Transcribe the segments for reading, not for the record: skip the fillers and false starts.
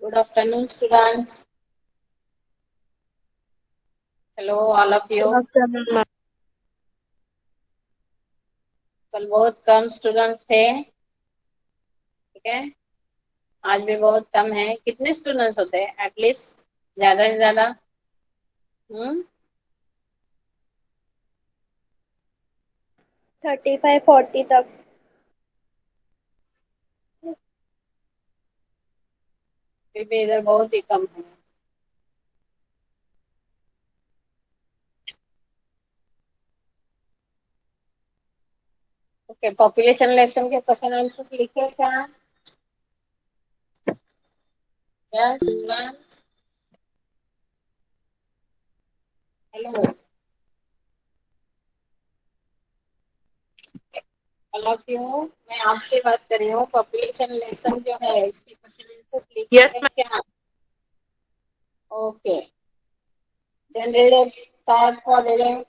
Good afternoon, students. Hello, all of you. कल बहुत कम students थे, ठीक है। आज भी बहुत कम है। कितने स्टूडेंट्स होते हैं एटलीस्ट, ज्यादा से ज्यादा? 35-40 तक। फिर भी इधर बहुत ही कम है। ओके, पॉपुलेशन लेसन के क्वेश्चन आंसर लिखे क्या? Yes students, hello all of you. मैं आपसे बात कर रही हूँ। पॉपुलेशन लेसन जो है इसके क्वेश्चन आंसर लिखे Yes, हैं क्या? Okay, then read it, start for reading.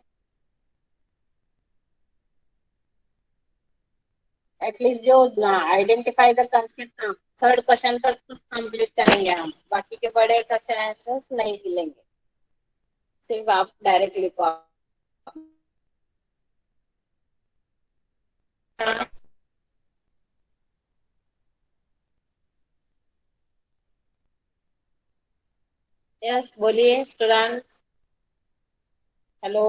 At least जो identify the concept, third question तक कंप्लीट करेंगे हम। बाकी के बड़े क्वेश्चन आंसर्स नहीं मिलेंगे, सिर्फ आप डायरेक्ट लिखो। यस बोलिए स्टूडेंट्स, हेलो।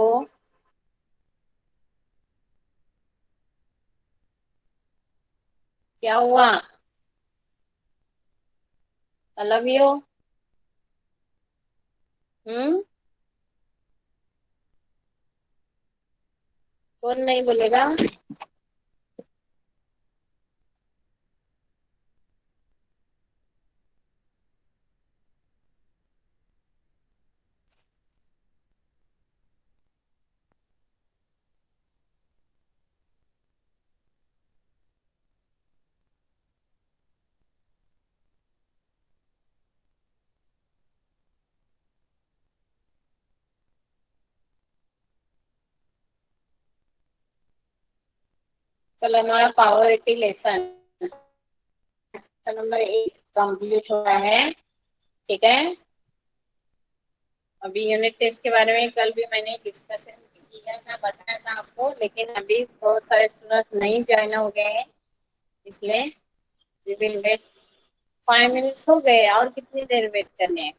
क्या हुआ? I love you. कौन नहीं बोलेगा? कल हमारा पावरटी लेसन नंबर 8 कंप्लीट हुआ है, ठीक है। अभी यूनिट टेस्ट के बारे में कल भी मैंने डिस्कशन किया था, बताया था आपको, लेकिन अभी बहुत सारे स्टूडेंट्स नहीं ज्वाइन हो गए हैं, इसलिए वी विल वेट। 5 मिनट्स हो गए, और कितनी देर वेट करने हैं?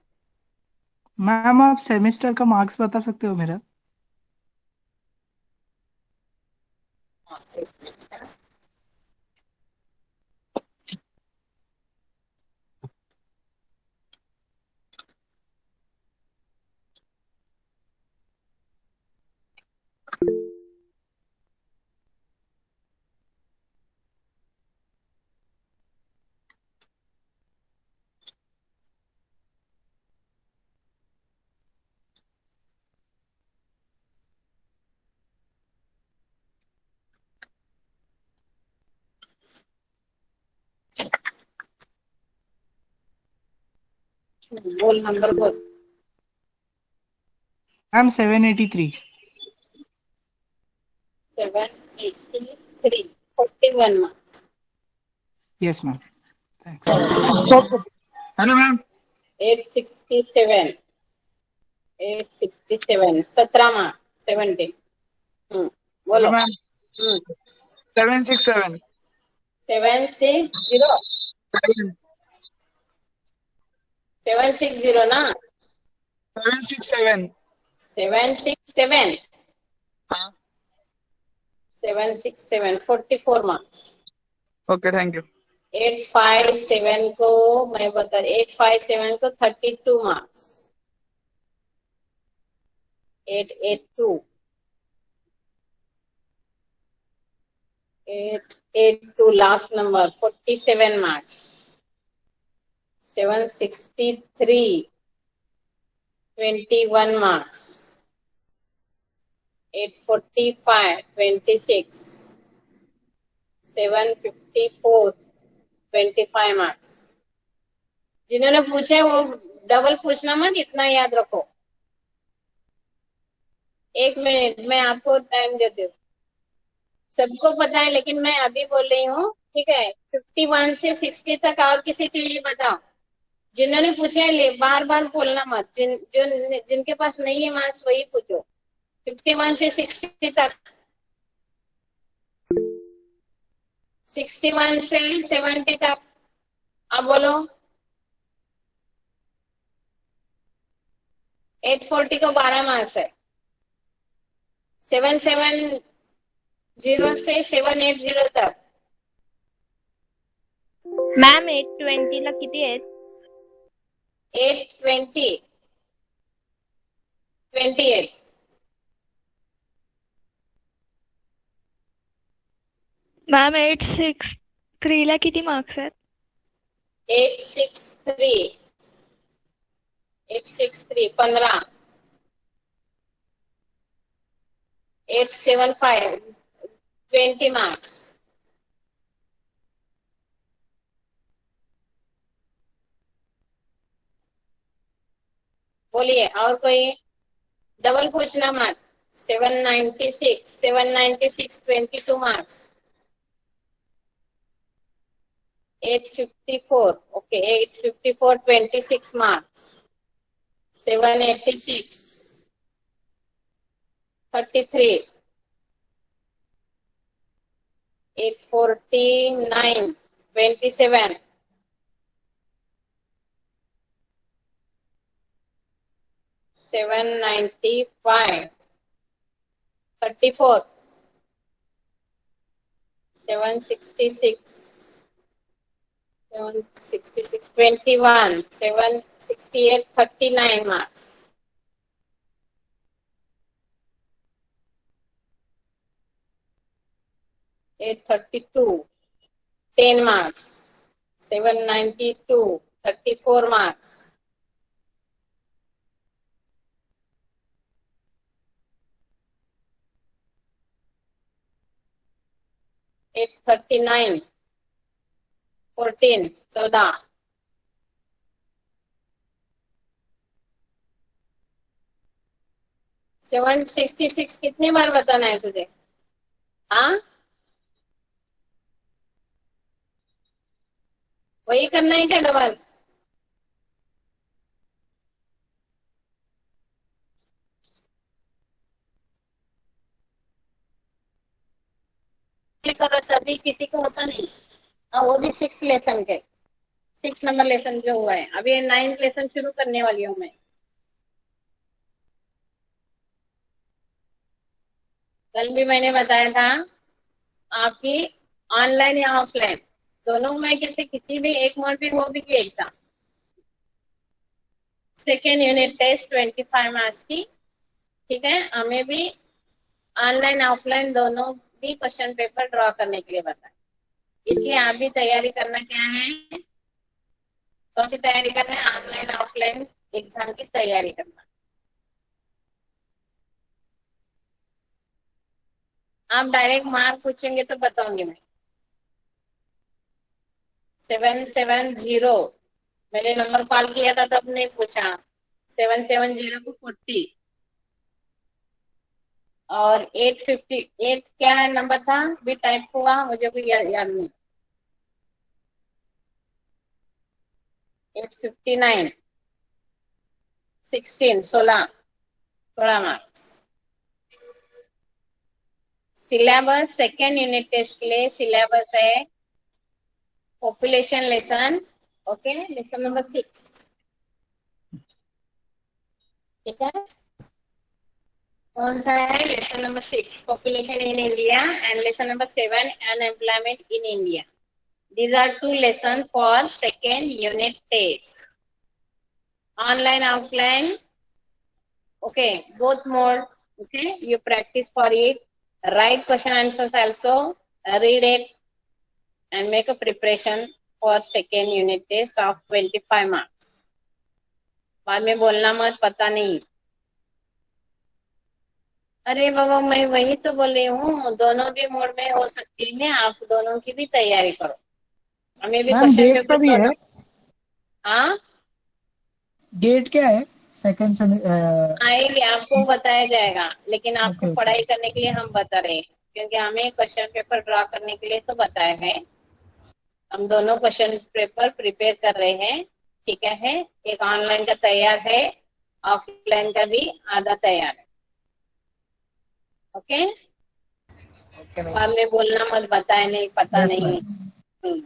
मैम आप सेमेस्टर का मार्क्स बता सकते हो मेरा? बोल नंबर बोल। Ma'am 783। 783, 41 marks. Yes ma'am, thanks. Hello ma'am. 867, 17 marks. 70। Hello बोलो। मैम। 767। 760, 760 ना? 767। 767, हाँ 767, 44 मार्क्स। Okay, thank you. 857 को मैं बता, 857 को 32 marks. 882, 882 last number, 47 marks. 763, 21 marks. 845 26, 754 25 marks. जिन्होंने पूछे वो डबल पूछना मत, इतना याद रखो। 1 मिनट मैं आपको टाइम देती हूँ। सबको पता है लेकिन मैं अभी बोल रही हूँ, ठीक है। 51 से 60 तक और किसी चाहिए बताओ। जिन्होंने पूछा है बार बार बोलना मत, जिनके पास नहीं है मार्क्स वही पूछो। 51 से 60 तक, 61 से 70 तक। अब बोलो। 840 को 12 मार्क्स है। 770 से 780 तक। मॅम 820 ला किती आहेत? 820 28। मॅम 863 ला किती मार्क्स आहेत? 863 15। 875 20 मार्क्स। बोलिए और कोई? डबल पूछना मत। 796 22 marks. 854 okay 854 26 marks. 786 33। 849 27। 795 34। 766 21। 768 39 marks. 832 10 marks. 792 34 marks. 839 14 14। 766 कितनी बार बताना है तुझे? हाँ वही करना है क्या डबल? करो तभी किसी को होता नहीं। हाँ वो भी 6 लेसन के, 6 नंबर लेसन जो हुआ है। अभी 9th लेसन शुरू करने वाली हूँ मैं। कल भी मैंने बताया था आपकी ऑनलाइन या ऑफलाइन दोनों में किसी किसी भी एक मोड पे हो भी की exam. Second unit test 25 marks की, ठीक है। हमें भी ऑनलाइन ऑफलाइन दोनों भी क्वेश्चन पेपर ड्रॉ करने के लिए बताया। इसलिए आप भी तैयारी करना क्या है, कौन सी तैयारी करना है? ऑनलाइन ऑफलाइन एग्जाम की तैयारी करना। आप डायरेक्ट मार्क पूछेंगे तो बताऊंगी मैं। 770 मैंने नंबर कॉल किया था तब नहीं पूछा। 770 को 40 और 858 क्या है नंबर था भी टाइप हुआ, मुझे कोई याद नहीं। 859 16 थोड़ा marks. Syllabus second unit test के लिए सिलेबस है population lesson, okay lesson number 6, ठीक है। कौन सा है? Lesson number 6 population in India and lesson number 7 unemployment in India. These are two lessons for second unit test. Online, offline, okay, both modes. Okay, you practice for it. Write question answers also. Read it and make a preparation for second unit test of 25 marks. बाद में बोलना मत पता नहीं। अरे बाबा, मैं वही तो बोल रही हूँ, दोनों भी मोड में हो सकती है, आप दोनों की भी तैयारी करो। हमें भी मैम क्वेश्चन डेट पेपर कभी है? दोनों। हाँ, डेट क्या है? सेकेंड आएंगे, आपको बताया जाएगा, लेकिन आपको ओके ओके। पढ़ाई करने के लिए हम बता रहे हैं, क्योंकि हमें क्वेश्चन पेपर ड्रा करने के लिए तो बताया है। हम दोनों क्वेश्चन पेपर प्रिपेयर कर रहे हैं, ठीक है। एक ऑनलाइन का तैयार है, ऑफलाइन का भी आधा तैयार है। ओके। ओके बाद मिस। में बोलना मत, बताए नहीं, पता यस नहीं। मैम।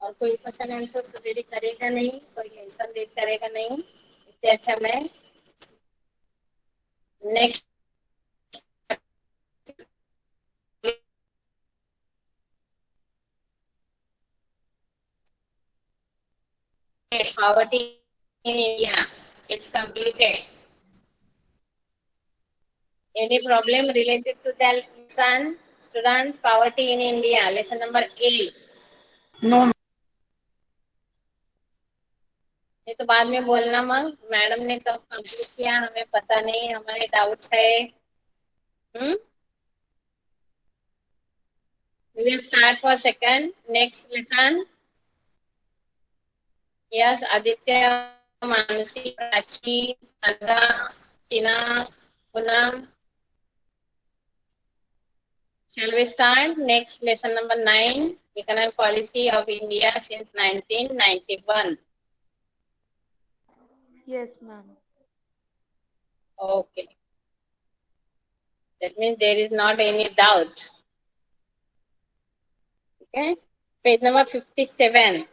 और कोई क्वेश्चन आंसर रेडी करेगा नहीं, कोई ऐसा रेडी करेगा नहीं, इससे अच्छा मैं next poverty in India. It's completed. Any problem related to that son, students, poverty in India? Lesson number 8. No. ये तो बाद में बोलना मत, मैडम ने कब कंप्लीट किया हमें पता नहीं, हमारे डाउट्स है। We will start for second. Next lesson. Yes, Aditya, Mansi, Prachi, Anga, Tina, Punam. Shall we start? Next lesson number 9. Economic policy of India since 1991. Yes, ma'am. Okay. That means there is not any doubt. Okay. Page number 57.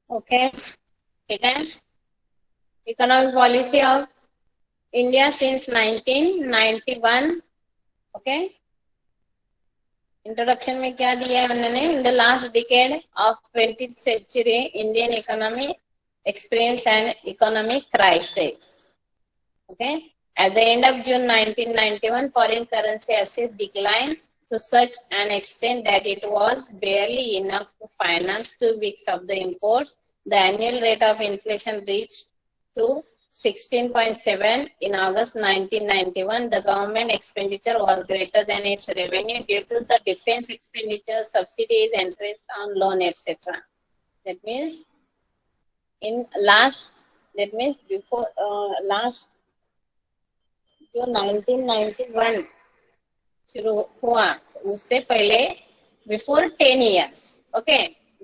Okay. Okay. Economic policy of India since 1991. Okay. Introduction में क्या दिया है उन्होंने? In the last decade of 20th century Indian economy experienced an economic crisis. Okay, at the end of June 1991, foreign currency assets declined to such an extent that it was barely enough to finance 2 weeks of the imports. The annual rate of inflation reached to 16.7 in August 1991. The government expenditure was greater than its revenue due to the defense expenditure, subsidies, interest on loan, etc. That means in last, that means before last जो 1991 शुरू हुआ, उससे पहले before 10 years, okay,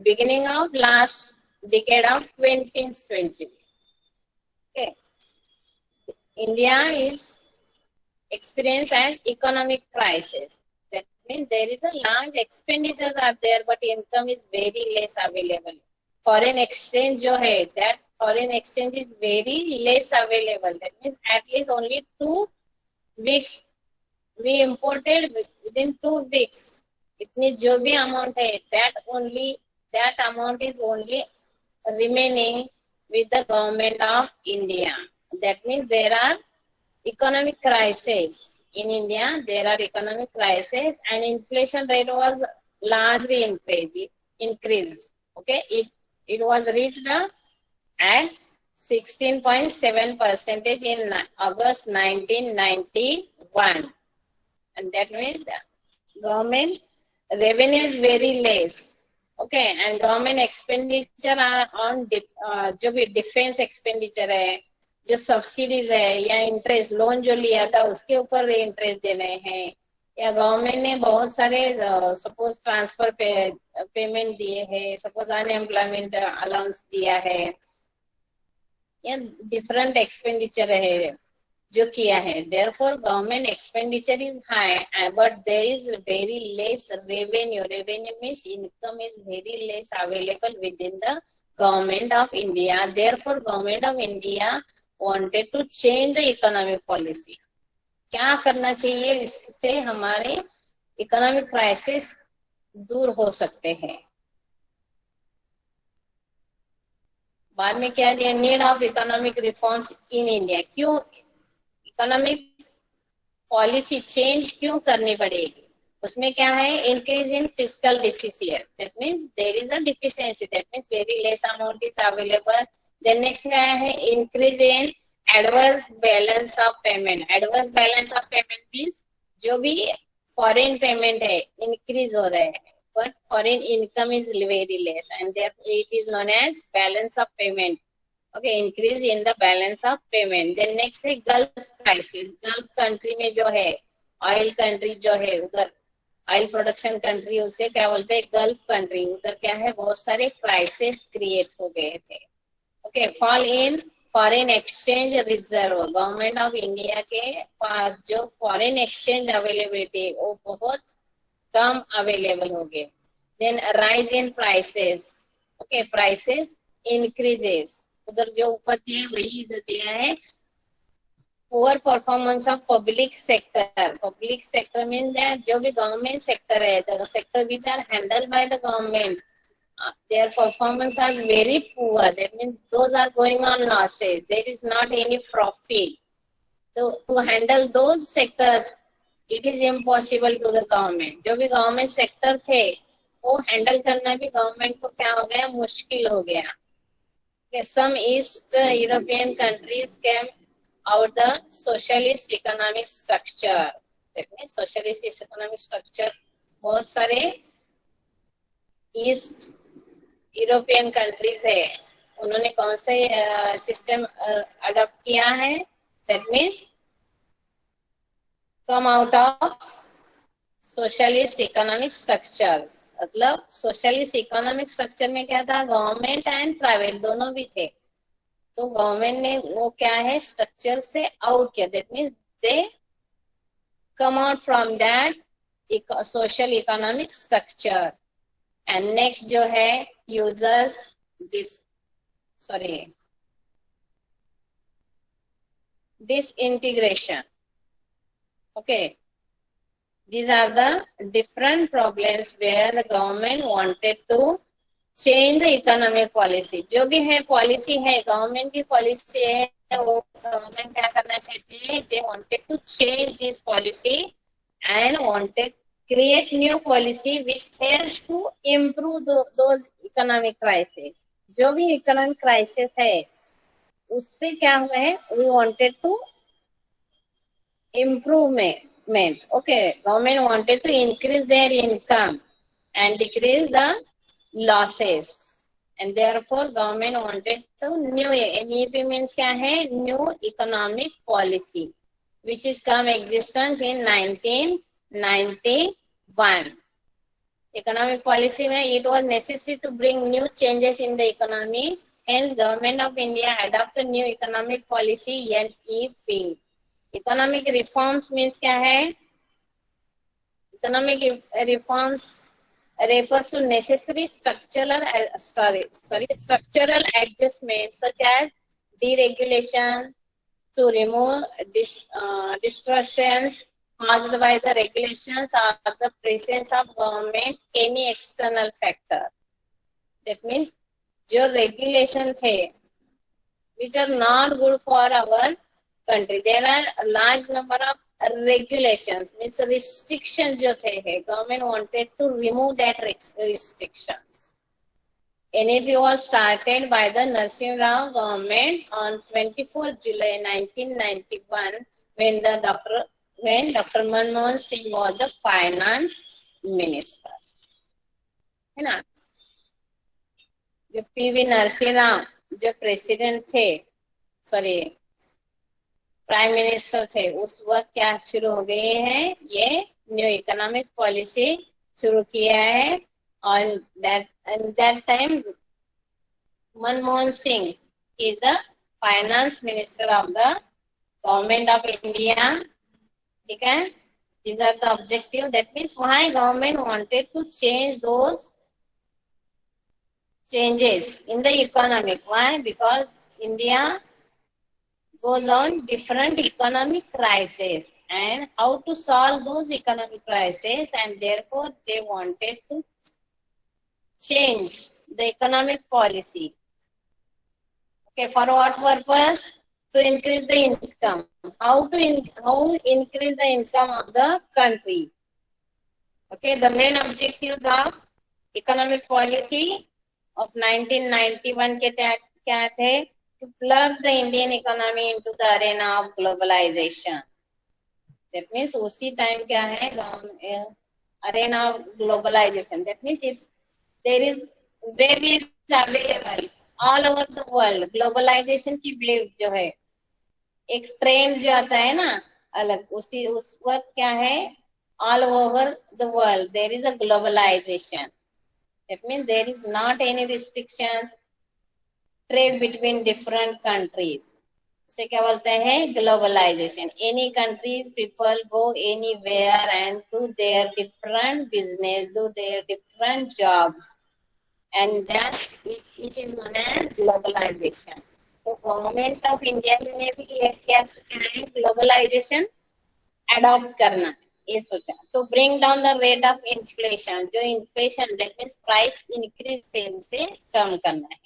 beginning of last decade of 20th century, okay, India is experiencing an economic crisis. That means there is a large expenditure are there, but income is very less available. Foreign exchange जो है, that foreign exchange is very less available. That means at least only 2 weeks we imported within 2 weeks. इतनी जो भी amount है, that amount is only remaining with the government of India. That means there are economic crisis in India. There are economic crisis and inflation rate was largely increased. Okay, it was reached at 16.7% in August 1991. And that means the government revenue is very less. Okay and government expenditure on जो भी defence expenditure है, जो subsidies है या interest loan जो लिया था उसके ऊपर इंटरेस्ट दे रहे हैं, या गवर्नमेंट ने बहुत सारे सपोज ट्रांसफर पेमेंट दिए हैं, सपोज अनएम्प्लॉयमेंट अलाउंस दिया है, या डिफरेंट एक्सपेंडिचर है जो किया है. Therefore, government expenditure is high, but there is very less revenue. Revenue means income is very less available within the government of India. Therefore, government of India wanted to change the economic policy. क्या करना चाहिए, इससे हमारे economic crisis दूर हो सकते हैं. बाद में क्या दिया, need of economic reforms in India. क्यों इकोनॉमिक पॉलिसी चेंज क्यों करनी पड़ेगी, उसमें क्या है, increase in fiscal deficit, that means there is a deficiency, that means very less amount is available. Then next क्या है, increase in adverse balance of payment. Adverse balance of payment means जो भी फॉरेन पेमेंट है increase हो रहे हैं, but foreign income is very less and therefore it is known as balance of payment. Okay, increase in the balance of payment. Then next है Gulf crisis. Gulf country में जो है oil country जो है, उधर ऑयल प्रोडक्शन कंट्री, उसे क्या बोलते हैं, गल्फ कंट्री. उधर क्या है, बहुत सारे क्राइसिस क्रिएट हो गए थे. Okay, fall in foreign exchange reserve. Government of India के पास जो फॉरेन एक्सचेंज अवेलेबिलिटी वो बहुत कम अवेलेबल हो गए. Then rise in prices. Okay, prices increases. उधर जो ऊपर दिया वही इधर दिया है. Poor performance of public sector. Public sector mean जो भी गवर्नमेंट सेक्टर है, the sector which are handled by the government, their performance is very poor. That means those are going on losses. There is not any profit. So to handle those sectors, it is impossible to the government. जो भी government sector थे वो handle करना भी government को क्या हो गया, मुश्किल हो गया. Some East European countries came out the socialist economic structure. That means socialist economic structure. बहुत सारे ईस्ट यूरोपियन कंट्रीज है, उन्होंने कौन से सिस्टम अडॉप्ट किया है, that means come out of socialist economic structure. मतलब सोशलिस्ट इकोनॉमिक स्ट्रक्चर में क्या था, गवर्नमेंट एंड प्राइवेट दोनों भी थे. तो गवर्नमेंट ने वो क्या है, स्ट्रक्चर से आउट किया. That means they come out from that social economic structure. And next जो है users disintegration. Okay, these are the different problems where the government wanted to change the economic policy. जो भी है policy है, government की policy है, वो government क्या करना चाहती है, they wanted to change this policy and wanted create new policy which helps to improve those economic crisis. जो भी economic crisis है उससे क्या हुआ है, we wanted to improvement. Okay, government wanted to increase their income and decrease the losses, and therefore government wanted to new NEP means क्या है, new economic policy which is come existence in 1991. Economic policy में it was necessary to bring new changes in the economy. Hence, Government of India adopted new economic policy NEP. Economic reforms means क्या है? Economic reforms refers to necessary structural adjustments such as deregulation to remove distortions caused by the regulations or the presence of government any external factor. That means जो regulation थे which are not good for our country. There are a large number of regulations, means restrictions जो थे है, government wanted to remove that restrictions. NEP was started by the Narsimha Rao government on 24 July 1991 when Dr. Manmohan Singh was the finance minister. है ना? जो PV Narasimha जो president थे, sorry prime minister थे, उस वक्त क्या शुरू हो गए हैं, ये न्यू इकोनॉमिक पॉलिसी शुरू किया है। और that time Manmohan Singh is the finance minister of the government of India. ठीक है, these are the objective. That means why government wanted to change those changes in the economic. Why? Because India goes on different economic crises and how to solve those economic crises, and therefore they wanted to change the economic policy. Okay, for what purpose? To increase the income. How increase the income of the country? Okay, the main objectives of economic policy of 1991 के क्या थे? To plug the Indian economy into the arena of globalization. That means उसी time क्या है, arena of globalization. That means there is wave is available all over the world. Globalization की wave जो है, एक ट्रेंड जो आता है ना अलग, उस वक्त क्या है, all over the world there is a globalization. That means there is not any restrictions trade between different countries. इसे क्या बोलते हैं, globalization. Any countries people go anywhere and do their different business, do their different jobs, and that it is known as globalization. तो government of India ने भी ये क्या सोचा है, ग्लोबलाइजेशन अडॉप्ट करना, ये सोचा. तो bring down the rate of inflation, जो inflation that means price increase से कम करना है.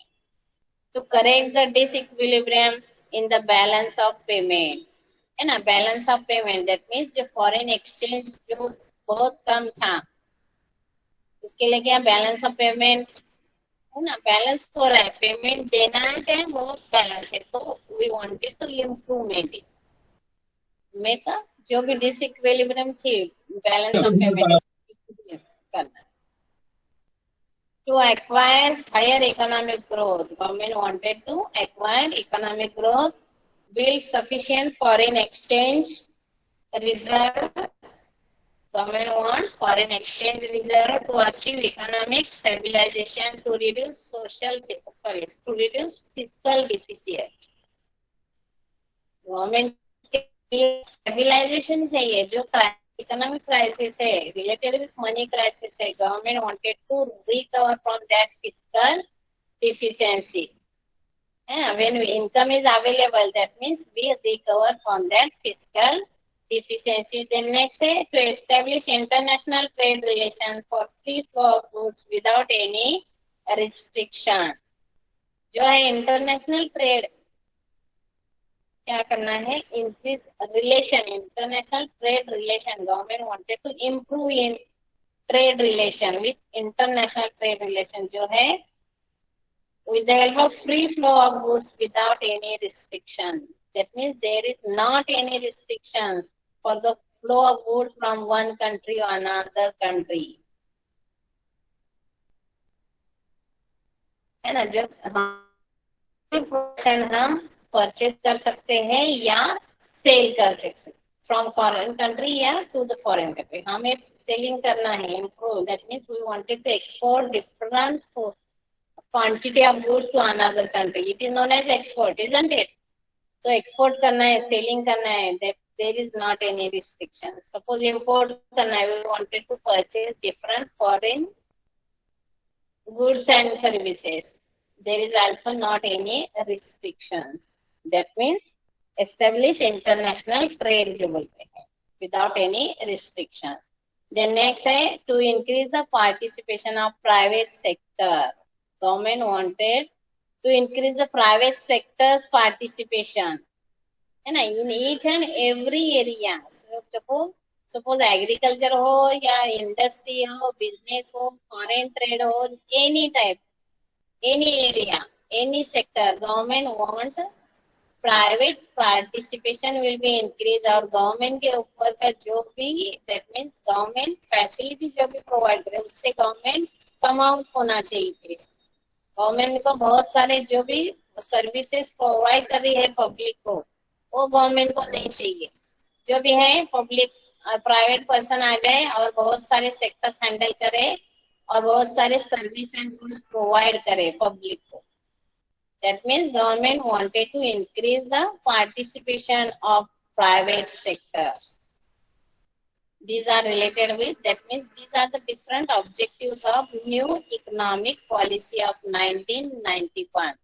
To correct the disequilibrium in the balance of payment, है ना, balance of payment that means जो foreign exchange जो बहुत कम था, उसके लिए क्या balance of payment है ना, balance हो रहा है, पेमेंट देना है, बहुत balance है, तो we wanted to improvement it. मैं का जो भी disequilibrium थी, balance of payment करना. To acquire higher economic growth, government wanted to acquire economic growth, build sufficient foreign exchange reserve. Government want foreign exchange reserve to achieve economic stabilization, to reduce fiscal deficit. Government stabilization चाहिए, जो economic crisis है, related with money crisis है, government wanted to recover from that fiscal deficiency. When income is available, that means we recover from that fiscal deficiency. Then next है to establish international trade relations for free flow of goods without any restriction. जो है international trade क्या करना है, increase relation, international trade relation. Government wanted to improve in trade relation with international trade relation, जो है with the help of free flow of goods without any restriction. That means there is not any restrictions for the flow of goods from one country to another country. है ना, जब हम purchase कर सकते हैं या सेल कर सकते हैं फ्रॉम फॉरेन कंट्री या टू द फॉरेन कंट्री. हमें सेलिंग करना है, improve. That means we wanted to export different quantity of goods to another country. It is known as export, isn't it? तो एक्सपोर्ट करना है, सेलिंग करना है, that there is not any restriction. Suppose import करना है, we wanted to purchase different foreign goods and services, there is also not any restrictions. That means establish international trade जो बोलते हैं, without any restriction. Then next है to increase the participation of private sector. Government wanted to increase the private sector's participation, है ना, in each and every area. Suppose agriculture हो या industry हो, business हो, foreign trade हो, any type, any area, any sector, government want private participation will be increased. और government के ऊपर का जो भी, that means गवर्नमेंट फैसिलिटी जो भी प्रोवाइड करे, उससे गवर्नमेंट कम आउट होना चाहिए. गवर्नमेंट को बहुत सारे जो भी सर्विसेज प्रोवाइड कर रही है पब्लिक को, वो गवर्नमेंट को नहीं चाहिए। जो भी है पब्लिक, प्राइवेट पर्सन आ जाए और बहुत सारे सेक्टर्स हैंडल करे और बहुत सारे सर्विस एंड गुड्स प्रोवाइड करे पब्लिक को। That means government wanted to increase the participation of private sector. These are related with, that means these are the different objectives of new economic policy of 1991.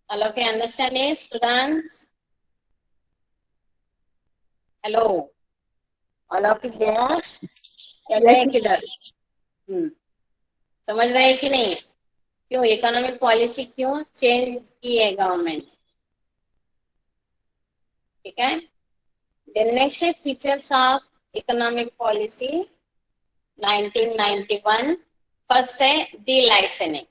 All of you understand it, students? Hello? All of you there? Yes, किधर? समझ रहे हैं कि नहीं? क्यों economic policy क्यों change की है गवर्नमेंट? ठीक है। The next है features of economic policy 1991. First है delicensing.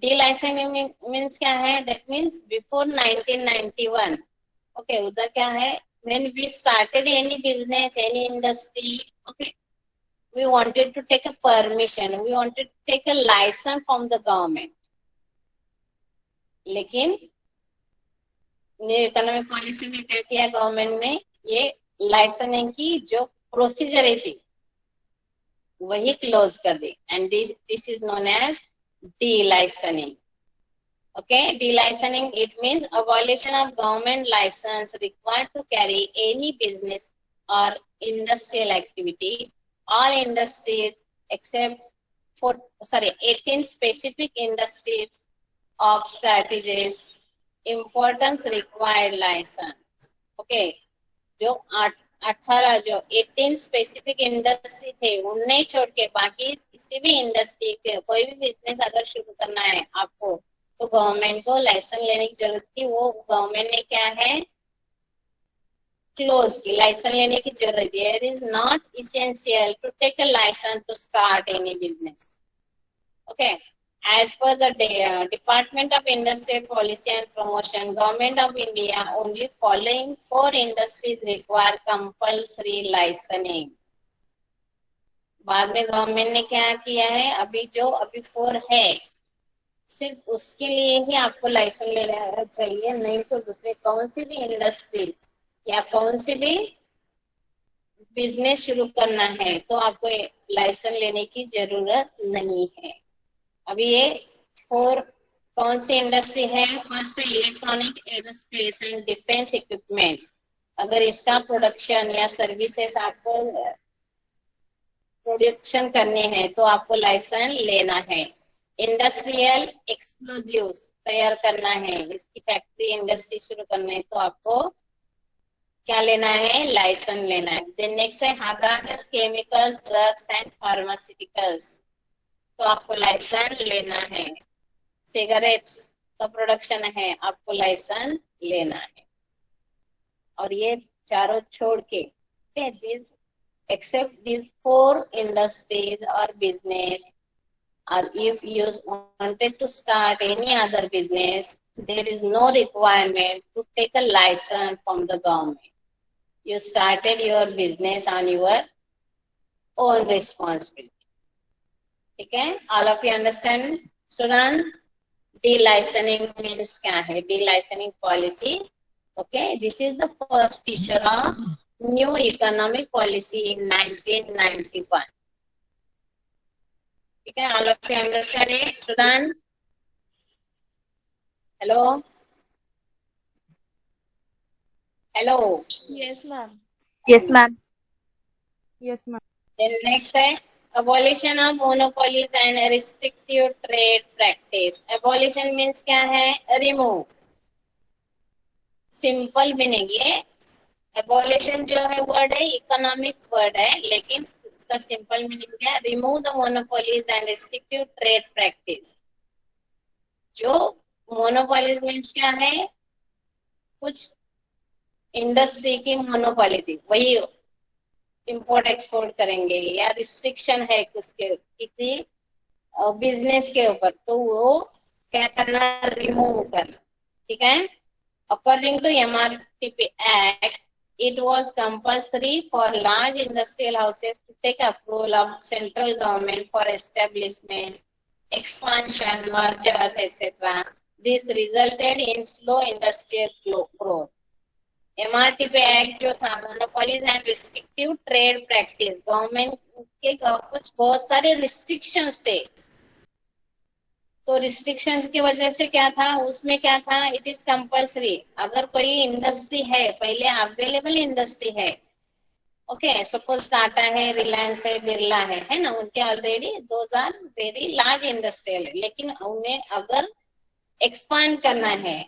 Delicensing means क्या है? That means before 1991. Okay, उधर क्या है? When we started any business, any industry, okay, we wanted to take a permission. We wanted to take a license from the government. लेकिन new economic policy में क्या किया government ने? ये licensing की जो प्रोसीजर थी वही क्लोज कर दी, and this is known as delicensing. Okay, delicensing, it means abolition of government license required to carry any business or industrial activity. All industries except 18 specific industries of strategies importance required license. Okay, जो 18 जो 18 specific industry थे उन्हें छोड़ के बाकी किसी भी industry के कोई भी बिजनेस अगर शुरू करना है आपको, तो गवर्नमेंट को लाइसेंस लेने की जरूरत थी। वो गवर्नमेंट ने क्या है? क्लोज की। लाइसेंस लेने की जरूरत है। It is not essential to take a license to start any business. Okay, as per the Department of Industrial Policy and Promotion, Government of India only following 4 industries require compulsory licensing. बाद में government ने क्या किया है? अभी 4 है, सिर्फ उसके लिए ही आपको लाइसेंस लेना चाहिए, नहीं तो दूसरे कौन सी भी इंडस्ट्री या कौन सी भी बिजनेस शुरू करना है तो आपको लाइसेंस लेने की जरूरत नहीं है। अभी ये 4 कौन सी इंडस्ट्री है? फर्स्ट है electronic, aerospace and defence equipment. अगर इसका प्रोडक्शन या सर्विसेज आपको प्रोडक्शन करने हैं तो आपको लाइसेंस लेना है। इंडस्ट्रियल एक्सप्लोजिव्स तैयार करना है, इसकी फैक्ट्री इंडस्ट्री शुरू करना है तो आपको क्या लेना है? लाइसेंस लेना है। देन नेक्स्ट है hazardous chemicals, drugs and pharmaceuticals, तो आपको लाइसेंस लेना है। सिगरेट्स का प्रोडक्शन है, आपको लाइसेंस लेना है। और ये चारों छोड़ के this except these 4 industries or business, or if you wanted to start any other business, there is no requirement to take a license from the government. You started your business on your own responsibility. ठीक है? All of you understand, students? Delicensing means क्या है? Delicensing policy. Okay, this is the first feature of new economic policy in 1991. ठीक है? All of you understand it, students? Hello? Hello? yes, ma'am. Yes, ma'am. Yes, ma'am. Then next है abolition of monopolies and restrictive trade practice. Abolition means क्या है? Remove. Simple meaning, ये abolition जो है word है economic word है, लेकिन उसका सिंपल मीनिंग क्या है? Remove the monopolies and restrictive trade practice. जो मोनोपोलीज मीन्स क्या है? कुछ इंडस्ट्री की मोनोपोली थी, वही इंपोर्ट एक्सपोर्ट करेंगे, या रिस्ट्रिक्शन है उसके किसी बिजनेस के ऊपर, तो वो क्या करना? रिमूव करना। ठीक है? According to MRTP Act, it was compulsory for large industrial houses to take approval of central government for establishment, expansion, mergers, etc. This resulted in slow industrial growth. MRTP act जो था, monopolies and restrictive trade practice, government के कुछ बहुत सारे restrictions थे, तो restrictions की वजह से क्या था, उसमें क्या था, इट इज कंपल्सरी, अगर कोई इंडस्ट्री है, पहले अवेलेबल इंडस्ट्री है, ओके, सपोज टाटा है, रिलायंस है, बिरला है ना, उनके already those are very large industrial है, लेकिन उन्हें अगर एक्सपांड करना है,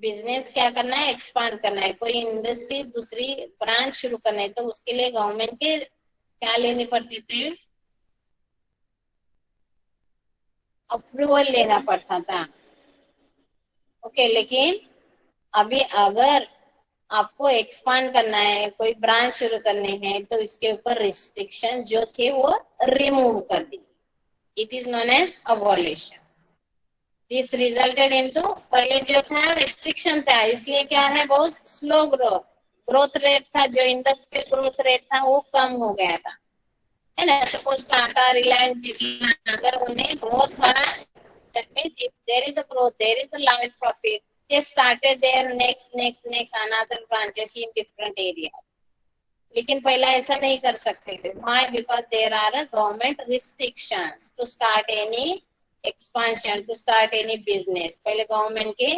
बिजनेस क्या करना है, एक्सपांड करना है, कोई इंडस्ट्री दूसरी ब्रांच शुरू करना है, तो उसके लिए गवर्नमेंट के क्या लेने पड़ते थे, अप्रूवल लेना पड़ता था, ओके। लेकिन अभी अगर आपको एक्सपांड करना है, कोई ब्रांच शुरू करने हैं, तो इसके ऊपर रिस्ट्रिक्शन जो थे वो रिमूव कर दी, it is known as abolition. This resulted into, पहले जो था रिस्ट्रिक्शन था, इसलिए क्या है, बहुत स्लो ग्रोथ रेट था, जो इंडस्ट्रियल ग्रोथ रेट था वो कम हो गया था, है ना। सपोज टाटा, रिलायंस, बिरला, अगर उन्हें बहुत सारा, that means if there is a growth, there is a large profit, they started their next another branches in different areas, लेकिन पहला ऐसा नहीं कर सकते थे, why, because there are a government restrictions to start any expansion, to start any business, पहले government के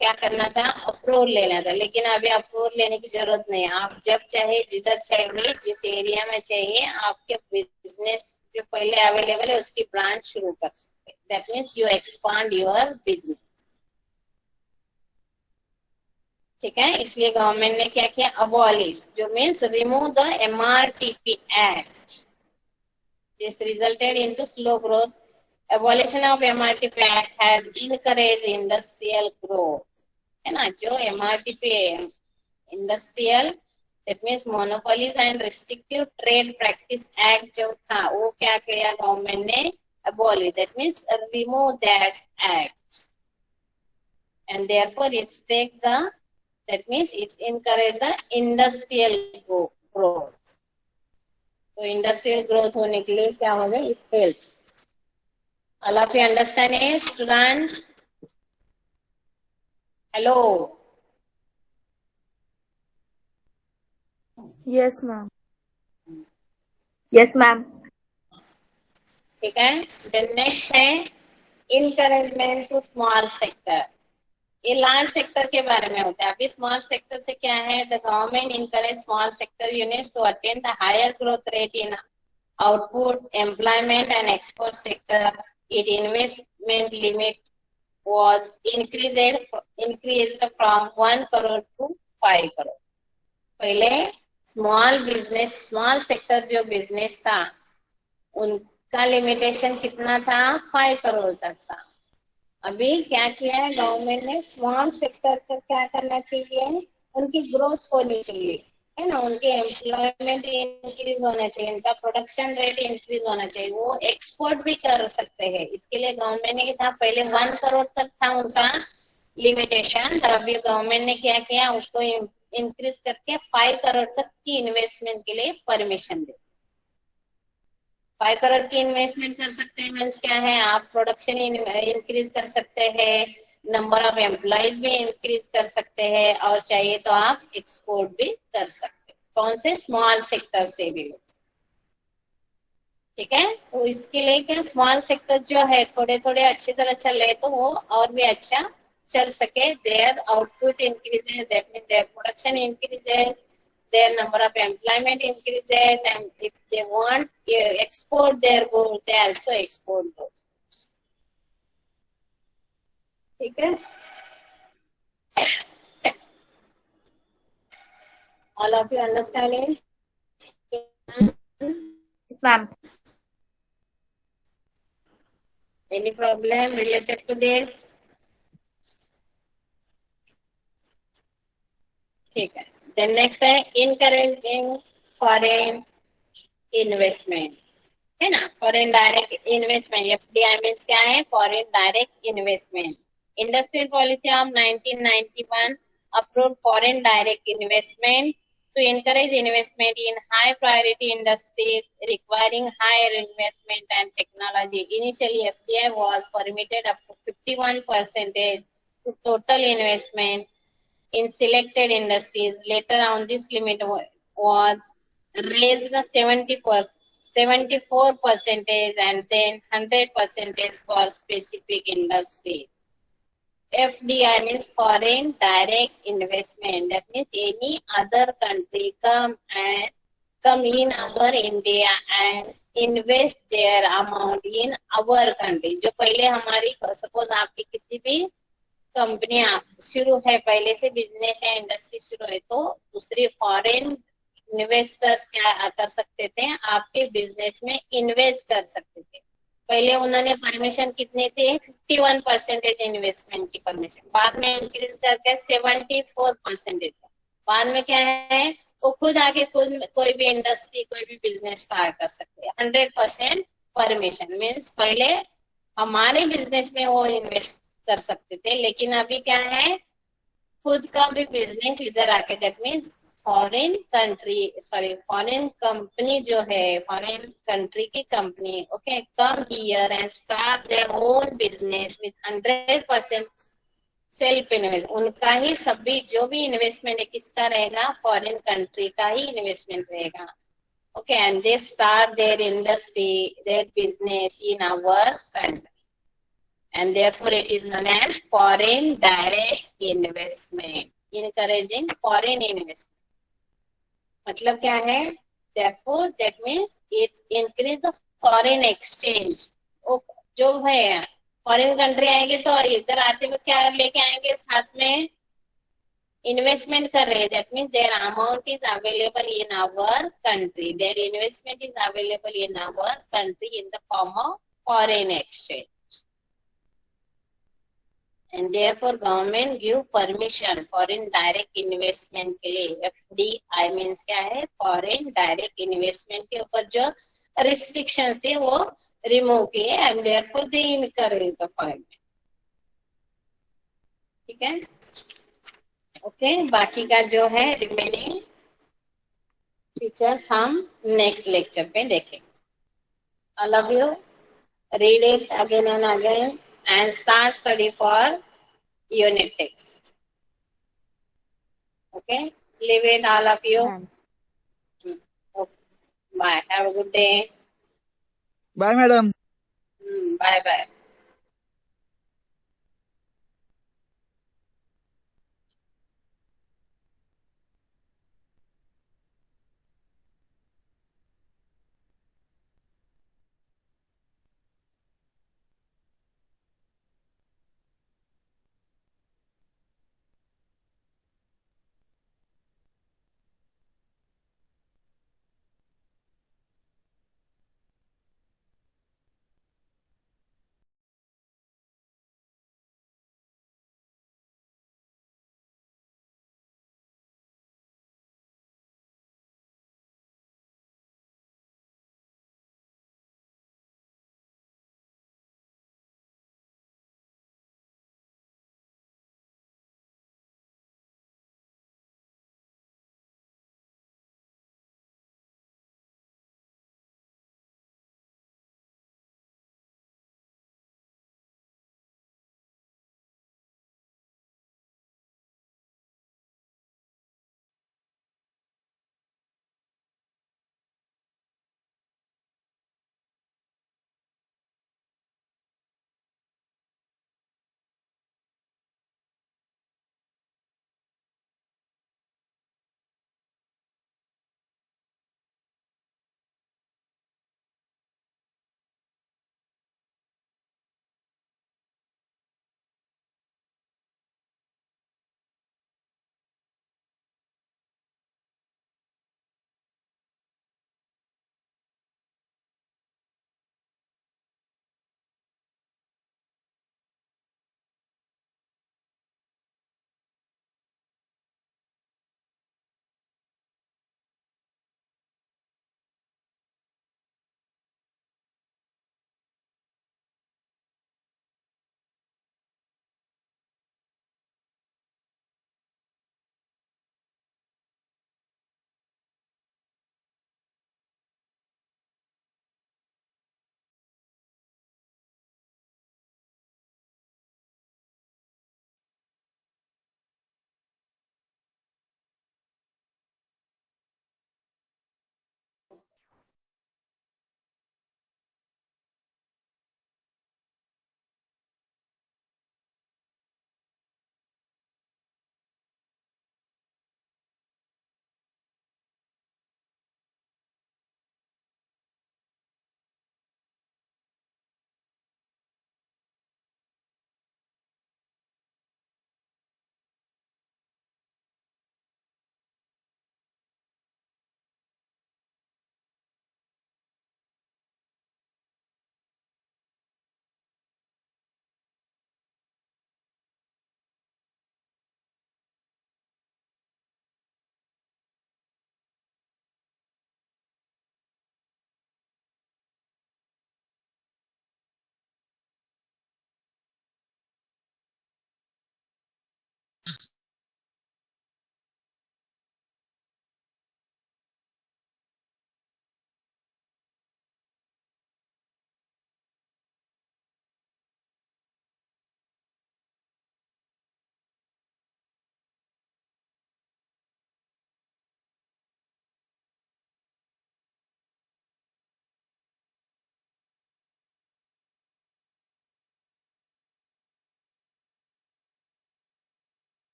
क्या करना था, अप्रूवल लेना था, लेकिन अभी अप्रूवल लेने की जरूरत नहीं, आप जब चाहे, जिधर चाहिए, जिस एरिया में चाहिए, आपके बिजनेस जो पहले अवेलेबल है उसकी ब्रांच शुरू कर सकते, that means you expand your business, ठीक है। इसलिए गवर्नमेंट ने क्या किया, अबॉलिश, जो means remove the MRTP act, this resulted into slow growth, abolition of MRTP act has encourage industrial growth, है ना। जो MRTP industrial, that means monopolies and restrictive trade practice act जो था, वो क्या किया गवर्नमेंट ने, abolish, that means remove that act, and therefore it's take the, that means it's encourage the industrial growth, तो इंडस्ट्रियल ग्रोथ होने के लिए क्या होगा, it helps. All of you understand it, students? Hello? Yes, ma'am. Yes, ma'am. ठीक है। Then next है encouragement to small sector, ये लार्ज सेक्टर के बारे में होता है। अभी स्मॉल सेक्टर से क्या है, the government encourage small sector units to attain the higher growth rate in output, employment and export sector, it investment limit was increased from 1 crore to 5 crore. पहले स्मॉल सेक्टर जो business था, उनका limitation कितना था, 5 करोड़ तक था। अभी क्या किया है गवर्नमेंट ने, स्मॉल सेक्टर को क्या करना चाहिए, उनकी ग्रोथ होनी चाहिए, है ना, उनके एम्प्लॉयमेंट इंक्रीज होना चाहिए, उनका प्रोडक्शन रेट इंक्रीज होना चाहिए, वो एक्सपोर्ट भी कर सकते हैं। इसके लिए गवर्नमेंट ने किया, पहले 1 करोड़ तक था उनका लिमिटेशन, तो अभी गवर्नमेंट ने क्या किया, उसको इंक्रीज करके 5 करोड़ तक की इन्वेस्टमेंट के लिए परमिशन दे। 5 करोड़ की इन्वेस्टमेंट कर सकते हैं, मीन्स क्या है, आप प्रोडक्शन इंक्रीज कर सकते हैं, नंबर ऑफ एम्प्लॉयज भी इंक्रीज कर सकते हैं, और चाहिए तो आप एक्सपोर्ट भी कर सकते हैं। कौन से, स्मॉल सेक्टर से भी, ठीक है। तो इसके लिए क्या, स्मॉल सेक्टर जो है थोड़े थोड़े अच्छी तरह चले तो वो और भी अच्छा चल सके, their output increases, that means their production increases, their number of employment increases, and if they want export their goods, they also export those goods. ठीक है, all of you understand it? Yes, ma'am. Any problem related to this? ठीक है। Then next है encouraging foreign investment, है ना, foreign direct investment, FDI means क्या है, foreign direct investment. Industrial policy of 1991 approved foreign direct investment to encourage investment in high priority industries requiring higher investment and technology. Initially, FDI was permitted up to 51% to total investment in selected industries. Later on, this limit was raised 74 percentage and then 100 percentage for specific industry. FDI means foreign direct investment. That means any other country come in our India and invest their amount in our country. जो पहले हमारी suppose आपकी किसी भी कंपनियां शुरू है, पहले से बिजनेस या इंडस्ट्री शुरू है, तो दूसरी फॉरेन इन्वेस्टर्स क्या कर सकते थे, आपके बिजनेस में इन्वेस्ट कर सकते थे. पहले उन्होंने परमिशन कितने थे, 51% इन्वेस्टमेंट की परमिशन, बाद में इंक्रीज करके 74%. बाद में क्या है, वो खुद आगे कोई भी इंडस्ट्री कोई भी बिजनेस स्टार्ट कर सकते हैं. 100% परमिशन मीन्स पहले हमारे बिजनेस में वो इन्वेस्ट कर सकते थे, लेकिन अभी क्या है, खुद का भी बिजनेस इधर आके, दैट मीन्स फॉरेन कंपनी जो है, फॉरेन कंट्री की company, okay, come here and start their own business with 100% self invest. उनका ही सभी जो भी इन्वेस्टमेंट है किसका रहेगा, फॉरेन कंट्री का ही इन्वेस्टमेंट रहेगा. Okay, and they start their industry, their business in our country. And therefore it is known as foreign direct investment, encouraging foreign investment. मतलब क्या है, therefore that means it increase the foreign exchange. जो है foreign country आएंगे तो इधर आते हुए क्या लेके आएंगे, साथ में इन्वेस्टमेंट कर रहे हैं. That means their amount is available in our country, their investment is available in our country in the form of foreign exchange. And therefore government give permission foreign direct investment के लिए. FDI means क्या है, foreign direct investment के ऊपर जो restrictions थे वो remove किए, and therefore they encourage the foreign. ठीक है, ओके. बाकी का जो है remaining फीचर्स हम नेक्स्ट लेक्चर पे देखेंगे. All of you read it again and again and start study for unit text. Okay, leave it all of you. Okay. Bye, have a good day. Bye madam. Bye bye.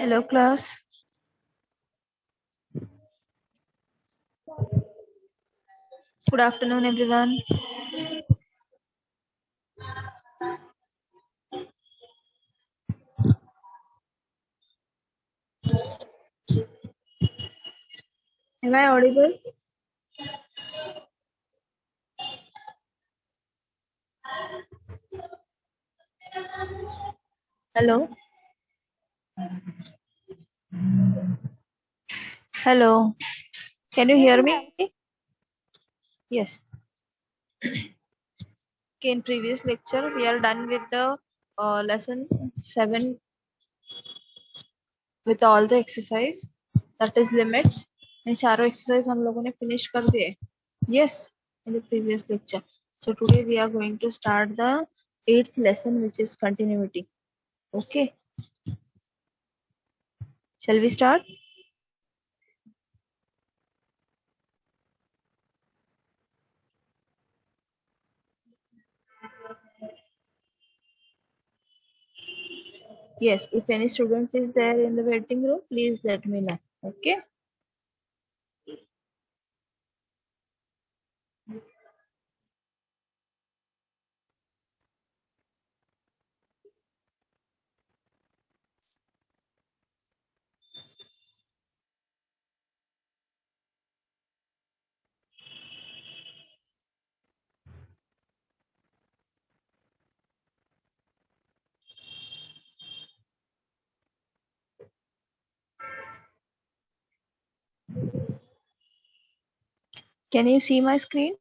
Hello, class. Good afternoon, everyone. Am I audible? Hello? Hello. Can you hear me? Yes. Okay, in previous lecture, we are done with the lesson 7 with all the exercise, that is limits. And चारों exercise हम लोगों ने finish कर दिए. Yes, in the previous lecture. So today we are going to start the 8th lesson, which is continuity. Okay. Shall we start? Yes, if any student is there in the waiting room, please let me know. Okay. Can you see my screen?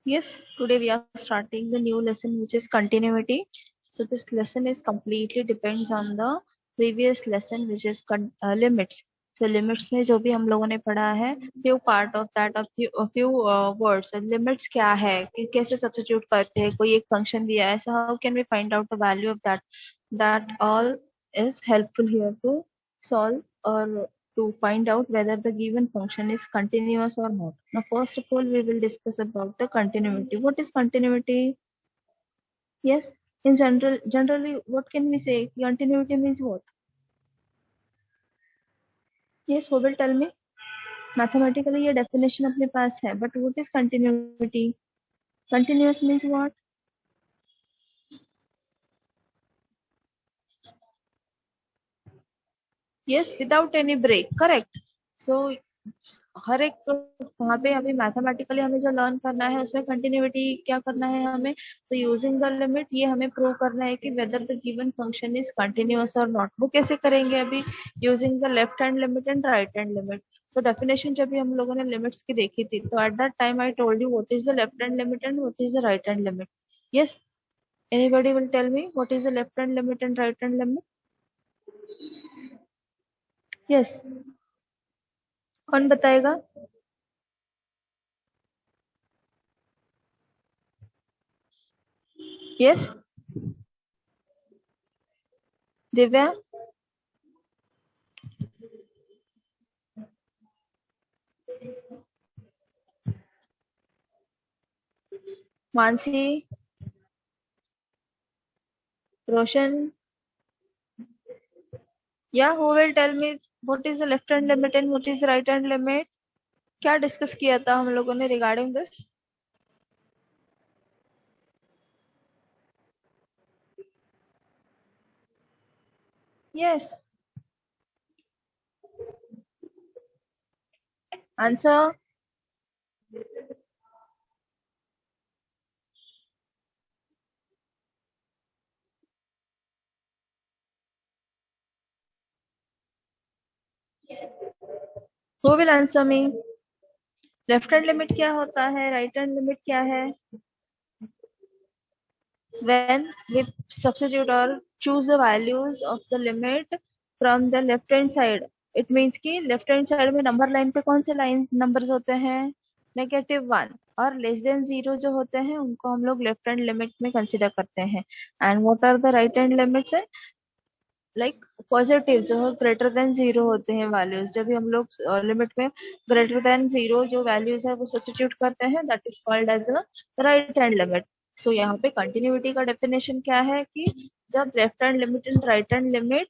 Yes, today we are starting the new lesson, which is continuity. So this lesson is completely depends on the previous lesson, which is limits. So limits में जो भी हम लोगों ने पढ़ा है, few part of that, a few words. Limits क्या है, कि कैसे substitute करते हैं, कोई एक function दिया है, so how can we find out the value of that? That all is helpful here to solve or to find out whether the given function is continuous or not. Now, first of all, we will discuss about the continuity. What is continuity? Yes, in generally, what can we say? Continuity means what? Yes, who will tell me? Mathematically, ये definition अपने पास है, but what is continuity? Continuous means what? Yes, without any break. Correct. So हर एक वहाँ पे अभी mathematically हमें जो learn करना है उसमें कंटिन्यूटी क्या करना है हमें, तो यूजिंग द लिमिट ये हमें प्रूव करना है कि whether the given function is continuous और नॉट. वो कैसे करेंगे अभी? Using the left hand limit and right hand limit. So definition जब भी हम लोगों ने लिमिट्स की देखी थी, तो at that time I told you what is the left hand limit and what is the right hand limit. Yes, anybody will tell me what is the left hand limit and right hand limit? Yes, कौन बताएगा? Yes, Divya. Mansi. Roshan. Yeah, who will tell me what is the left hand limit and what is the right hand limit? क्या discuss किया था हम लोगों ने regarding this? Yes, answer. Who will answer me? Left hand limit क्या होता है, right hand limit क्या है? When we substitute or choose the values of the limit from the left hand side, it means कि left hand side में number line पे कौन से लाइन नंबर्स होते हैं? -1 और लेस देन 0 जो होते हैं उनको हम लोग लेफ्ट हैंड लिमिट में कंसीडर करते हैं. And what are the right hand limits? Like positive जो है ग्रेटर देन 0 होते हैं वैल्यूज. जब भी हम लोग लिमिट में ग्रेटर देन 0 जो वैल्यूज है वो सब्स्टिट्यूट करते हैं, that is called as a right hand limit. So यहाँ पे कंटिन्यूटी का डेफिनेशन क्या है कि जब left hand limit and right hand limit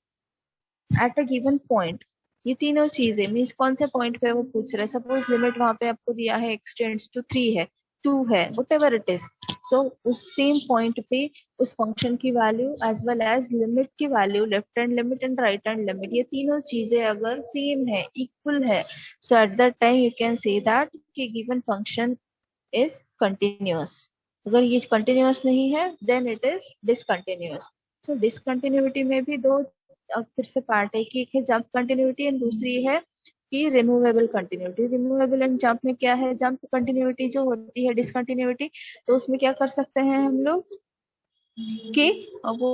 at a given point, ये तीनों चीजें मीन्स कौन से पॉइंट पे वो पूछ रहे हैं। सपोज लिमिट वहां पे आपको दिया है x टेंड्स टू 3 है, 2 है, whatever it is. So उस सेम पॉइंट पे उस फंक्शन की value as well as limit की value, left hand limit and right hand limit, ये तीनों चीजें अगर सेम है, इक्वल है, so at that time you can say that कि गिवन फंक्शन इज कंटिन्यूअस। अगर ये कंटिन्यूअस नहीं है then it is discontinuous. So discontinuity में भी दो फिर से पार्ट है कि एक है जंप कंटिन्यूटी एंड दूसरी है कि removable continuity. Removable and jump में क्या है, जंप कंटिन्यूटी जो होती है डिसकंटिन्यूटी, तो उसमें क्या कर सकते हैं हम लोग कि वो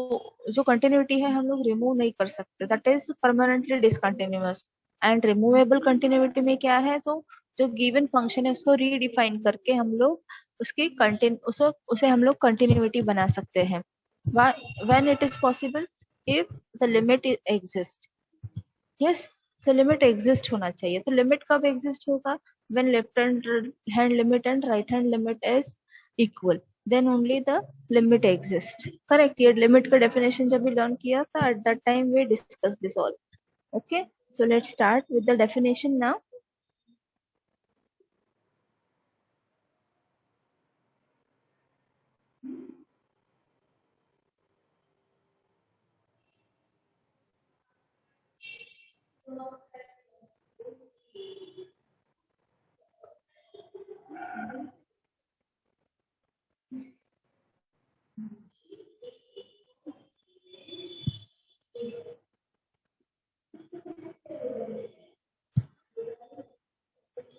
जो कंटिन्यूटी है हम लोग रिमूव नहीं कर सकते, that is permanently discontinuous. And removable continuity में क्या है, तो जो गिवन फंक्शन है उसको रीडिफाइन करके हम लोग उसकी उसे हम लोग कंटिन्यूटी बना सकते हैं। When it is possible, if the limit exist. Yes, so limit exist होना चाहिए। तो लिमिट कब एग्जिस्ट होगा, when left hand limit and right hand limit is equal, then only the limit exists. Correct, ये limit का definition जब भी learn किया था at that time we discussed this all. Okay, so let's start with the definition now.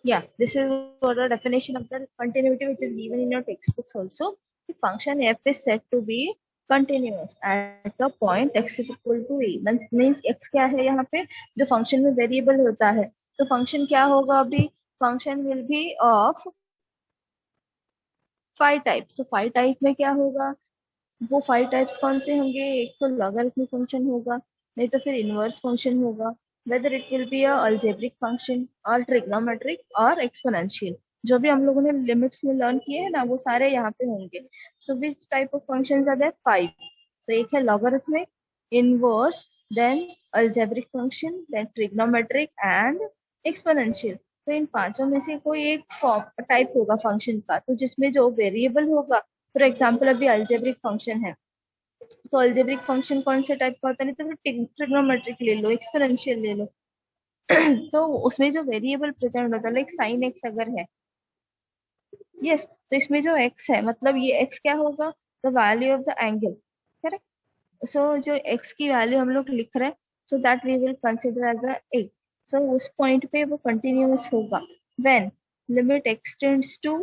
Yeah, this is what the definition of the continuity which is given in your textbooks also. The function f is said to be continuous at the point x is equal to a. Means x क्या है यहाँ पे, जो function में variable होता है, तो function क्या होगा अभी, function will B of 5 types. तो 5 टाइप में क्या होगा, वो 5 टाइप्स कौन से होंगे, एक तो लॉगरिथमिक फंक्शन होगा, नहीं तो फिर इनवर्स फंक्शन होगा, whether it will be a algebraic function or trigonometric or exponential। जो भी हम लोगों ने लिमिट्स में लर्न किए हैं ना वो सारे यहाँ पे होंगे। So which type of functions are there, 5। So एक है logarithmic, inverse, then algebraic function, then trigonometric and exponential. तो इन पांचों में से कोई एक फॉर्म टाइप होगा फंक्शन का, तो जिसमें जो वेरिएबल होगा, फॉर एग्जाम्पल अभी अलजेब्रिक फंक्शन है, तो अलजेब्रिक फंक्शन कौन से टाइप का होता है, नहीं तो फिर ट्रिग्नोमेट्रिक ले लो, एक्सपोनेंशियल ले लो। तो उसमें जो वेरिएबल प्रेजेंट होता है, लाइक साइन एक्स अगर है, यस, तो इसमें जो एक्स है मतलब ये एक्स क्या होगा, the value of the angle. Correct, so जो एक्स की वैल्यू हम लोग लिख रहे हैं, so that we will consider as a A. सो उस पॉइंट पे वो कंटिन्यूअस होगा when limit extends to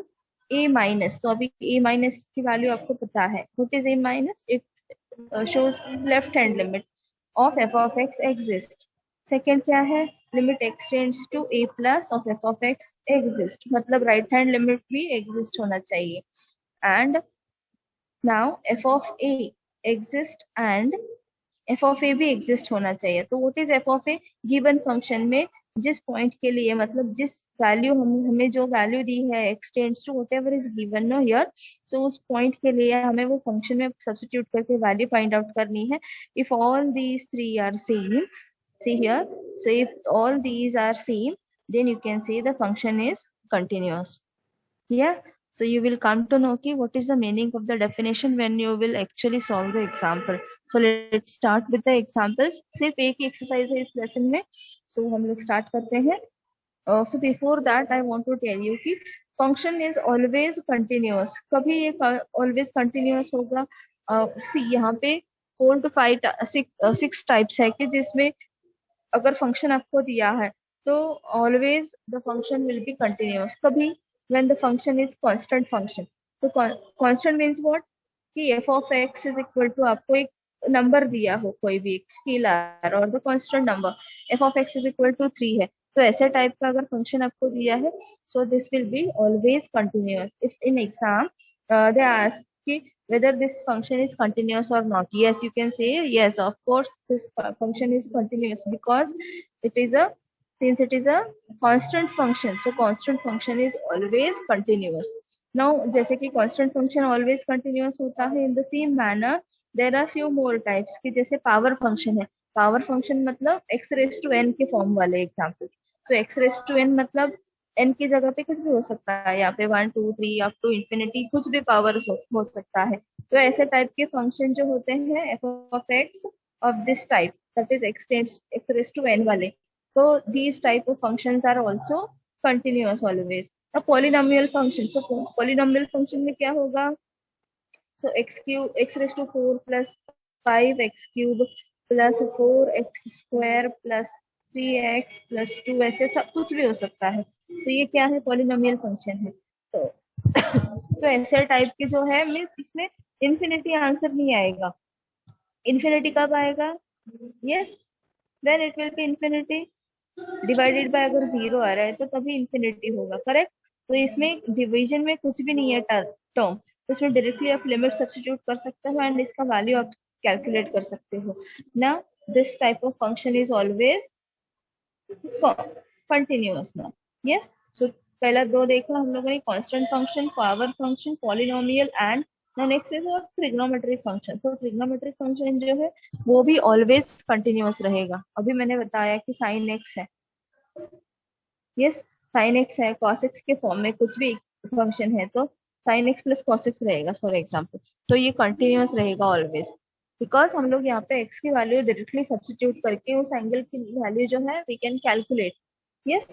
a minus. तो अभी a माइनस की वैल्यू आपको पता है, what is a minus, it shows left hand limit of f of x exist। Second क्या है, limit extends to a plus of f of x exist, मतलब right hand limit भी exist होना चाहिए। And now f of a exist and f of a भी exist होना चाहिए। तो what is f of a, given function में जिस पॉइंट के लिए, मतलब जिस वैल्यू हमें जो वैल्यू दी है extends to whatever is given no here, so उस पॉइंट के लिए हमें वो फंक्शन में सब्स्टिट्यूट करके वैल्यू फाइंड आउट करनी है। If all these three are same, see here, so if all these are same then you can say the function is continuous। yeah, so you will come to know ki what is the meaning of the definition when you will actually solve the example। so let's start with the examples। सिर्फ एक ही exercise है इस lesson में, so हम लोग start करते हैं। so before that I want to tell you कि function is always continuous। कभी ये always continuous होगा, see यहाँ पे 4 to 5 6 टाइप्स है कि जिसमें अगर फंक्शन आपको दिया है तो always the function will be continuous. कभी when the function is constant function, तो कांस्टेंट मींस व्हाट, कि f of x is equal to आपको एक नंबर दिया हो, कोई भी एक स्केलर और the constant number, f of x is equal to 3 है, तो ऐसे टाइप का अगर फंक्शन आपको दिया है, so this will be always continuous. If in exam they ask कि whether this function is continuous or not, yes you can say yes of course this function is continuous because it is a, since it is a constant function, so constant function is always continuous। Now जैसे कि constant function always continuous होता है, in the same manner there are few more types कि जैसे power function है. Power function मतलब x raised to n के form वाले example. So x raised to n मतलब n की जगह पे कुछ भी हो सकता है, यहाँ पे 1 2 3 अप टू इंफिनिटी कुछ भी पावर हो सकता है. तो ऐसे टाइप के फंक्शन जो होते हैं f of x of this type, that is x raised to n वाले, so these type of functions are also continuous always. A polynomial function, so polynomial function में क्या होगा, so x cube x raised to 4 plus 5 x cube plus 4 x square plus 3x plus 2, ऐसे सब कुछ भी हो सकता है. तो ये क्या है, पॉलिनोमियल फंक्शन है. तो तो ऐसे टाइप के जो है मीन्स इसमें इन्फिनिटी आंसर नहीं आएगा. इन्फिनिटी कब आएगा, yes when it will B infinity divided by, अगर जीरो आ रहा है तो तभी इन्फिनिटी होगा, करेक्ट. तो इसमें डिवीजन में कुछ भी नहीं है टर्म, तो इसमें डायरेक्टली आप लिमिट सब्स्टिट्यूट कर सकते हो एंड इसका वैल्यू आप कैलकुलेट कर सकते हो. Now this type of function is always continuous. Now yes, so पहला दो देखा हम लोगों ने, constant function, power function, polynomial and next is trigonometric function. So trigonometric function जो है वो भी ऑलवेज कंटिन्यूअस रहेगा. अभी मैंने बताया कि साइन एक्स है, यस साइन एक्स है, कॉस एक्स के फॉर्म में कुछ भी फंक्शन है तो sine x plus cos x रहेगा फॉर एग्जाम्पल. तो ये कंटिन्यूअस रहेगा ऑलवेज, बिकॉज हम लोग यहाँ पे एक्स की वैल्यू डायरेक्टली सब्स्टिट्यूट करके उस एंगल की वैल्यू जो है we can calculate. Yes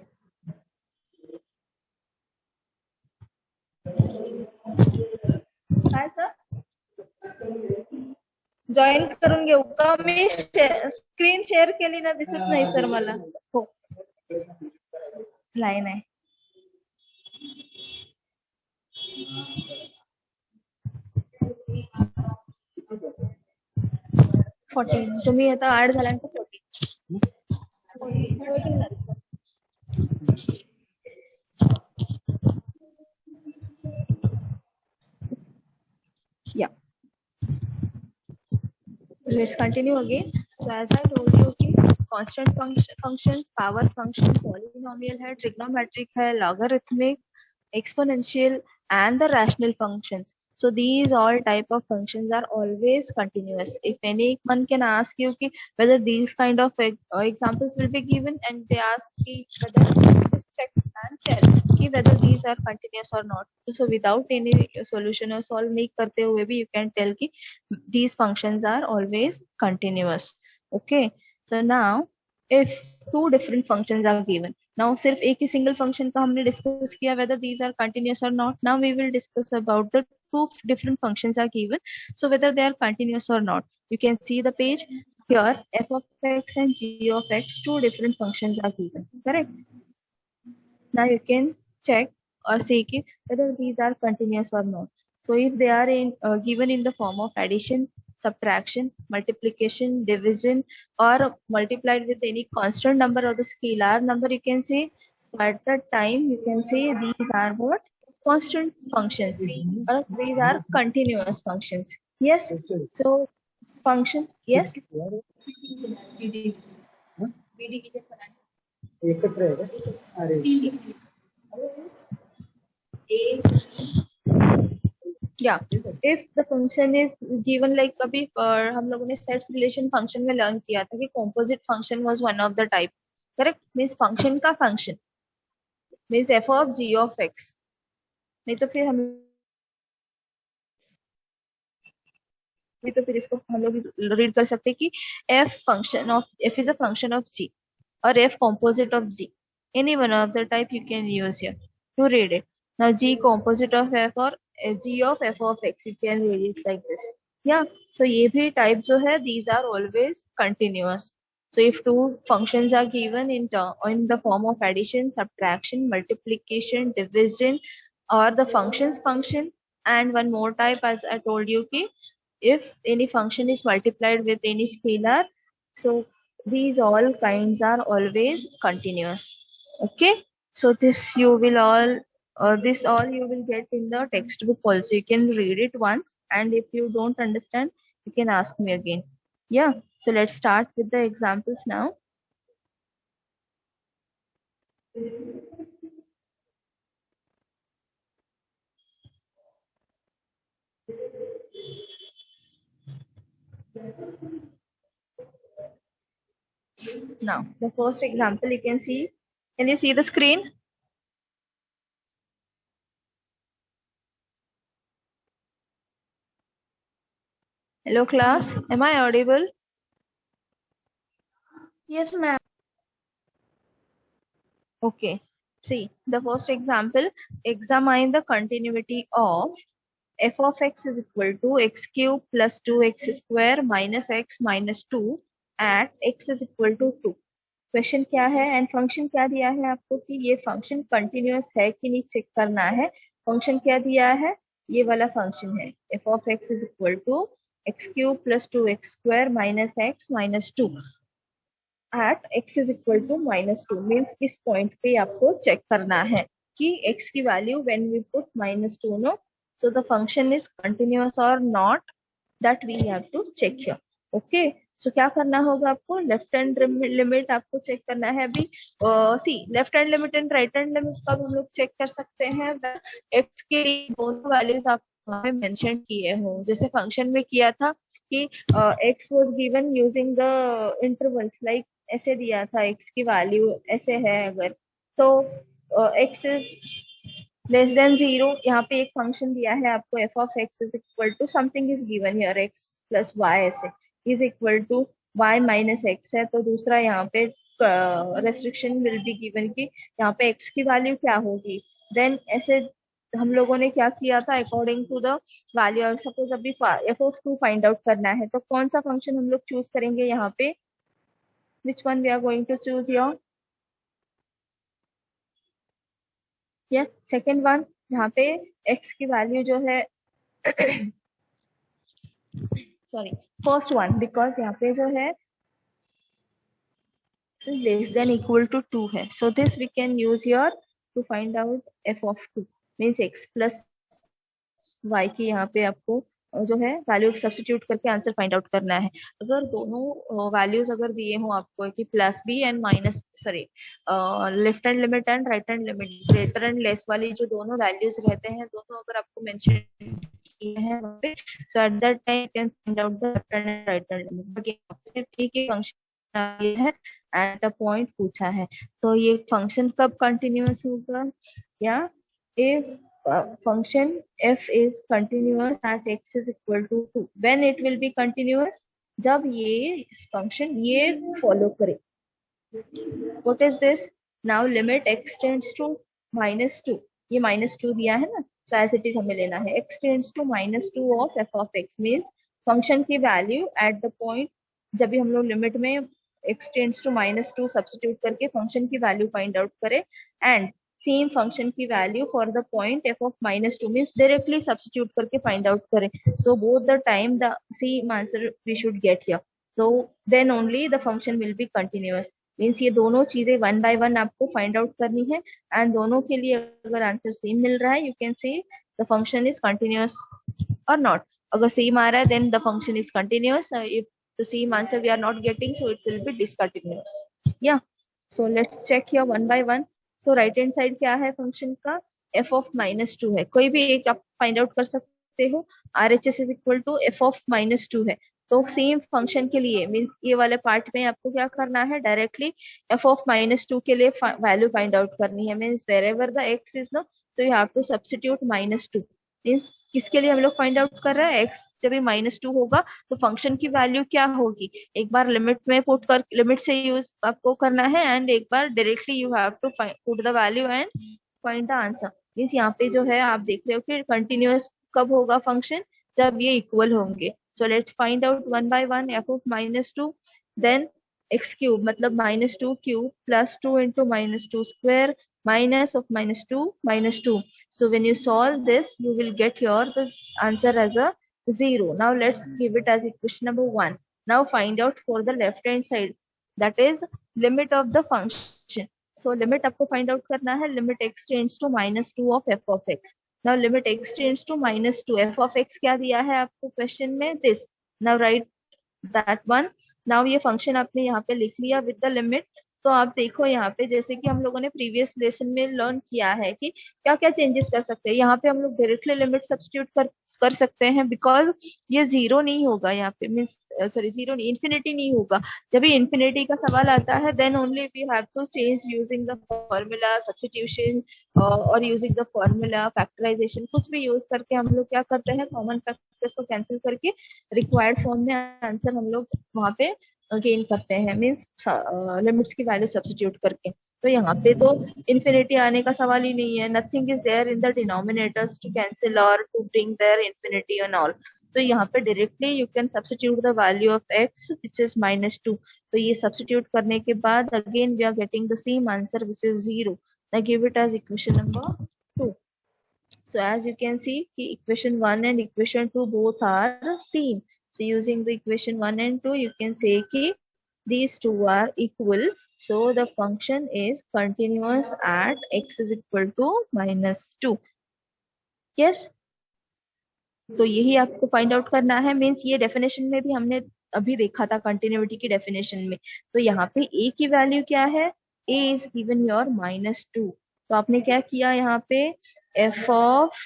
hi sir, join करून घेऊ का मी, स्क्रीन शेअर केली ना, दिसत नाही सर मला. हो लाईन आहे. 14 तुम्ही आता ऍड झाल्यानंतर 14. Yeah, let's continue again. So as I told you कि constant functions, power function, polynomial है, trigonometric है, logarithmic, exponential and the rational functions. So these all type of functions are always continuous. If anyone can ask you ki whether these kind of examples will be given and they ask ki whether just check and tell ki whether these are continuous or not. So without any solution or solve nahi karte hue bhi you can tell ki these functions are always continuous. Okay, so now if two different functions are given, now सिर्फ एक ही single function का हमने discuss किया whether these are continuous or not. Now we will discuss about the two different functions are given, so whether they are continuous or not. You can see the page here, f of x and g of x, two different functions are given, correct. Now you can check or say ki whether these are continuous or not. So if they are in given in the form of addition, subtraction, multiplication, division, or multiplied with any constant number or the scalar number, you can say at that time you can say these are what, constant functions or these are continuous functions. Yes, so functions, yes. Yeah, if the function is given like अभी हम लोगों ने sets relation function में learn किया था कि composite function was one of the type, correct. Means function का function means f of g of x, नहीं तो फिर इसको हम लोग रीड कर सकते हैं कि f function of f is a function of g or f composite of g, any one of the type you can use here to read it. Now g composite of f or g of f of x, you can read it like this. Yeah, so ये भी type जो है these are always continuous. So if two functions are given in the form of addition, subtraction, multiplication, division, or the functions function, and one more type as I told you ki if any function is multiplied with any scalar, so these all kinds are always continuous. Okay, so this you will all this all you will get in the textbook also. You can read it once, and if you don't understand you can ask me again. Yeah, so let's start with the examples now. now the first example you can see. Can you see the screen? Hello class, am I audible? Yes, ma'am. Okay, see the first example, examine the continuity of f of x is equal to x cube plus 2x square minus x minus 2 at x is equal to 2. Question क्या है and function क्या दिया है आपको कि ये function continuous है कि नहीं चेक करना है. फंक्शन क्या दिया है, ये वाला फंक्शन है f of x is equal to x cube plus 2x square minus x minus 2 at x is equal to minus 2. Means इस पॉइंट पे आपको चेक करना है कि x की value when we put minus 2 no, so the function is continuous or not, that we have to check here. Okay, so क्या करना होगा आपको, लेफ्ट हैंड लिमिट आपको चेक करना है. अभी see left hand limit and right hand limit कब हम लोग चेक कर सकते हैं, एक्स के लिए दोनों वैल्यूज आप मेंशन किए हो. जैसे फंक्शन में किया था कि x was given using the intervals, like ऐसे दिया था एक्स की वैल्यू ऐसे है अगर, तो एक्स इज लेस देन 0, यहाँ पे एक फंक्शन दिया है आपको F of x is equal to something is given here X plus Y ऐसे is equal to Y minus X है. तो दूसरा यहाँ पे रेस्ट्रिक्शन विल बी गिवन कि यहाँ पे एक्स की वैल्यू क्या होगी. देन ऐसे हम लोगों ने क्या किया था, according to the value, suppose अभी एफ ऑफ 2 फाइंड आउट करना है तो कौन सा फंक्शन हम लोग चूज करेंगे यहाँ पे, which one we are going to choose your, या सेकेंड वन यहाँ पे x की वैल्यू जो है सॉरी फर्स्ट वन, बिकॉज यहाँ पे जो है लेस देन इक्वल टू 2 है. So this we can use here to find out f of 2 means x plus y की यहाँ पे आपको जो है वैल्यू सब्स्टिट्यूट करके आंसर फाइंड आउट करना है. अगर दोनों वैल्यूज अगर दिए हो आपको कि plus B and minus sorry left hand limit and right hand limit greater and less वाली जो दोनों वैल्यूज रहते हैं, दोनों अगर आपको मेंशन किए हैं वहाँ पे, so at that time can find out the left hand and right hand limit. But ये ठीक है फंक्शन ये है एट अ पॉइंट पूछा है, तो ये फंक्शन कब कंटिन्यूअस होगा, या if function f is continuous at x is equal to 2, when it will be continuous, जब ये फंक्शन ये फॉलो करे. what is this, now limit x tends to minus 2, ये minus 2 दिया है ना, so as it is हमें लेना है x tends to minus 2 of f of x, means function की वैल्यू एट द पॉइंट जब भी हम लोग लिमिट में x tends to minus 2 substitute करके फंक्शन की वैल्यू फाइंड आउट करे, एंड सेम फंक्शन की value for the point f of minus 2 means directly substitute करके फाइंड आउट करें. So both the time the same answer we should get here, so then only the function will be continuous. Means ये दोनों चीजें one by one आपको find out करनी है, and दोनों के लिए अगर आंसर सेम मिल रहा है you can say the function is continuous और नॉट. अगर सेम आ रहा है then the function is continuous, if the same answer we are not getting so it will be discontinuous. या so let's check here one by one. So right hand side क्या है function का, f of minus 2 है, कोई भी एक आप find out कर सकते हो. RHS is equal to f of minus 2 है, तो सेम फंक्शन के लिए मीन्स ये वाले पार्ट में आपको क्या करना है, डायरेक्टली f ऑफ माइनस 2 के लिए वैल्यू फाइंड आउट करनी है. Means wherever the x is no, so you have to substitute minus 2. Means किसके लिए हम लोग फाइंड आउट कर रहे हैं, x जब ये माइनस 2 होगा तो फंक्शन की वैल्यू क्या होगी, एक बार लिमिट में पुट कर लिमिट से यूज आपको करना है, एंड एक बार directly you have to put the value and find the answer. Means यहाँ पे जो है आप देख रहे हो कि कंटिन्यूअस कब होगा फंक्शन, जब ये इक्वल होंगे. So let's find out one by one f of minus 2, then x cube मतलब minus 2 cube plus 2 into minus 2 square minus of minus 2. So when you solve this you will get your this answer as a 0. Now let's give it as equation number 1. Now find out for the left hand side, that is limit of the function. So limit आपको find out करना है, limit x tends to minus 2 of f of x. Now limit x tends to minus 2, f of x क्या दिया है आपको question में, this. Now write that one. Now ये function आपने यहाँ पे लिख लिया with the limit तो आप देखो यहाँ पे, जैसे कि हम लोगों ने प्रीवियस लेसन में लर्न किया है कि क्या क्या चेंजेस कर सकते हैं। यहाँ पे हम लोग डायरेक्टली लिमिट सब्स्टिट्यूट कर सकते हैं, बिकॉज ये जीरो नहीं होगा यहाँ पे, मीन्स सॉरी जीरो नहीं, इन्फिनिटी नहीं होगा। जब भी इन्फिनिटी का सवाल आता है then only we have to change using the formula substitution और यूजिंग द फॉर्मूला फैक्टराइजेशन, कुछ भी यूज करके हम लोग क्या करते हैं, कॉमन फैक्टर्स को कैंसिल करके रिक्वायर्ड फॉर्म में आंसर हम लोग वहाँ पे गेन करते हैं, मीन्स लिमिट्स की वैल्यू सब्स्टिट्यूट करके। तो यहाँ पे तो इन्फिनिटी आने का सवाल ही नहीं है, nothing is there in the denominators to cancel और to bring their infinity and all. तो यहाँ पे directly you can substitute the value of x which is -2। तो ये सब्स्टिट्यूट करने के बाद again we are getting the same answer which is 0। Now give it as equation number 2. So as you can see, equation 1 and equation 2 both are same. So using the equation 1 and 2, you can say कि these two are equal. So the function is continuous at x is equal to -2. Yes. तो यही आपको find out करना है, means ये definition में भी हमने अभी देखा था कंटिन्यूटी की डेफिनेशन में। तो यहाँ पे a की वैल्यू क्या है, a इज गिवन योर -2। तो आपने क्या किया यहाँ पे, f ऑफ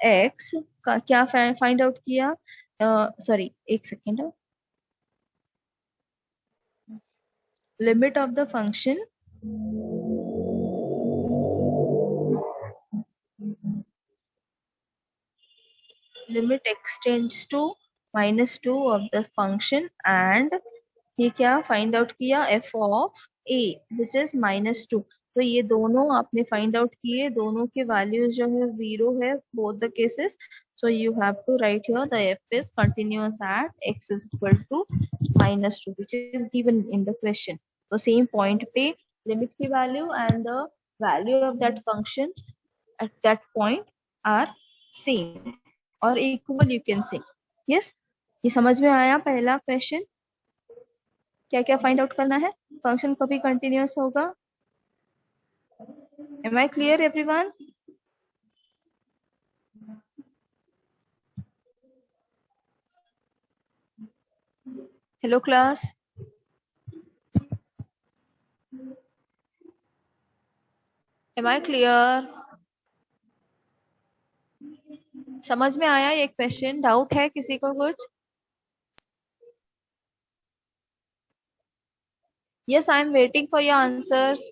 x का क्या फाइंड आउट किया, सॉरी एक second, limit of the function limit extends to -2 of the function and ये क्या फाइंड आउट किया, f of a this is -2। तो ये दोनों आपने फाइंड आउट किए, दोनों के वैल्यूज जो है 0 है both the cases. So you have to write here the f is continuous at x is equal to -2 which is given in the question। तो सेम पॉइंट पे लिमिट की value and the value of that function at that point are same और equal, you can से। Yes, ये समझ में आया पहला क्वेश्चन, क्या क्या फाइंड आउट करना है, फंक्शन कभी कंटिन्यूअस होगा। Am I clear everyone? Hello class, am I clear? समझ में आया ये क्वेश्चन? डाउट है किसी को कुछ? Yes, I am waiting for your answers.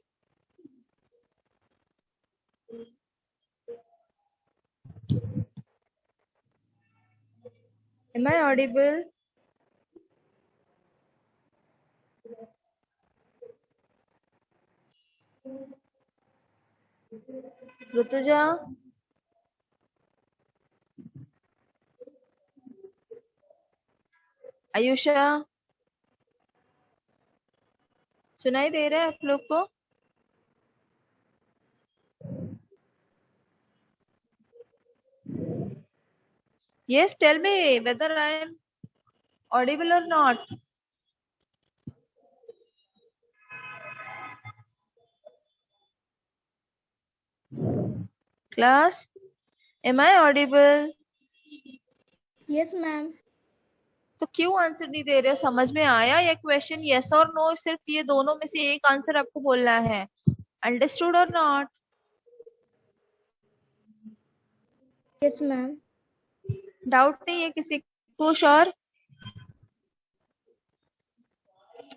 Am I audible? Rutuja, Ayusha, सुनाई दे रहा है आप लोग को? Yes, tell me whether I am audible or not. Class, am I audible? Yes, ma'am. तो क्यों आंसर नहीं दे रहे हो? समझ में आया ये क्वेश्चन? यस और नो, सिर्फ ये दोनों में से एक आंसर आपको बोलना है। अंडरस्टूड और नॉट? Yes, ma'am. डाउट नहीं है किसी को? Sure?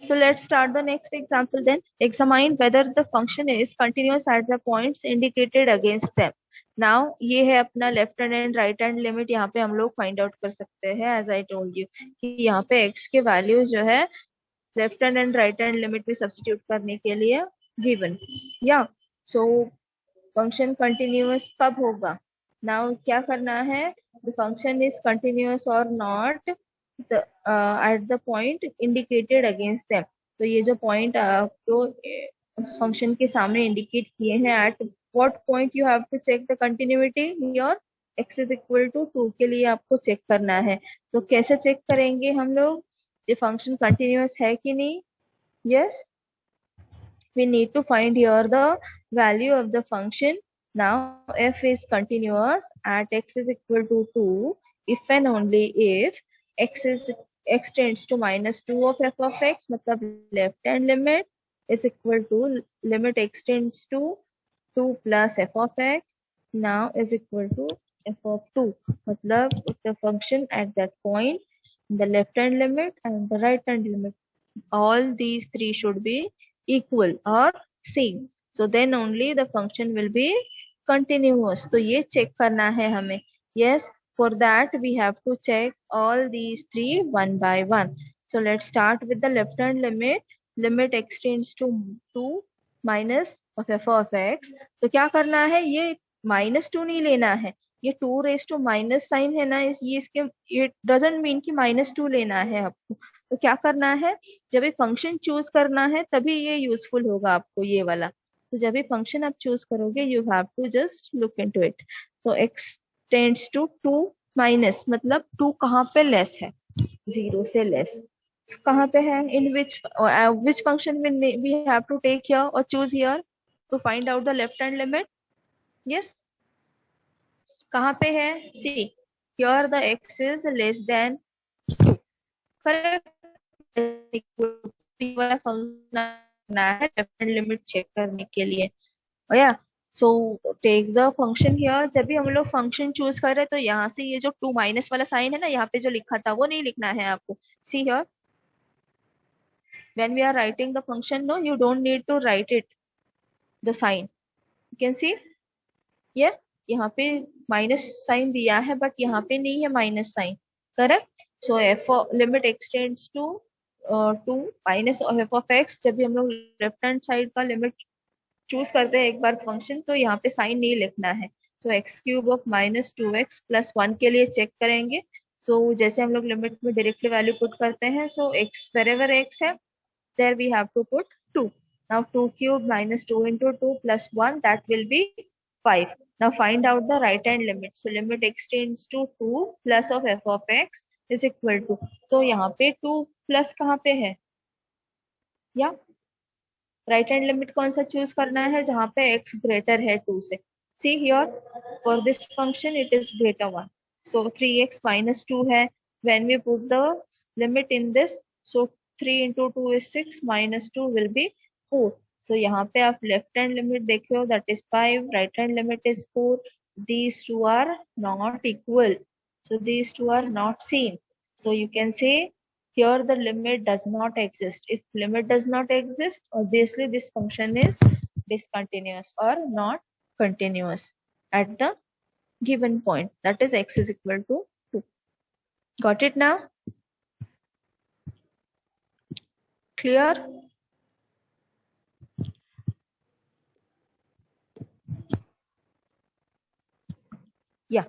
So let's start the next example then. Examine whether the function is continuous at the points indicated against them. Now ये है अपना left hand and right hand limit, यहाँ पे हम लोग फाइंड आउट कर सकते हैं। एज आई टोल्ड यू कि यहाँ पे x के वैल्यूज जो है left hand and right hand limit में सब्स्टिट्यूट करने के लिए गिवन। या सो फंक्शन कंटिन्यूअस कब होगा? नाउ क्या करना है, द फंक्शन इज कंटिन्यूअस और not at the point indicated against them। तो ये जो पॉइंट आपको फंक्शन के सामने इंडिकेट किए हैं, at what point you have to check the continuity, your x is equal to 2 के लिए आपको चेक करना है। तो कैसे चेक करेंगे हम लोग, ये फंक्शन कंटिन्यूअस है कि नहीं? Yes, we need to find here the value of the function। now f is continuous at x is equal to 2 if and only if x tends to -2 of f of x, मतलब left hand limit is equal to limit x tends to 2 plus f of x now is equal to f of 2. मतलब the function at that point, the left hand limit and the right hand limit, all these three should be equal or same. So then only the function will be continuous. तो ये check करना है हमें. Yes, for that we have to check all these three one by one. So let's start with the left hand limit. Limit x tends to 2 minus of f of x. तो क्या करना है, ये -2 नहीं लेना है, ये 2 रेज टू माइनस साइन है ना, ये इसके इट डजंट मीन कि -2 लेना है आपको. तो क्या करना है, जब ये फंक्शन चूज करना है तभी ये यूजफुल होगा आपको ये वाला. तो जब ये फंक्शन आप चूज करोगे you have to just look into it. So x tends to 2 minus, मतलब 2 कहाँ पे लेस है, 0 से लेस. कहाँ पे है, इन which function we have to take here or choose here to find out the left hand limit. Yes, कहाँ पे है, see here the x is less than 2, correct. वाला फंक्शन है लेफ्ट हैंड लिमिट चेक करने के लिए. Yeah so take the function here. जब भी हम लोग फंक्शन चूज कर रहे हैं तो यहाँ से ये जो 2 माइनस वाला साइन है ना, यहाँ पे जो लिखा था वो नहीं लिखना है आपको. See here, when we are writing the function, no, you don't need to write it the sign. You can see yeah, यहाँ पे माइनस साइन दिया है बट यहाँ पे नहीं है minus sign, correct. So f limit extends to 2 minus f of x. जब भी हम लोग लेफ्ट हैंड साइड का लिमिट चूज करते हैं एक बार फंक्शन, तो यहाँ पे साइन नहीं लिखना है. सो एक्स क्यूब ऑफ -2x + 1 के लिए चेक करेंगे. सो जैसे हम लोग लिमिट में डायरेक्टली वैल्यू पुट करते हैं, सो x wherever x है there we have to put 2. Now 2 cube minus 2 into 2 plus 1, that will be 5. Now find out the right hand limit. So limit x tends to 2 plus of f of x is equal to, तो यहाँ पे 2 plus कहाँ पे है, या right hand limit कौन सा choose करना है, जहाँ पे x ग्रेटर है 2 से. See here, for this function it is greater 1. So 3x minus 2 है. When we put the limit in this, so 3 into 2 is 6, minus 2 will be 4. So यहाँ पे आप लेफ्ट हैंड लिमिट देख रहे हो, that is 5, right hand limit is 4. These two are not equal, so these two are not same. So you can say here the limit does not exist. If limit does not exist, obviously this function is discontinuous or not continuous at the given point, that is x is equal to 2. Got it now? Clear? Yeah.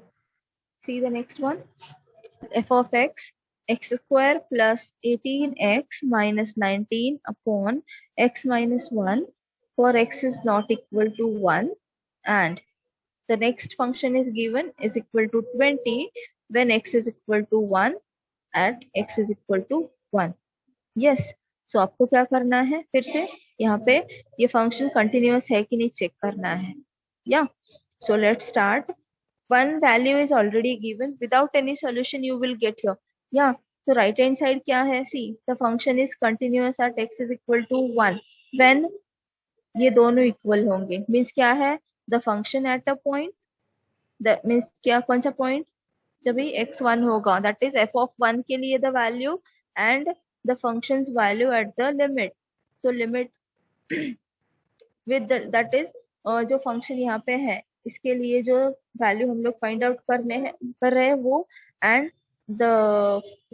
See the next one. F of x, x square plus 18x minus 19 upon x minus 1 for x is not equal to 1, and the next function is given is equal to 20 when x is equal to 1 at x is equal to 1. Yes. सो आपको क्या करना है, फिर से यहाँ पे ये function continuous है कि नहीं चेक करना है. Yeah so let's start. One value is already given, without any solution you will get here. या तो राइट हैंड साइड क्या है, see the function is continuous at x is equal to 1 when ये दोनों equal होंगे. Means क्या है, the function at a point, that means क्या, कौन सा पॉइंट, जब भी x1 होगा, दैट इज f of 1 के लिए the value and the function's value at the limit. तो limit with the, that is जो फंक्शन यहाँ पे है इसके लिए जो वैल्यू हम लोग फाइंड आउट कर रहे हैं वो, and the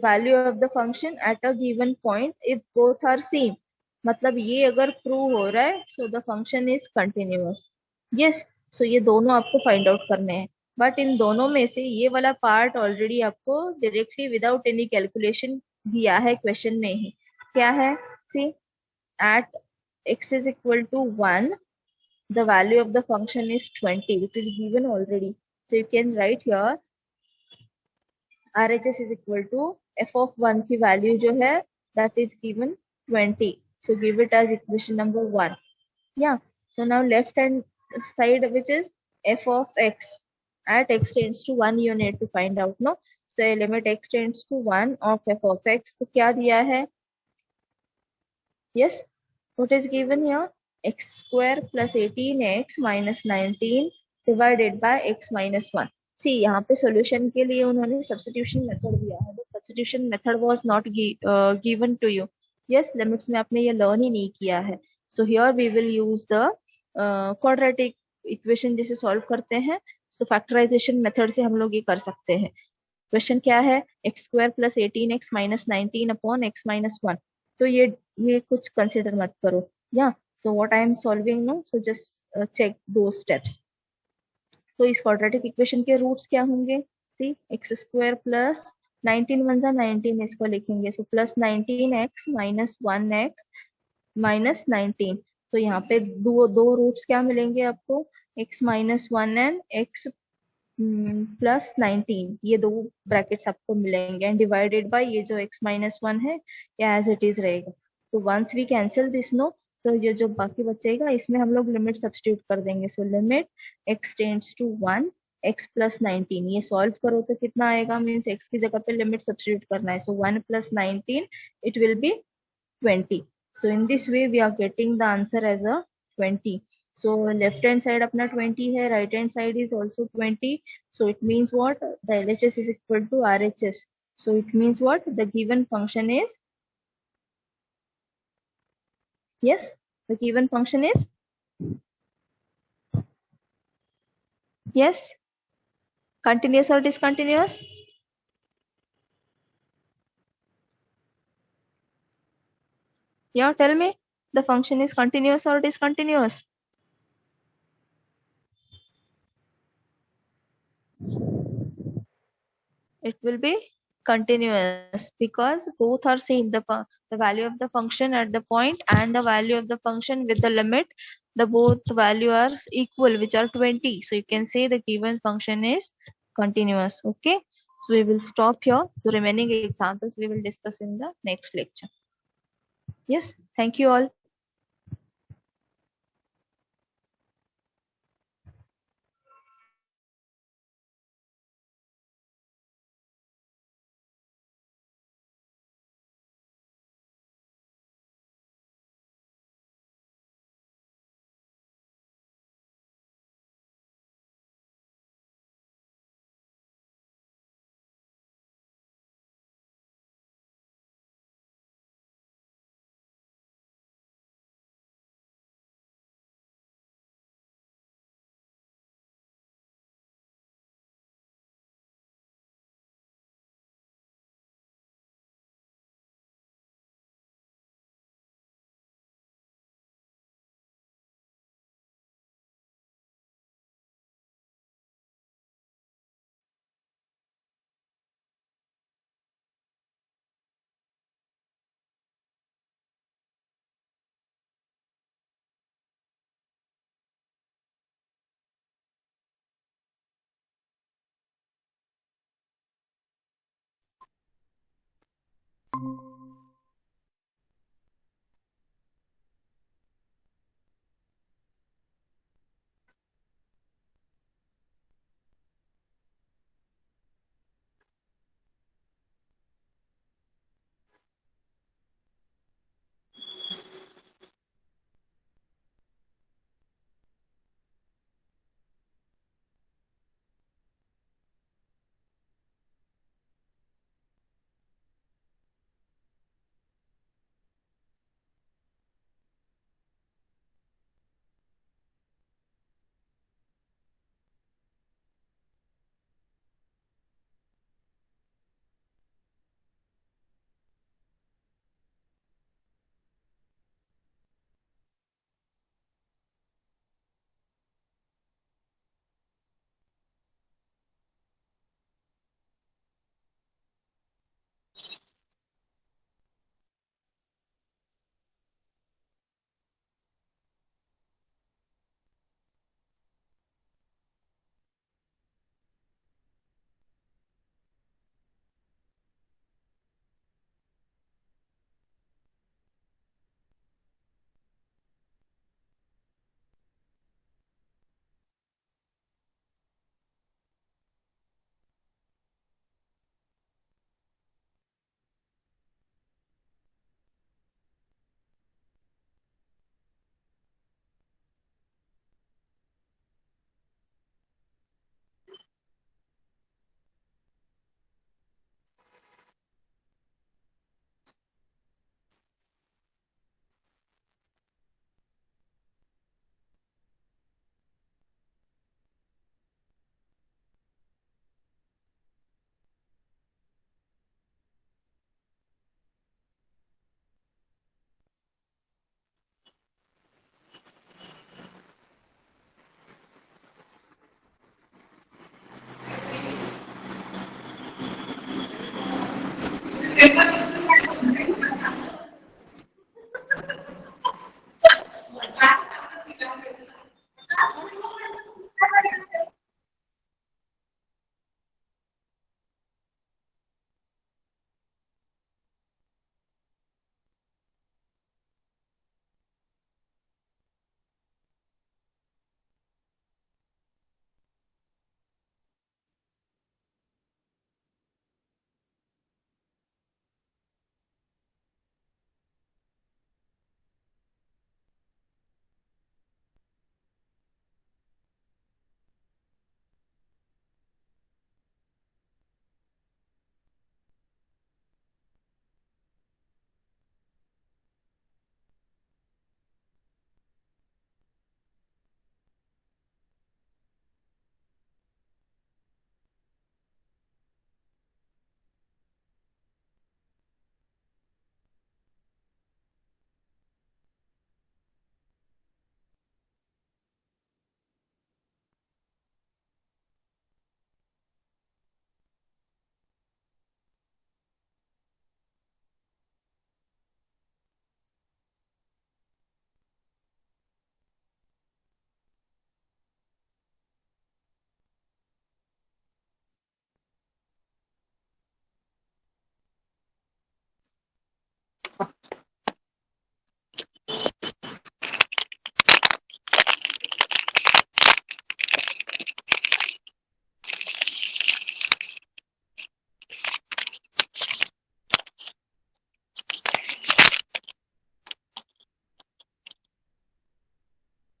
value of the function at a given point if both are same. मतलब ये अगर प्रूव हो रहा है so the function is continuous. Yes, so ये दोनों आपको फाइंड आउट करने हैं, बट इन दोनों में से ये वाला पार्ट ऑलरेडी आपको डायरेक्टली विदाउट एनी कैलकुलेशन दिया है क्वेश्चन में ही. क्या है, सी eight x is equal to 1 the value of the function is 20 which is given already. So you can write here RHS is equal to f of 1 की value जो है that is given 20. So give it as equation number 1. Yeah. So now left hand side which is f of x at x tends to 1 you need to find out, no? So limit x tends to 1 of f of x. तो क्या दिया है? Yes, What is given here? X square plus 18x minus 19 divided by x minus 1. See, यहाँ पे solution के लिए उन्होंने substitution method दिया है. The substitution method was not given to you. Yes, limits में आपने ये learn ही नहीं किया है. So here we will use the quadratic equation जैसे solve करते हैं. So factorization method से हम लोग ये कर सकते हैं. क्वेश्चन क्या है? X square plus 18x minus 19 upon x minus 1. तो ये कुछ कंसिडर मत करो. या so what I am solving no, so just check दो स्टेप्स. तो इस क्वाड्रेटिक इक्वेशन के रूट्स क्या होंगे? See, x square plus 19 one जा 19, इसको लिखेंगे. So plus 19x minus 1x minus 19. तो यहाँ पे दो रूट्स क्या मिलेंगे आपको? x minus 1 and x plus 19, ये दो ब्रैकेट्स आपको मिलेंगे. एंड डिवाइडेड बाय ये जो x माइनस 1 है या एज इट इज रहेगा. तो once we cancel this no, so ये जो बाकी बचेगा इसमें हम लोग लिमिट सब्स्टिट्यूट कर देंगे. So limit x tends to 1 x plus 19. ये सॉल्व करो तो कितना आएगा? मीन्स x की जगह पे लिमिट सब्स्टिट्यूट करना है. सो 1 plus 19 it will B 20. So in this way we are getting the answer as a 20. So left hand side अपना 20 है, right hand side is also 20. So it means what? The LHS is equal to RHS. So it means what? The given function is, yes, the given function is, yes, continuous or discontinuous? Yeah, tell me, the function is continuous or discontinuous? It will be continuous because both are same. The value of the function at the point and the value of the function with the limit, the both value are equal, which are 20. So you can say the given function is continuous. Okay, so we will stop here. The remaining examples we will discuss in the next lecture. Yes, thank you all.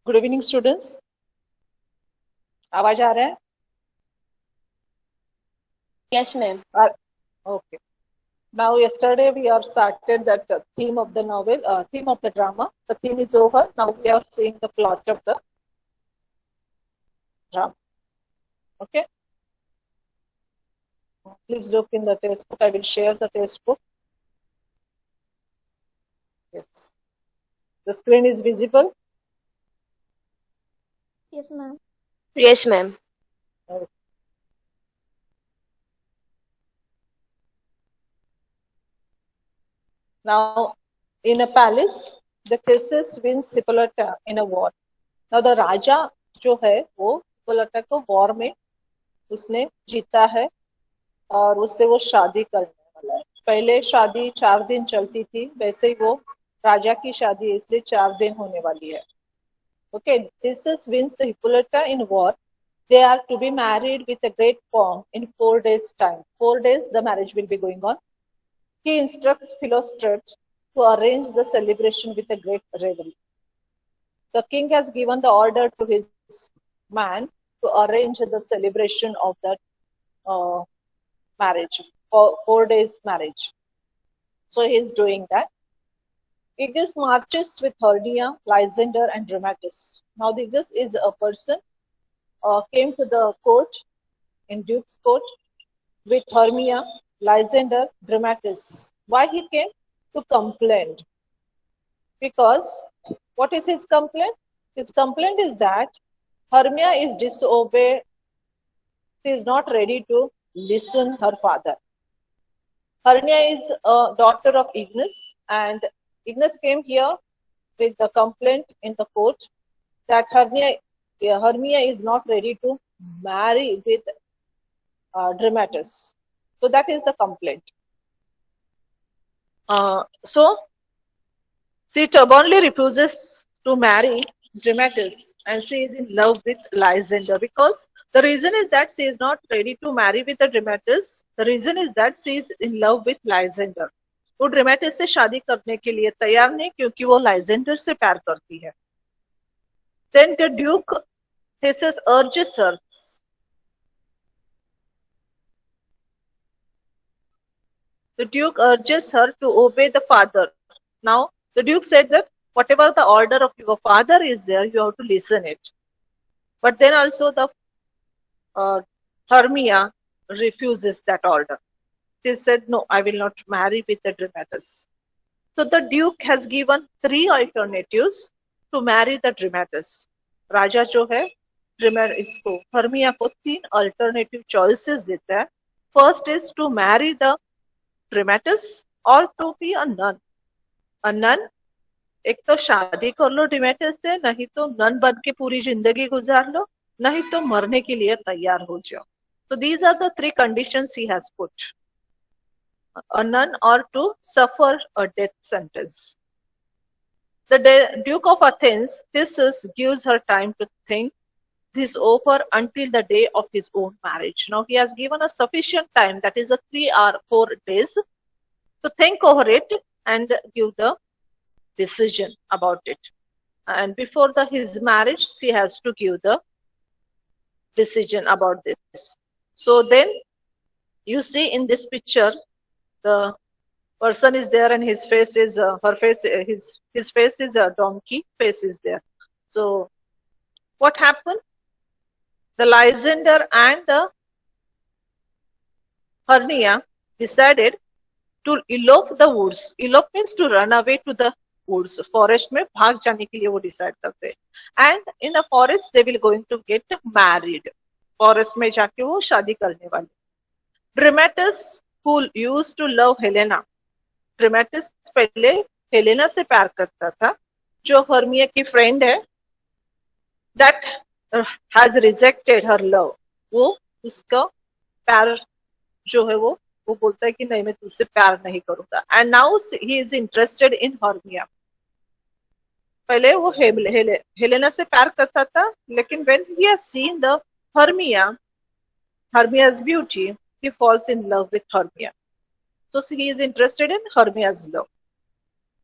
Good evening students, आवाज आ रहा है? Yes, ma'am. Okay. Now, yesterday we have started that theme of the novel, theme of the drama. The theme is over. Now we are seeing the plot of the drama. Okay. Please look in the textbook. I will share the textbook. Yes. The screen is visible. Yes, ma'am. Yes, ma'am. Okay. Now, in a palace, the Theseus wins Hippolyta in a war. Now, the Raja जो है वो Hippolyta को war में उसने जीता है और उससे वो शादी करने वाला है. पहले शादी 4 दिन चलती थी, वैसे ही वो राजा की शादी इसलिए 4 दिन होने वाली है. Okay, Theseus wins the Hippolyta in war. They are to be married with a great pomp in 4 days' time. 4 days the marriage will be going on. He instructs Philostratus to arrange the celebration with a great revel. The king has given the order to his man to arrange the celebration of that marriage, 4 days marriage. So he is doing that. Aegeus marches with Hermia, Lysander, and Dramatis. Now, Aegeus is a person came to the court in Duke's court with Hermia, Lysander, Dramatis. Why he came? To complain. Because what is his complaint? His complaint is that Hermia is disobeyed. She is not ready to listen her father. Hermia is a daughter of Ignis, and Ignis came here with the complaint in the court that Hermia is not ready to marry with Dramatis. So that is the complaint. So she stubbornly refuses to marry Dramatis, and she is in love with Lysander, because the reason is that she is not ready to marry with the Dramatis. The reason is that she is in love with Lysander. वो ड्रामेटिस से शादी करने के लिए तैयार नहीं, क्योंकि वो लाइजेंडर से प्यार करती है. Then the Duke Theseus urges her. The Duke urges her to obey the father. Now, the Duke said that whatever the order of your father is there, you have to listen it. But then also the Hermia refuses that order. She said, no, I will not marry with the Dramatis. So the Duke has given 3 alternatives to marry the Dramatis. राजा जो है इसको Hermia को 3 alternative choices देता है. First is to marry the Dramatis or to be a nun. A nun एक तो शादी कर लो डिमेटस से, नहीं तो नन बन के पूरी जिंदगी गुजार लो, नहीं तो मरने के लिए तैयार हो जाओ. So these are the three conditions he has put. A nun or to suffer a death sentence. The Duke of Athens, Theseus, gives her time to think this over until the day of his own marriage. Now he has given a sufficient time, that is a 3 or 4 days, to think over it and give the decision about it. And before his marriage, she has to give the decision about this. So then you see in this picture, the person is there and his face is his face is a donkey face is there. So what happened? The Lysander and the Hermia decided to elope the woods. Elope means to run away to the woods. Forest में भाग जाने के लिए वो decide करते हैं. And in the forest they will going to get married. Forest में जाके वो शादी करने वाले. Dramatis, who used to love Helena. Dramatis पहले हेलेना से प्यार करता था, जो हर्मिया की फ्रेंड है. That has rejected her love. वो उसका प्यार जो है वो बोलता है कि नहीं, मैं तुझसे प्यार नहीं करूंगा. And now he is interested in Hermia. पहले वो हेलेना से प्यार करता था, लेकिन when he has seen the Hermia's beauty, he falls in love with Hermia. So he is interested in Hermia's love.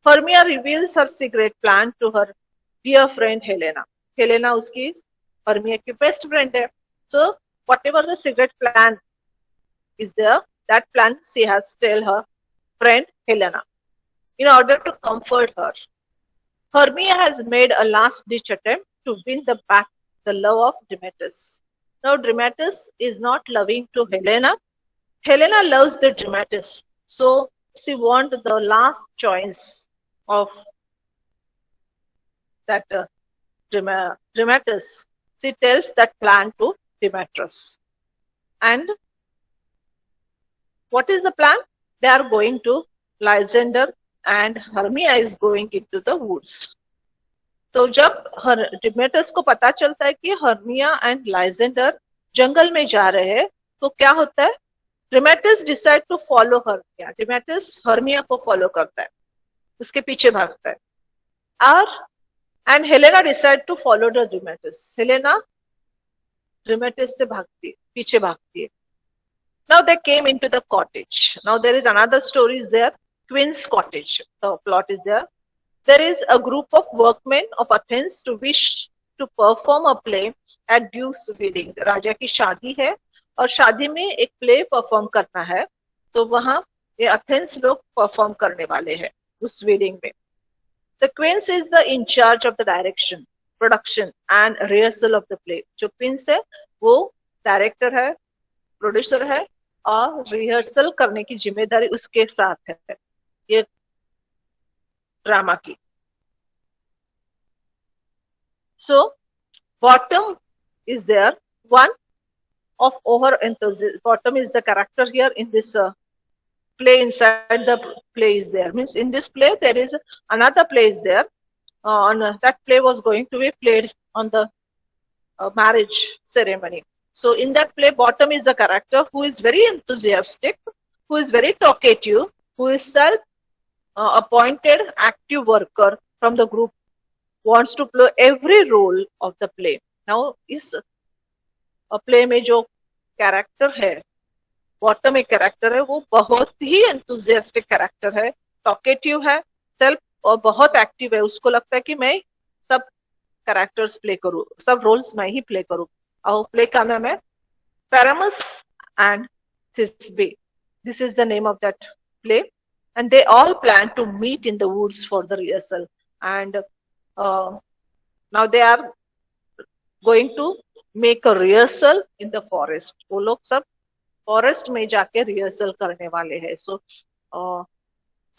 Hermia reveals her secret plan to her dear friend Helena. Helena उसकी Hermia की best friend है. So whatever the secret plan is there, that plan she has tell her friend Helena in order to comfort her. Hermia has made a last-ditch attempt to win back the love of Dramatis. Now Dramatis is not loving to Helena. Helena loves the Dramatis. So she wants the last choice of that Dramatis. She tells that plan to Demetrius. And what is the plan? They are going to Lysander and Hermia is going into the woods. तो जब Demetrius को पता चलता है कि Hermia and Lysander जंगल में जा रहे हैं, तो क्या होता है? Demetrius decide to follow Hermia. Demetrius Hermia को follow करता है, उसके पीछे भागता है. और and Helena decide to follow the Demetrius. Helena Demetrius से भागती है, पीछे भागती है. Now they came into the cottage. Now there is another story is there, Queen's cottage. The plot is there. There is a group of workmen of Athens to wish to perform a play at Duke's wedding. राजा की शादी है और शादी में एक play perform करना है, तो वहां ये अथेंस लोग परफॉर्म करने वाले हैं उस वेडिंग में. The Queen's is the in charge of the direction, production and rehearsal of the play. जो Queen's है वो डायरेक्टर है, प्रोड्यूसर है और रिहर्सल करने की जिम्मेदारी उसके साथ है ये ड्रामा की. So Bottom is there. One of over enthusiasm. Bottom is the character here in this play. Inside the play is there. Means in this play there is another play is there. That play was going to be played on the marriage ceremony. So in that play, Bottom is the character who is very enthusiastic, who is very talkative, who is self-appointed active worker from the group, wants to play every role of the play. Now इस play में जो character है, Bottom एक character है, वो बहुत ही enthusiastic character है, talkative है, self और बहुत active है. उसको लगता है कि मैं सब characters play करूँ, सब roles मैं ही play करूँ. Our play का नाम है Paramus and Thisbe. This is the name of that play, and they all plan to meet in the woods for the rehearsal. And now they are going to make a rehearsal in the forest. वो लोग सब forest में जाके rehearsal करने वाले हैं. So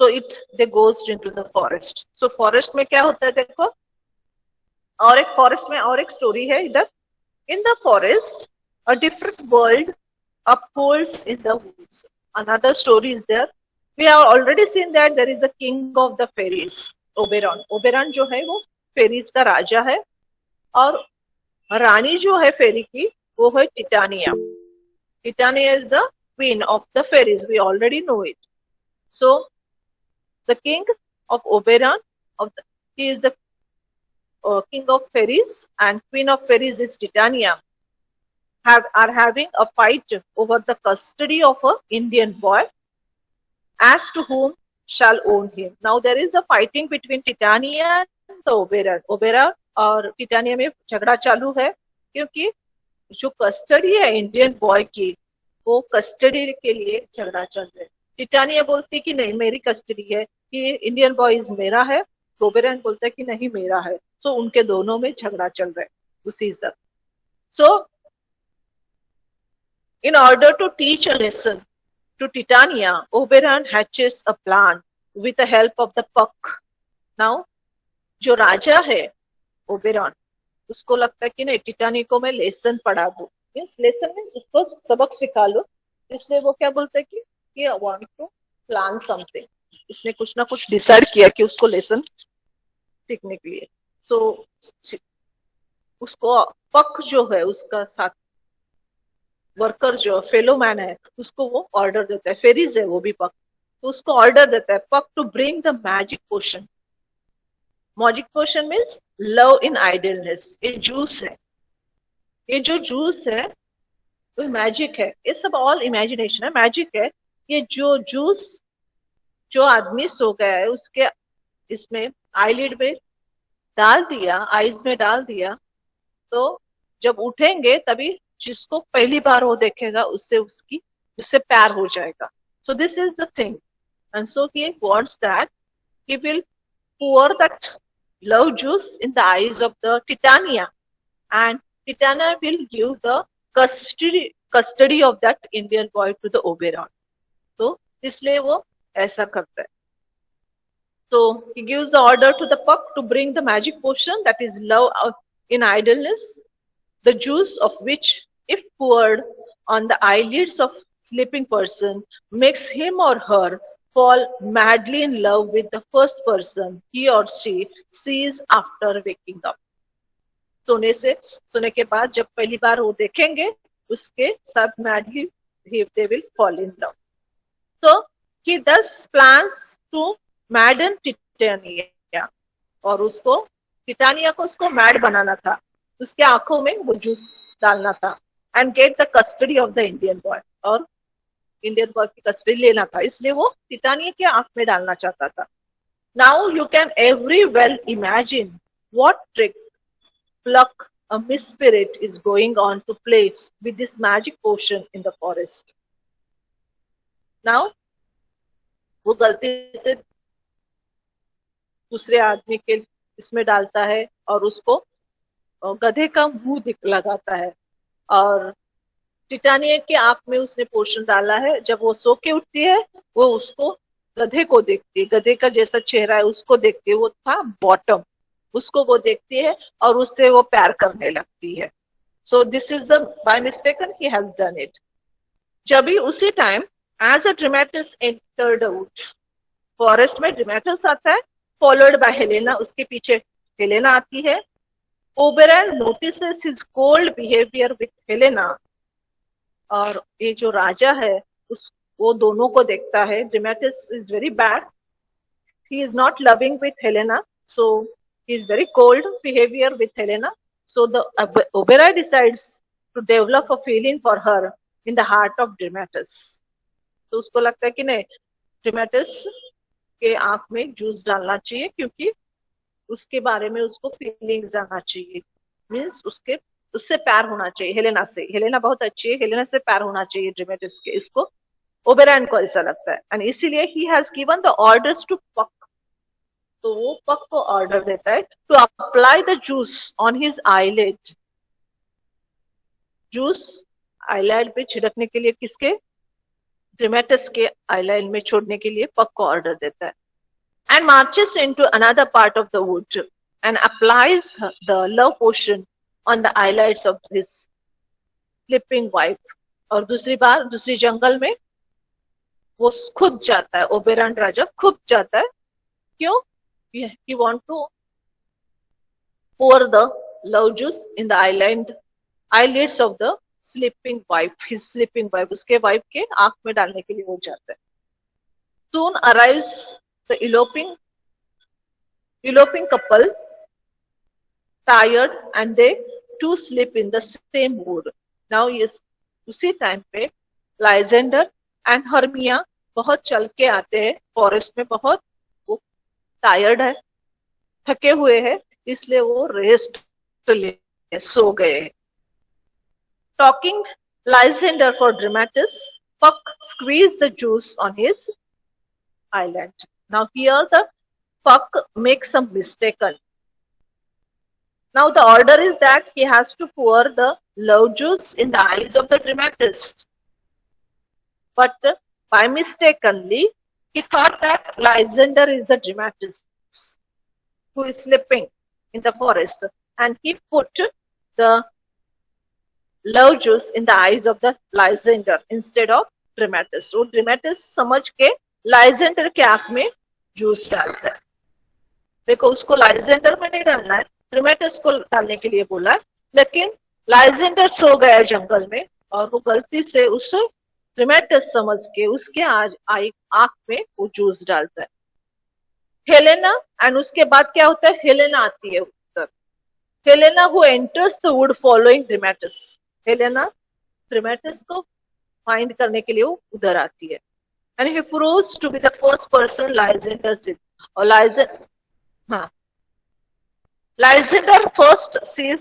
they goes into the forest. So forest में क्या होता है देखो, और एक forest में और एक story है इधर. In the forest, a different world upholds in the woods. Another story is there. We have already seen that there is a king of the fairies. Oberon. Oberon जो है वो फेरीज का राजा है, और रानी जो है फेरी की वो है Titania. Titania is the queen of the fairies, we already know it. So the king of Oberon, he is the king of fairies, and queen of fairies is Titania, are having a fight over the custody of a Indian boy, as to whom shall own him. Now there is a fighting between Titania and the Oberon. Oberon और Titania में झगड़ा चालू है, क्योंकि जो custody है Indian boy की, वो कस्टडी के लिए झगड़ा चल रहा है. टिटानिया बोलती कि नहीं मेरी कस्टडी है, कि इंडियन बॉय मेरा है. ओबेरॉन बोलता है कि नहीं मेरा है. तो उनके दोनों में झगड़ा चल रहा है उसी सब. सो in order to teach a lesson to Titania, Oberon hatches a plan with the help of the Puck. Now, जो राजा है ओबेरॉन, उसको लगता है कि नहीं टिटानिया को मैं लेसन पढ़ा दूं. मीन्स लेसन मीन्स उसको सबक सिखा लो. इसलिए वो क्या बोलते हैं कि I want to plan something. इसने कुछ ना कुछ डिसाइड किया कि उसको लेसन सीखने के लिए. सो उसको पक जो है उसका साथ वर्कर जो फेलो मैन है, उसको वो ऑर्डर देता है. फेरीज है वो भी पक, तो उसको ऑर्डर देता है Puck to bring the magic potion. Magic potion means love in idleness. ये जूस है, ये जो जूस है वो मैजिक है. ये सब ऑल इमेजिनेशन है, मैजिक है. ये जो जूस जो आदमी सो गया है उसके इसमें आईलिड में डाल दिया, आईज में डाल दिया, तो जब उठेंगे तभी जिसको पहली बार वो देखेगा उससे प्यार हो जाएगा. सो this is the thing. And so he wants that he will pour that love juice in the eyes of the Titania, and Titania will give the custody of that Indian boy to the Oberon. तो इसलिए वो ऐसा करता है. So he gives the order to the Puck to bring the magic potion, that is love in idleness, the juice of which, if poured on the eyelids of sleeping person, makes him or her fall madly in love with the first person he or she sees after waking up. सोने के बाद जब पहली बार वो देखेंगे उसके साथ madly they will fall in love. So he thus plans to madden Titania, और उसको टिटानिया को उसको मैड बनाना था, उसके आंखों में वो जूस डालना था, and get the custody of the Indian boy, और इंडियन बॉय की कस्टडी लेना था. इसलिए वो टिटानिया के आंख में डालना चाहता था. Now you can every well imagine what trick Puck, a Miss Spirit, is going on to play with this magic potion in the forest. Now, वो गलती से दूसरे आदमी के इसमें डालता है और उसको गधे का मुंह लगाता है, और टिटानिया की आंख में उसने पोषण डाला है. जब वो सो के उठती है वो उसको गधे को देखती है, गधे का जैसा चेहरा है उसको देखती है. वो था बॉटम, उसको वो देखती है और उससे वो प्यार करने लगती है. So this is the by mistaken he has done it. जब भी उसी time as a Demetrius entered out, forest में ड्रामेटिस आता है, फॉलोड बाय हेलेना, उसके पीछे हेलेना आती है. Oberon notices his cold behaviour with Helena, और ये जो राजा है वो दोनों को देखता है. Demetrius is very bad, he is not loving with Helena, so he is very cold behavior with Helena. So the Oberon decides to develop a feeling for her in the heart of Dramatis. तो उसको लगता है कि नहीं ड्रामेटिस के आंख में juice डालना चाहिए, क्योंकि उसके बारे में उसको फीलिंग्स आना चाहिए. मीन्स उससे प्यार होना चाहिए हेलेना से. हेलेना बहुत अच्छी है, हेलेना से प्यार होना चाहिए ड्रामेटिस के. इसको ओबेरॉन को ऐसा लगता है, एंड इसीलिए he has given the orders to Puck. तो वो पक को ऑर्डर देता है to apply the juice on his eyelid. Juice eyelid पे छिड़कने के लिए किसके? ड्रामेटिस के आईलाइड में छोड़ने के लिए पक को ऑर्डर देता है. And marches into another part of the wood and applies the love potion on the eyelids of his sleeping wife. और दूसरी जंगल में वो खुद जाता है, ओबेरॉन राजा खुद जाता है. क्यों? he want to pour the love juice in the eyelids of the sleeping wife, his sleeping wife, उसके wife के आंख में डालने के लिए वो जाता है. Soon arrives the eloping couple, tired, and they two sleep in the same wood. Now yes, उसी टाइम पे लाइजेंडर एंड हर्मिया बहुत चल के आते हैं फॉरेस्ट में, बहुत वो टायर्ड है, थके हुए हैं, इसलिए वो रेस्ट ले सो गए. Talking Lysander for Demetrius, Puck squeezed the juice on his eyelid. Now here the Puck makes some mistaken. Now the order is that he has to pour the love juice in the eyes of the dramatist. But by mistakenly, he thought that Lysander is the dramatist who is sleeping in the forest, and he put the love juice in the eyes of the Lysander instead of dramatist. वो dramatist समझ के Lysander के आंख में juice डालता है. देखो उसको Lysander में नहीं डालना है, dramatist को डालने के लिए बोला है, लेकिन Lysander सो गया जंगल में और वो गलती से उस dramatist समझ के उसके आंख में वो जूस डालता है. हेलेना, एंड उसके बाद क्या होता है, हेलेना आती है उधर. Helena who enters the wood following dramatist. Helena dramatist को फाइंड करने के लिए वो उधर आती है. And he proves to be the first person Lysander sees. और Lysander first sees.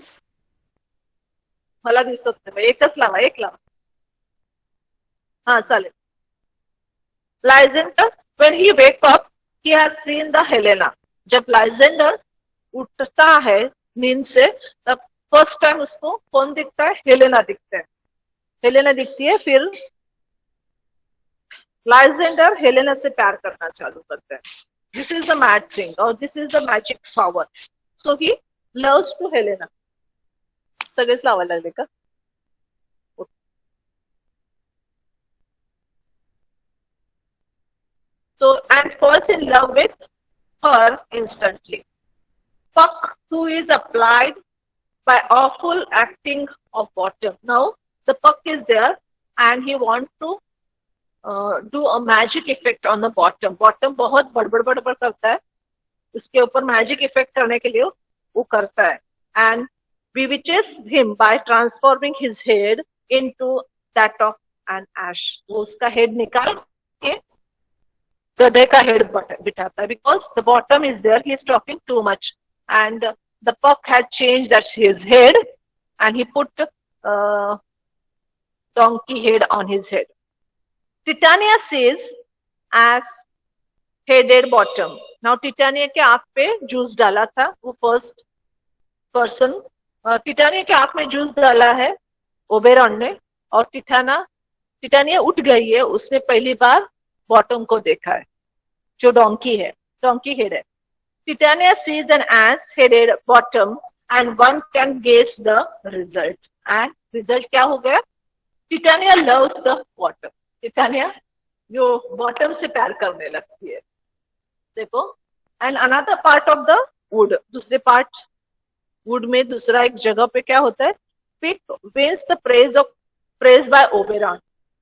मला दिसत नाही, एक लावा. चालेल. Lysander, when he wake up, he has seen the Helena. जब Lysander उठता है नींद से, तब फर्स्ट टाइम उसको कौन दिखता है, हेलेना दिखता है. हेलेना दिखती है, फिर Lysander हेलेना से प्यार करना चालू करता है. This is the mad thing, or this is the magic power. So he loves to Helena. सगळेच लावायला लागले का? So, and falls in love with her instantly. Puck, who is applied by awful acting of Bottom. Now, the Puck is there and he wants to do a magic effect on the Bottom. Bottom बहुत बड़बड़ करता है, उसके ऊपर magic effect करने के लिए वो करता है. And bewitches him by transforming his head into that of an ash. वो उसका head निकाल के गधे का हेड बिठाता है, because the Bottom is there, he is talking too much, and the Puck had changed that his head and he put donkey head on his head. Titania says as headed Bottom. Now Titania के आंख पे juice डाला था, वो first person. Titania के आंख में juice डाला है ओबेरॉन ने, और टिटानिया उठ गई है, उसने पहली बार बॉटम को देखा है जो डोंकी हेड है. Titania sees an ass-headed bottom and one can guess the result. And result क्या हो गया? Titania loves the bottom. Titania जो bottom से प्यार करने लगती है. देखो. And another part of the wood. दूसरे part wood में दूसरा एक जगह पे क्या होता है? Pick wins the praise by Oberon.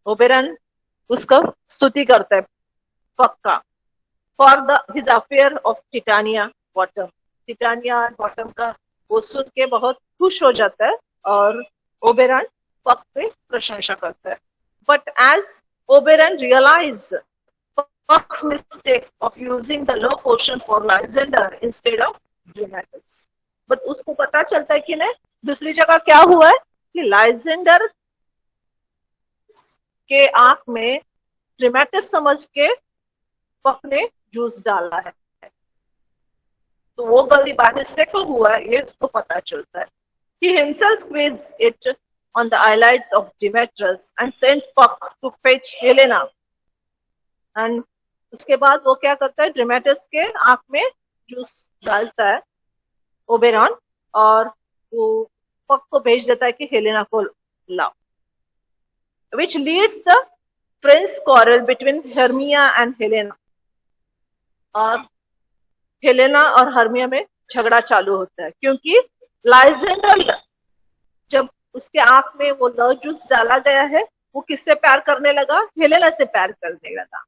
Oberon उसका स्तुति करता है पक्का for his affair of Titania Bottom. Titania Bottom का वो सुन के बहुत खुश हो जाता है और Oberon पक पे प्रशंसा करता है. But as Oberon realizes Puck's mistake of using the low potion for Lysander instead of Dramatis. But उसको पता चलता है कि नहीं, दूसरी जगह क्या हुआ है कि Lysander के आंख में ड्रामेटिस समझ के पक ने जूस डाला है, तो वो गलती बाय मिस्टेक को हुआ है, ये उसको पता चलता है. He himself squeezed it on the eyelids of Demetrius and sent Puck to fetch Helena. And उसके बाद वो क्या करता है, ड्रामेटिस के आंख में जूस डालता है ओबेरॉन, और वो पक को भेज देता है कि हेलेना को लाओ. Which leads the Prince quarrel between Hermia and Helena. और हेलेना और हर्मिया में झगड़ा चालू होता है, क्योंकि लाइजेंडर जब उसके आंख में वो लव जूस डाला गया है, वो किससे प्यार करने लगा? हेलेना से प्यार करने लगा,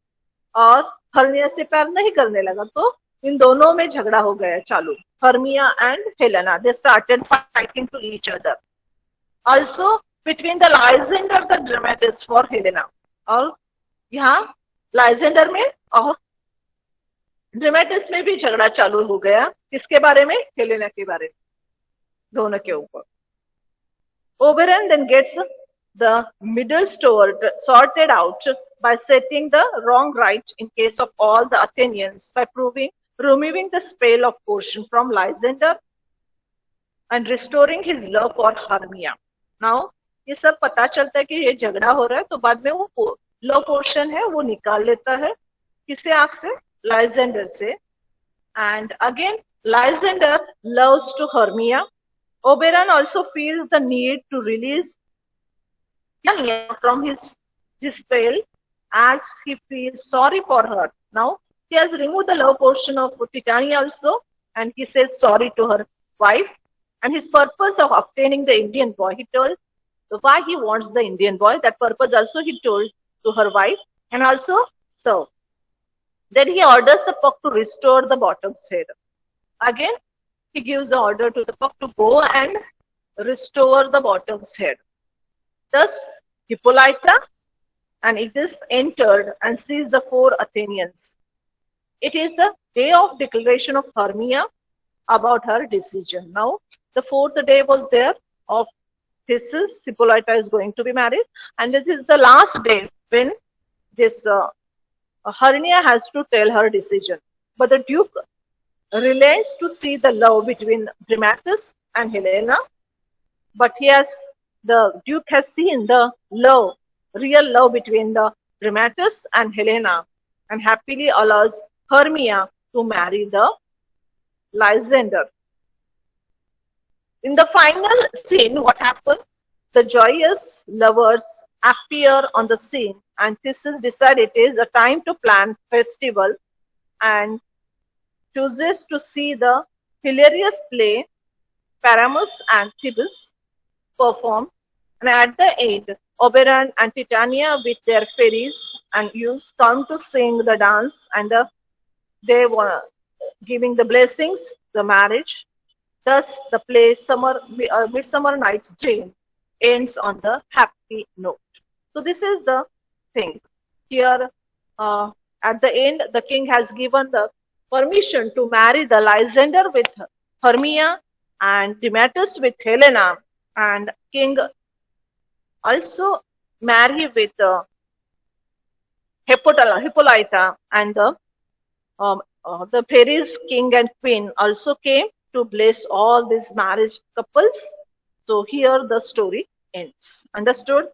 और हर्मिया से प्यार नहीं करने लगा। तो इन दोनों में झगड़ा हो गया चालू। Hermia and Helena, they started fighting to each other. Also between the Lysander the Demetrius for Helena, और यहाँ लाइजेंडर में और ड्रामेटिस्ट में भी झगड़ा चालू हो गया। किसके बारे में? हेलेना के बारे में, दोनों के ऊपर। Oberon then gets the middle sorted out by setting the wrong right in case of all the Athenians by removing the spell of portion from Lysander and restoring his love for Hermia. Now ये सब पता चलता है कि ये झगड़ा हो रहा है, तो बाद में वो लव पोर्शन है वो निकाल लेता है। किससे? आंख से, लाइजेंडर से। And again Lysander loves to Hermia. Oberon also feels the need to release Titania from his spell, as he feels sorry for her. Now he has removed the love portion of Titania also, and he says sorry to her wife. And his purpose of obtaining the Indian boy, he told, so why he wants the Indian boy, that purpose also he told to her wife. And also, so then he orders the puck to restore the bottom's head. Again, he gives the order to the puck to go and restore the bottom's head. Thus, Hippolyta and Isis entered and seized the 4 Athenians. It is the day of declaration of Hermia about her decision. Now, the 4th day was there of Theseus. Hippolyta is going to be married, and this is the last day when this Hermia has to tell her decision. But the Duke relents to see the love between Dramatis and Helena, but the Duke has seen the love, real love between the Dramatis and Helena, and happily allows Hermia to marry the Lysander. In the final scene, what happened? The joyous lovers appear on the scene, and Theseus decided it is a time to plan festival and chooses to see the hilarious play Paramus and Thebes perform. And at the end, Oberon and Titania with their fairies and youths come to sing the dance, and they were giving the blessings, the marriage. Thus, the play Midsummer Night's Dream ends on the happy note. So this is the thing. Here, at the end, the king has given the permission to marry the Lysander with Hermia and Dramatis with Helena, and king also marry with Hippolyta, and the fairies king and queen also came to bless all these marriage couples. So here the story ends. Understood?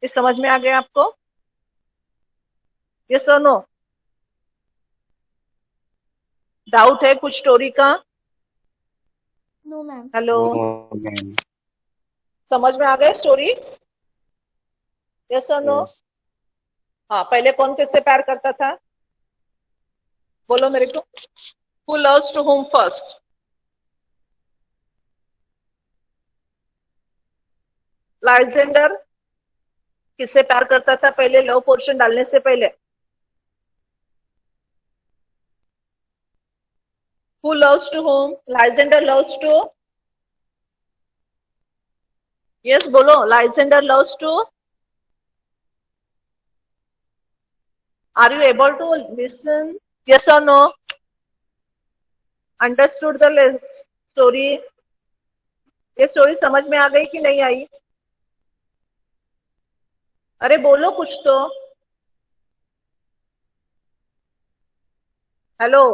ये समझ में आ गया आपको? Yes or no? Doubt है कुछ story का? No, ma'am. Hello, समझ में आ गया स्टोरी? यस और नो? हाँ, पहले कौन किससे प्यार करता था? बोलो मेरे को। Who loves to whom first? लाइजेंडर किससे प्यार करता था पहले, लव पोर्शन डालने से पहले? Who loves to whom? Lysander loves to? Yes, bolo. Lysander loves to? Are you able to listen? Yes or no? Understood the story? ये स्टोरी समझ में आ गई कि नहीं आई? अरे बोलो कुछ तो। Hello,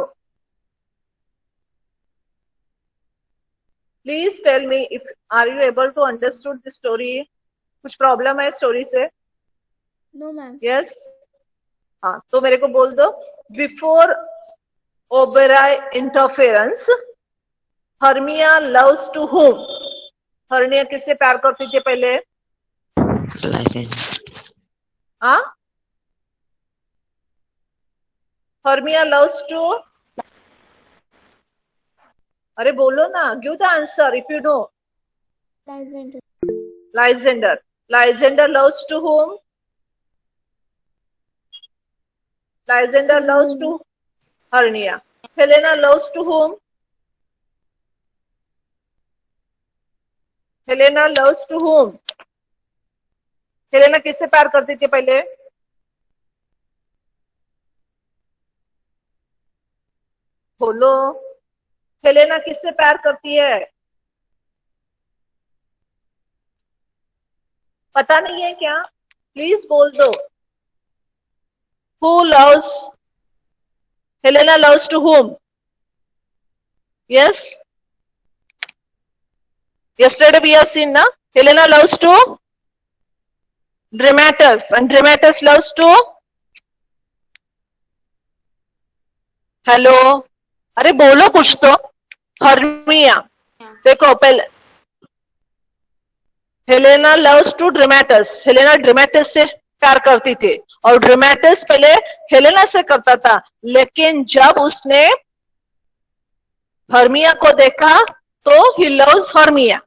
please tell me if are you able to understood the story. कुछ प्रॉब्लम है स्टोरी से? No, ma'am. यस? हाँ, तो मेरे को बोल दो। Before Oberon interference, Hermia loves to whom? Hermia किससे प्यार करती थी पहले? हाँ, हर्मिया लव्स टू अरे बोलो ना, give the answer if you know. Lysander. Lysander. Lysander loves to whom? Lysander loves to Hermia. Helena loves to whom? Helena loves to whom? Helena किससे प्यार करती थी पहले? बोलो, हेलेना किससे प्यार करती है? पता नहीं है क्या? प्लीज बोल दो. Who loves? Helena loves to whom? Yes. Yesterday we have seen, na? Helena loves to Dramatis, and Dramatis loves to. Hello, अरे बोलो कुछ तो. हर्मिया. देखो पहले हेलेना लव्स टू ड्रामेटिस. हेलेना ड्रामेटिस से प्यार करती थी और ड्रामेटिस पहले हेलेना से करता था, लेकिन जब उसने हर्मिया को देखा तो he loves Hermia.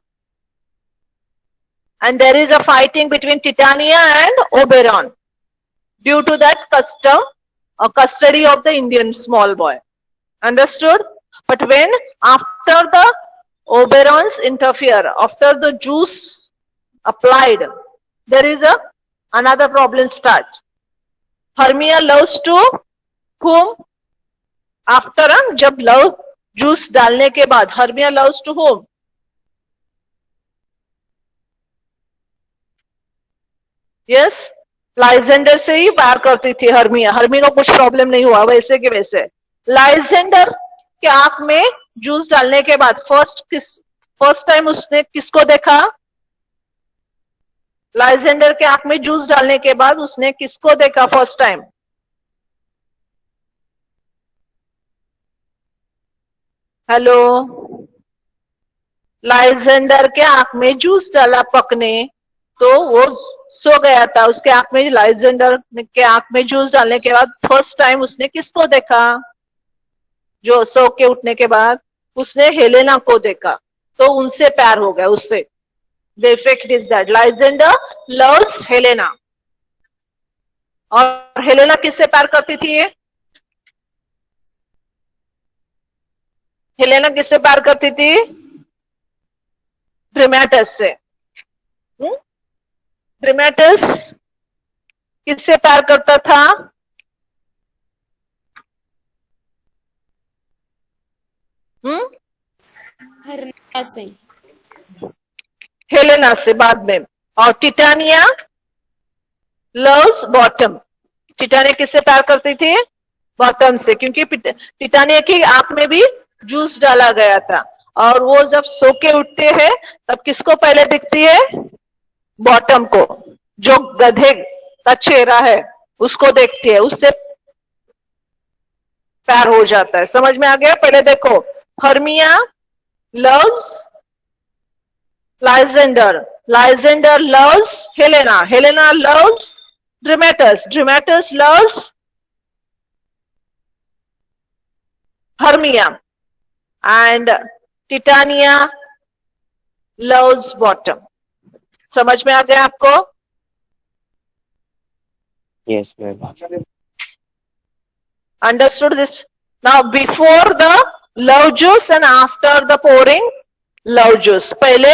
And there is a fighting between Titania and Oberon due to that custom or custody of the Indian small boy. Understood? But when after the Oberons interfere, after the Jews applied, there is another problem start. Hermia loves to whom? After जब love juice डालने के बाद Hermia loves to whom? Yes, लाइजेंडर से ही प्यार करती थी Hermia. Hermia को कुछ प्रॉब्लम नहीं हुआ वैसे के वैसे. लाइजेंडर के आंख में जूस डालने के बाद फर्स्ट टाइम उसने किसको देखा? लाइजेंडर के आंख में जूस डालने के बाद उसने किसको देखा फर्स्ट टाइम? हेलो, लाइजेंडर के आंख में जूस डाला पकने तो वो सो गया था. उसके आंख में लाइजेंडर के आंख में जूस डालने के बाद फर्स्ट टाइम उसने किसको देखा? जो सो के उठने के बाद उसने हेलेना को देखा, तो उनसे प्यार हो गया उससे. The effect is that Lysander loves Helena. और हेलेना किससे प्यार करती थी? हेलेना किससे प्यार करती थी? ड्रामेटिस से. ड्रामेटिस किससे प्यार करता था? हर्मिया से. हेलेना से बाद में. और टिटानिया लव्स बॉटम. टिटानिया किससे प्यार करती थी? बॉटम से, क्योंकि टिटानिया की आंख में भी जूस डाला गया था. और वो जब सो के उठते हैं तब किसको पहले दिखती है? बॉटम को. जो गधे का चेहरा है उसको देखती है, उससे प्यार हो जाता है. समझ में आ गया? पहले देखो, Hermia loves Lysander. Lysander loves Helena. Helena loves Dramatis. Dramatis loves Hermia. And Titania loves Bottom. समझ में आ गया आपको? Yes, ma'am. Understood this? Now before the love juice and after the pouring love juice. पहले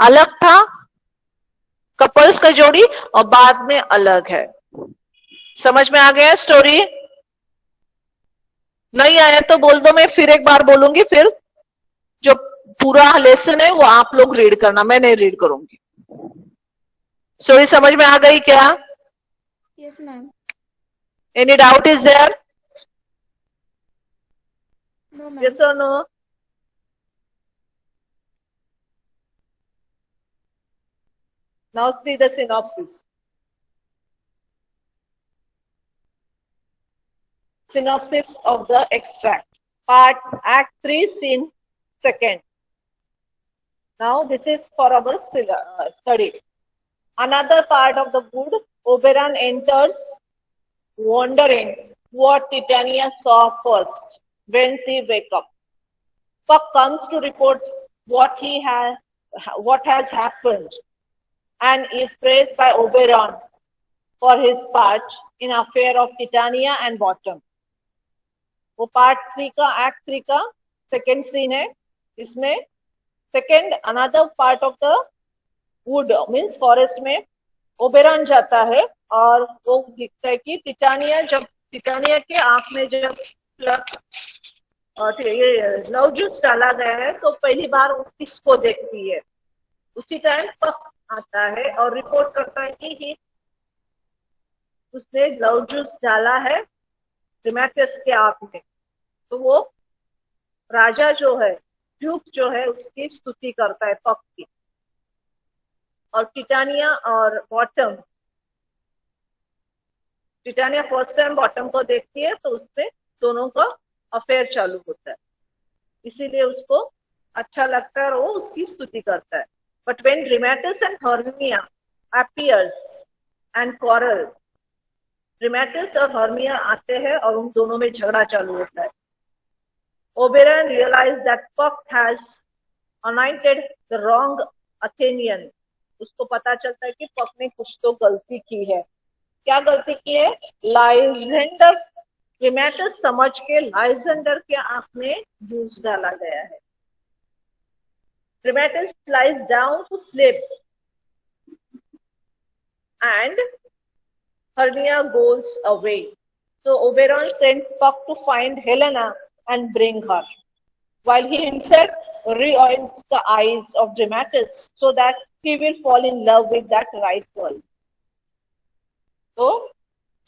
अलग था couples का जोड़ी और बाद में अलग है. समझ में आ गया स्टोरी? नहीं आया तो बोल दो, मैं फिर एक बार बोलूंगी. फिर जो पूरा लेसन है वो आप लोग रीड करना, मैं नहीं रीड करूंगी. स्टोरी समझ में आ गई क्या? Yes, ma'am. Any doubt is there? No, ma'am. Yes or no? Now see the synopsis. Synopsis of the extract. Part Act 3, Scene 2nd. Now this is for our study. Another part of the wood, Oberon enters, wondering what Titania saw first when she wake up. Puck comes to report what has happened, and is praised by Oberon for his part in affair of Titania and Bottom. वो part 3 का act 3 का second scene है. इसमें second another part of the would means forest में Oberon जाता है और वो दिखता है कि टिटानिया के आंख में जब ये लव जूस डाला गया है तो पहली बार वो किसको देखती है. उसी टाइम पक आता है और रिपोर्ट करता है कि उसने लव जूस डाला है ड्रैमेटिस के आंख में. तो वो राजा जो है, ड्यूक जो है, उसकी स्तुति करता है पक की. और टिटानिया और bottom, Titania first time bottom को देखती है तो उसमें दोनों का अफेयर चालू होता है. इसीलिए उसको अच्छा लगता है और वो उसकी स्तुति करता है. But when Demetrius and Hermia appears and quarrel, Demetrius और हर्मिया आते हैं और उन दोनों में झगड़ा चालू होता है. Oberon realized that Puck has anointed the wrong Athenian. उसको पता चलता है कि पक ने कुछ तो गलती की है. क्या गलती की है? लाइजेंडर, ड्रैमेटिस समझ के लाइजेंडर के आंख में जूस डाला गया है. ड्रैमेटिस lies down to sleep and Hermia goes away. So Oberon sends Puck to find Helena and bring her, while he himself reorients the eyes of ड्रैमेटिस so that he will fall in love with that right girl. तो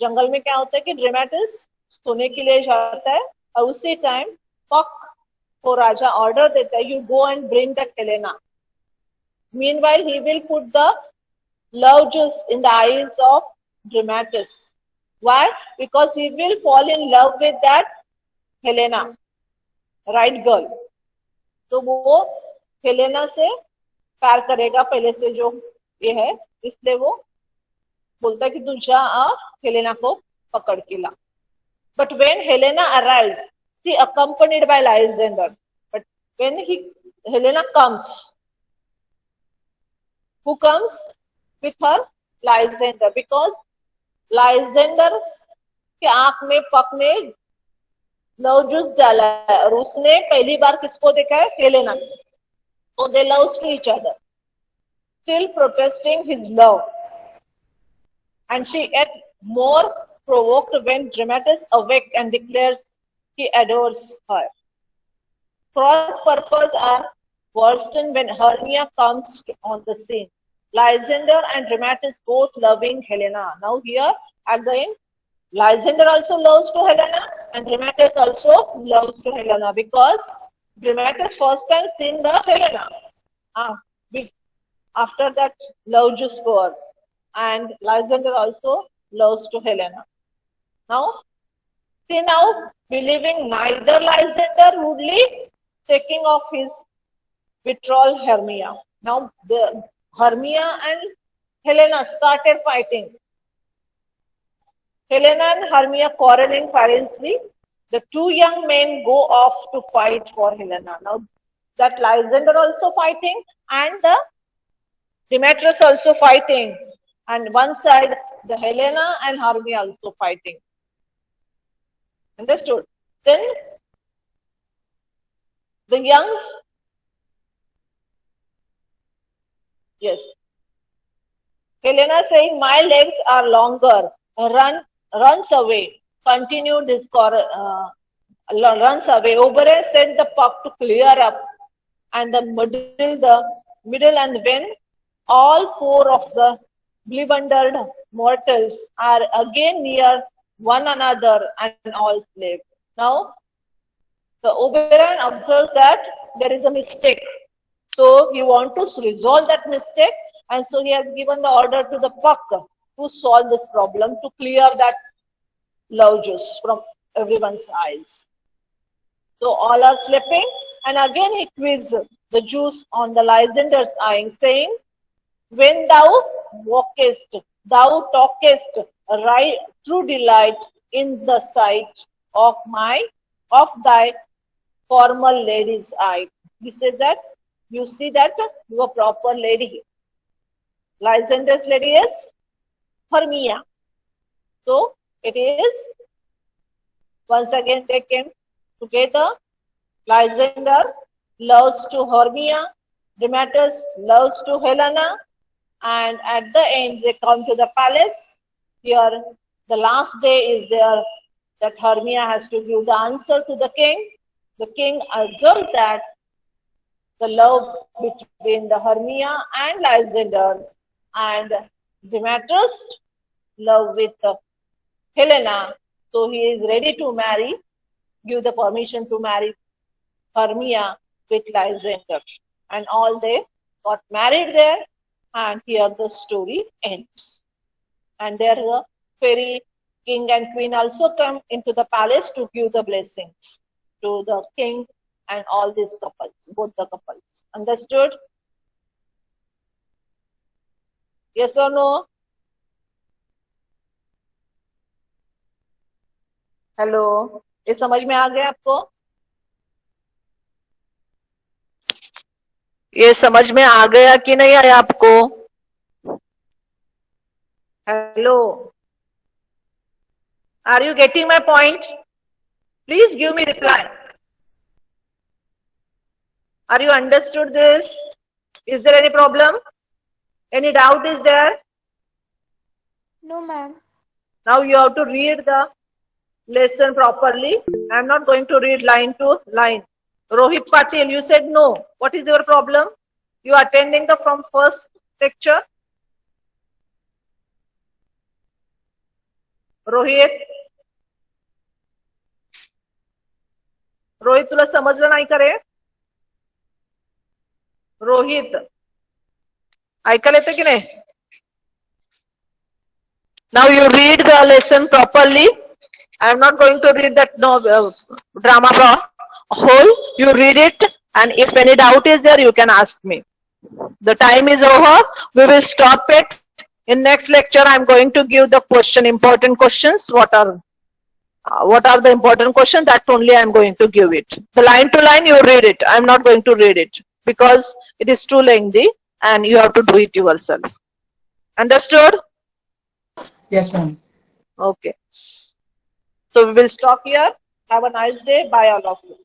जंगल में क्या होता है कि ड्रैमेटिस सोने के लिए जाता है और उसी टाइम पक को राजा ऑर्डर देता है, you go and bring that Helena. Meanwhile he will put the love juice in the eyes of Demetrius. Why? Because he will fall in love with that Helena, right girl. तो वो Helena से प्यार करेगा पहले से जो ये है, इसलिए वो बोलता है कि तू जा और हेलेना को पकड़ के ला. But when Helena arrives, she accompanied by Lysander. But when Helena comes, who comes with her? Lysander. Because Lysander के आंख में पक ने लव जूस डाला है और उसने पहली बार किसको देखा है? Helena. So they love to each other, still protesting his love, and she yet more provoked when ड्रैमेटिस awakes and declares he adores her. Cross purposes are worsened when Hermia comes on the scene. Lysander and ड्रैमेटिस both loving Helena. Now here at the end, Lysander also loves to Helena and ड्रैमेटिस also loves to Helena, because ड्रैमेटिस first time seen the Helena. After that love juice pour, and Lysander also loves to Helena. Now, see now, believing neither Lysander rudely taking off his betrothed Hermia. Now the Hermia and Helena started fighting. Helena and Hermia quarreling fiercely. The two young men go off to fight for Helena. Now that Lysander also fighting and the Demetrius also fighting, and one side the Helena and Hermia also fighting. Understood? Then the young, yes, Helena saying, my legs are longer, runs away. Continue this runs away. Oberon sent the Puck to clear up, and the middle, and when all four of the bewildered mortals are again near one another and all sleep. Now the Oberon observes that there is a mistake, so he wants to resolve that mistake, and so he has given the order to the Puck to solve this problem, to clear that love juice from everyone's eyes. So all are sleeping, and again he quizzes the juice on the Lysander's eye, saying, when thou walkest, thou talkest right true delight in the sight of thy formal lady's eye. He says that you see that you are proper lady. Lysander's lady is Hermia. So it is once again taken together. Lysander loves to Hermia, Dramatis loves to Helena, and at the end they come to the palace. Here the last day is there that Hermia has to give the answer to the king. The king observes that the love between the Hermia and Lysander and Demetrius love with Helena. So he is ready to marry, give the permission to marry Hermia with Lysander. And all they got married there, and here the story ends. And there the fairy king and queen also come into the palace to give the blessings to the king and all these couples, both the couples. Understood? Yes or no? Hello, ये समझ में आ गया आपको? ये समझ में आ गया कि नहीं आया आपको? Hello, are you getting my point? Please give me reply. Are you understood this? Is there any problem? Any doubt is there? No, ma'am. Now you have to read the lesson properly. I am not going to read line to line. Rohit Patil, you said no. What is your problem? You are attending the from first lecture? Rohit तुला समजलं नाही का रे? रोहित ऐकायला येतं की नाही? Now you read the lesson properly. I am not going to read that drama whole. You read it, and if any doubt is there, you can ask me. The time is over. We will stop it. In next lecture, I am going to give the important questions. What are the important questions? That only I am going to give it. The line to line, you read it. I am not going to read it because it is too lengthy, and you have to do it yourself. Understood? Yes, ma'am. Okay. So we will stop here. Have a nice day. Bye all of you.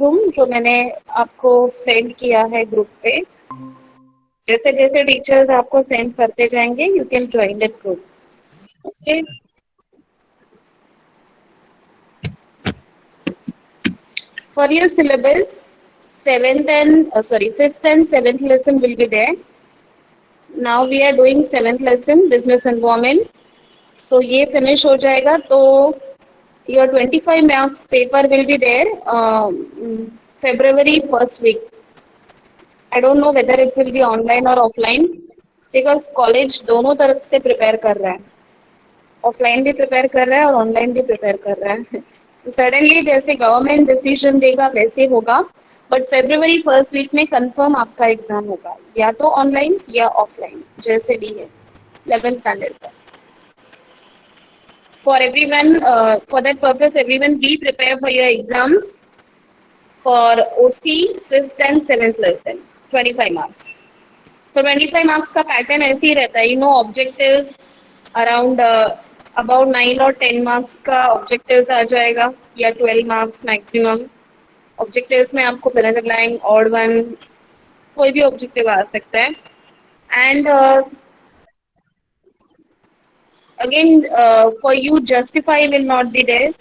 Room जो मैंने आपको send किया है group पे, जैसे जैसे teachers आपको send करते जाएंगे you can join that group. Okay. For your syllabus, fifth and seventh lesson will be there. Now we are doing seventh lesson, business environment. So ये finish हो जाएगा तो your 25 marks paper will be there February first week. I don't know whether it will be online or offline because college दोनों तरफ से prepare कर रहा है. ऑफलाइन भी प्रिपेयर कर रहा है और ऑनलाइन भी प्रिपेयर कर रहा है. तो सडनली जैसे गवर्नमेंट डिसीजन देगा वैसे होगा, बट फरवरी फर्स्ट वीक में कंफर्म आपका एग्जाम होगा, या तो ऑनलाइन या ऑफलाइन जैसे भी है 11th स्टैंडर्ड का. For everyone, for that purpose everyone be prepare for your exams for OC 5th and 7th lesson 25 marks. तो 25 मार्क्स का पैटर्न ऐसे ही रहता है. ऑब्जेक्टिव्स अराउंड अबाउट 9 और 10 मार्क्स का ऑब्जेक्टिव्स आ जाएगा, या 12 मार्क्स मैक्सिमम. ऑब्जेक्टिव्स में आपको fill in the blank, odd one, कोई भी ऑब्जेक्टिव आ सकता है. And again for you justify will not be there.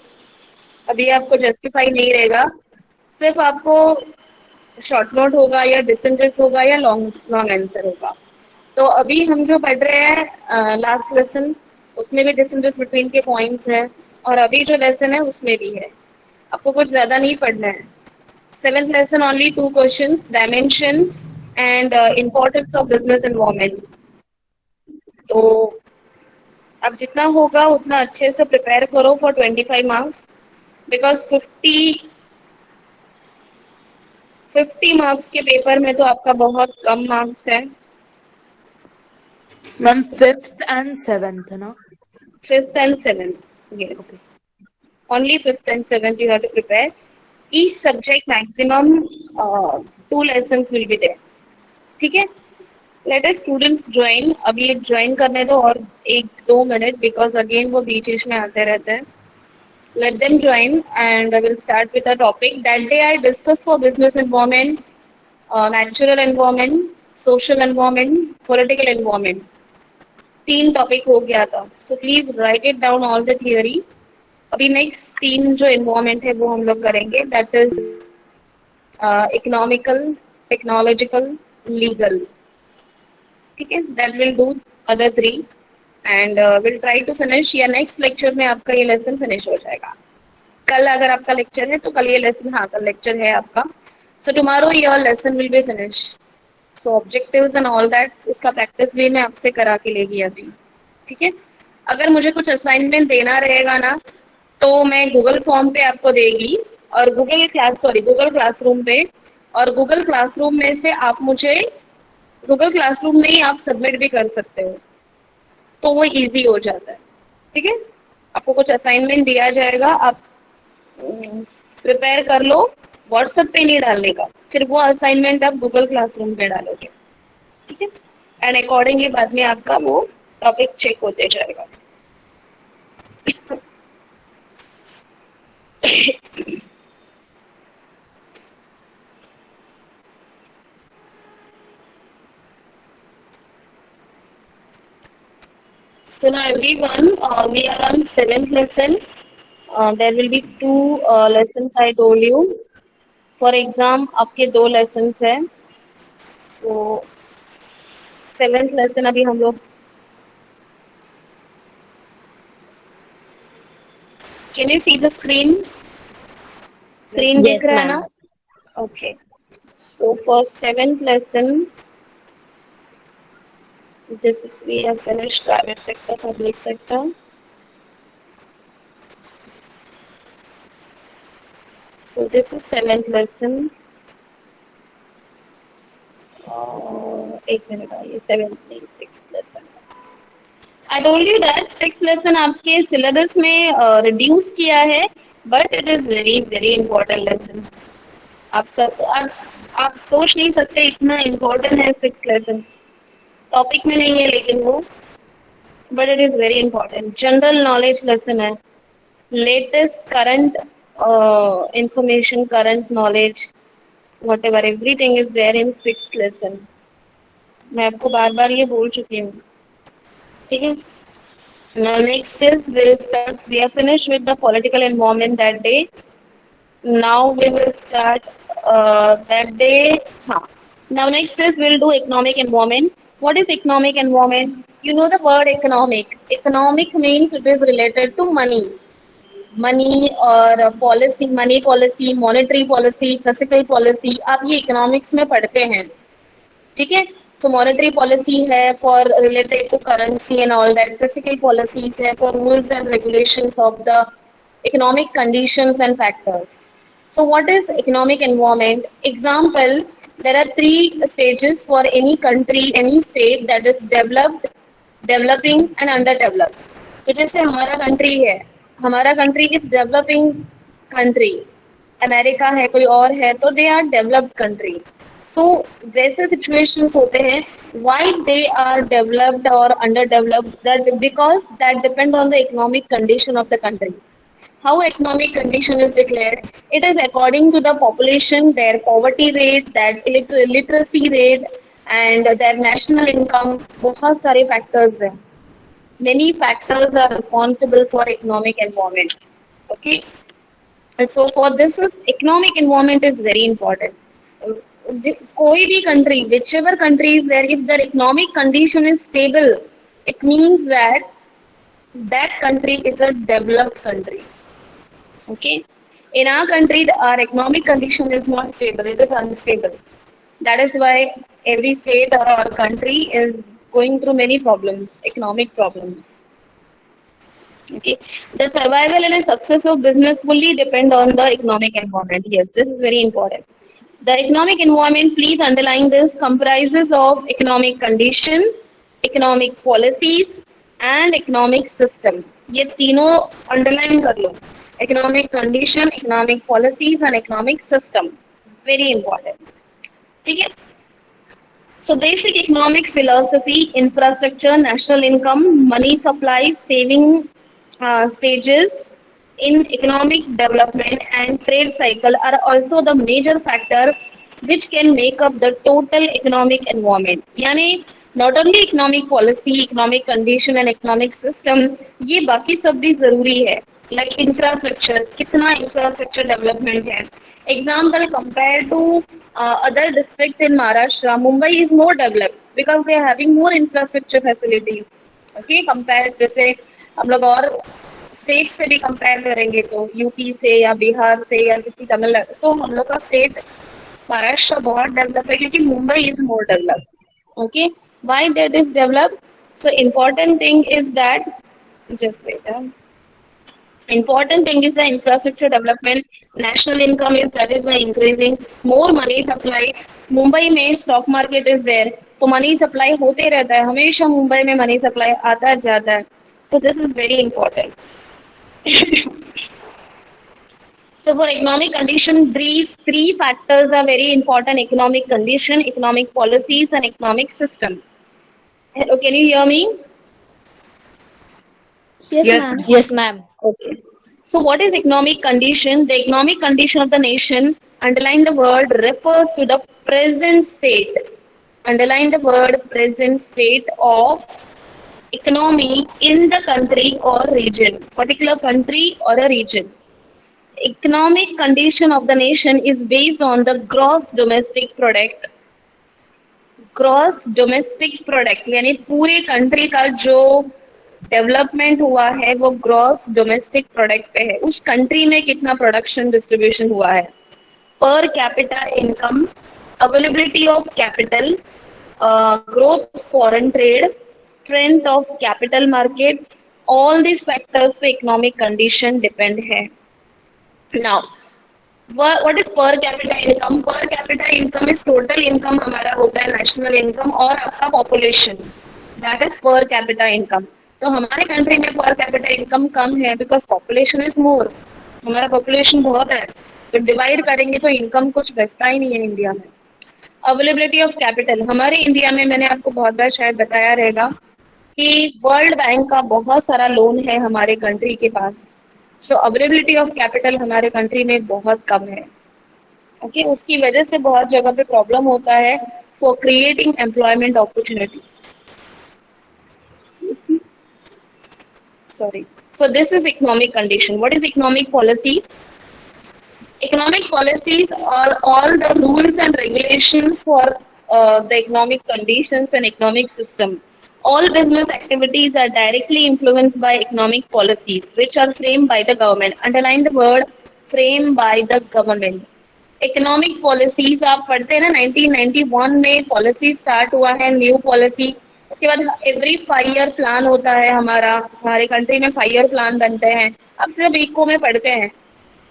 अभी आपको जस्टिफाई नहीं रहेगा, सिर्फ आपको शॉर्ट नोट होगा या डिसेंटेंस होगा या लॉन्ग आंसर होगा. तो अभी हम जो पढ़ रहे हैं लास्ट लेसन, उसमें भी डिस्टेंस बिटवीन के पॉइंट्स है, और अभी जो लेसन है उसमें भी है. आपको कुछ ज्यादा नहीं पढ़ना है. 7th lesson only 2 questions, dimensions and importance of business environment. तो अब जितना होगा उतना अच्छे से प्रिपेयर करो फॉर 25 मार्क्स, बिकॉज 50 मार्क्स के पेपर में तो आपका बहुत कम मार्क्स है. मैम 5th and 7th है ना? 5th and 7th, yes. Okay. Only 5th and 7th you have to prepare. Each subject maximum 2 lessons will be there. ठीक है? Let us students join. अभी ज्वाइन करने दो और 1-2 मिनट, because again वो बीच में आते रहते हैं. Let them join and I will start with a topic. That day I discussed for business environment, natural environment, social environment, political environment. 3 topic हो गया था. So please write it down all the theory. अभी next 3 जो environment है वो हम लोग करेंगे, that is economical, technological, legal. ठीक है, that will do other 3 and will try to finish, या नेक्स्ट लेक्चर में आपका ये लेसन फिनिश हो जाएगा. कल अगर आपका लेक्चर है तो कल ये लेसन, हाँ कल लेक्चर है आपका. So tomorrow your lesson will be finish. So objectives and all that, उसका प्रैक्टिस भी मैं आपसे करा के लेगी अभी. ठीक है, अगर मुझे कुछ असाइनमेंट देना रहेगा ना तो मैं गूगल फॉर्म पे आपको देगी, और गूगल क्लासरूम पे, और गूगल क्लासरूम में से आप मुझे गूगल क्लासरूम में ही आप सबमिट भी कर सकते हो, तो वो इजी हो जाता है. ठीक है, आपको कुछ असाइनमेंट दिया जाएगा, आप प्रिपेयर कर लो, व्हाट्सएप पे नहीं डालने का, फिर वो असाइनमेंट आप गूगल क्लासरूम पे डालोगे. ठीक है, एंड अकॉर्डिंगली बाद में आपका वो टॉपिक चेक होते जाएगा. So now everyone, we are on 7th lesson. There will be 2 lessons I told you. For exam आपके 2 lessons है. So 7th lesson अभी हम लोग, can you see the screen? Screen दिख रहा है ना? Okay. So for 7th lesson, this is, we have finished private sector, public sector. So this is 7th lesson. एक मिनट, ये 7th नहीं 6th lesson. I told you that 6th lesson आपके syllabus में reduce किया है, but it is very very important lesson. आप सोच नहीं सकते इतना important है 6th lesson. टॉपिक में नहीं है लेकिन वो, but it is very important. General knowledge lesson है, latest current information, current knowledge, whatever, everything is there in 6th lesson. मैं आपको बार बार ये बोल चुकी हूँ, ठीक है. Now next is we are finished with the political environment that day. Now we will start that day. Now next is we'll do economic environment. What is economic environment? You know the word economic. Economic means it is related to money. Money और policy, money policy, monetary policy, fiscal policy. आप ये economics में पढ़ते हैं, ठीक है. So monetary policy है for related to currency and all that. Fiscal policies है for rules and regulations of the economic conditions and factors. So what is economic environment? Example, there are 3 stages for any country, any state, that is developed, developing and underdeveloped. तो जैसे हमारा country है, हमारा country is developing country. America है, कोई और है, तो they are developed country. So जैसे situations होते हैं, why they are developed or underdeveloped, that because that depend on the economic condition of the country. How economic condition is declared? It is according to the population, their poverty rate, that literacy rate, and their national income. बहुत सारे factors हैं. Many factors are responsible for economic environment. Okay. And so for this is economic environment is very important. कोई भी country, whichever country is there, if their economic condition is stable, it means that that country is a developed country. Okay. In our country, our economic condition is not stable, it is unstable. That is why every state or our country is going through many problems, economic problems. Okay. The survival and success of business fully depend on the economic environment. Yes, this is very important. The economic environment, please underline this, comprises of economic condition, economic policies and economic system. ये तीनों underline कर लो. Economic condition, economic policies and economic system. Very important. ठीक है? So basic economic philosophy, infrastructure, national income, money supply, saving stages in economic development and trade cycle are also the major factor which can make up the total economic environment. यानी not only economic policy, economic condition and economic system, ये बाकी सब भी जरूरी है. Like infrastructure, कितना infrastructure development है. Example, compared to other districts in Maharashtra, Mumbai is more developed because they are having more infrastructure facilities. Okay, compared जैसे हम लोग और स्टेट से भी कंपेयर करेंगे तो यूपी से या बिहार से या किसी तमिलनाडु, तो हम लोग का स्टेट महाराष्ट्र बहुत डेवलप है क्योंकि Mumbai is more develop. Okay, why that is develop? So important thing is that, just wait, important thing is the infrastructure development. National income is that is by increasing, more money supply. Mumbai में stock market is there, तो money supply होते रहता है, हमेशा मुंबई में money supply आता जाता है. So this is very important. So for economic condition, these 3 factors are very important: economic condition, economic policies and economic system. Hello, can you hear me? Yes, ma'am. Yes, ma'am. Okay. So what is economic condition? The economic condition of the nation, underline the word, refers to the present state. Underline the word present state of economy in the country or region, particular country or a region. Economic condition of the nation is based on the gross domestic product. Gross domestic product यानी पूरे country का जो development हुआ है वो gross domestic product पे है. उस कंट्री में कितना प्रोडक्शन डिस्ट्रीब्यूशन हुआ है. Per capita income, availability of capital, growth foreign trade, strength of capital market, all this factors पे इकोनॉमिक कंडीशन डिपेंड है. Now what is per capita income? Per capita income is total income हमारा होता है, national income और आपका population, that is per capita income. तो हमारे country में पर कैपिटा इनकम कम है बिकॉज पॉपुलेशन इज मोर. हमारा पॉपुलेशन बहुत है, तो डिवाइड करेंगे तो इनकम कुछ बचता ही नहीं है इंडिया में. अवेलेबिलिटी ऑफ कैपिटल, हमारे इंडिया में मैंने आपको बहुत बार शायद बताया रहेगा कि वर्ल्ड बैंक का बहुत सारा लोन है हमारे कंट्री के पास. सो अवेलेबिलिटी ऑफ कैपिटल हमारे कंट्री में बहुत कम है. ओके, उसकी वजह से बहुत जगह पे प्रॉब्लम होता है for creating employment opportunity. Sorry. So this is economic condition. What is economic policy? Economic policies are all the rules and regulations for the economic conditions and economic system. All business activities are directly influenced by economic policies, which are framed by the government. Underline the word framed by the government. Economic policies आप पढ़ते हैं ना, 1991 में policy start हुआ है, new policy. उसके बाद every 5 year plan होता है हमारे कंट्री में 5 ईयर प्लान बनते हैं. अब सिर्फ इको में पढ़ते हैं.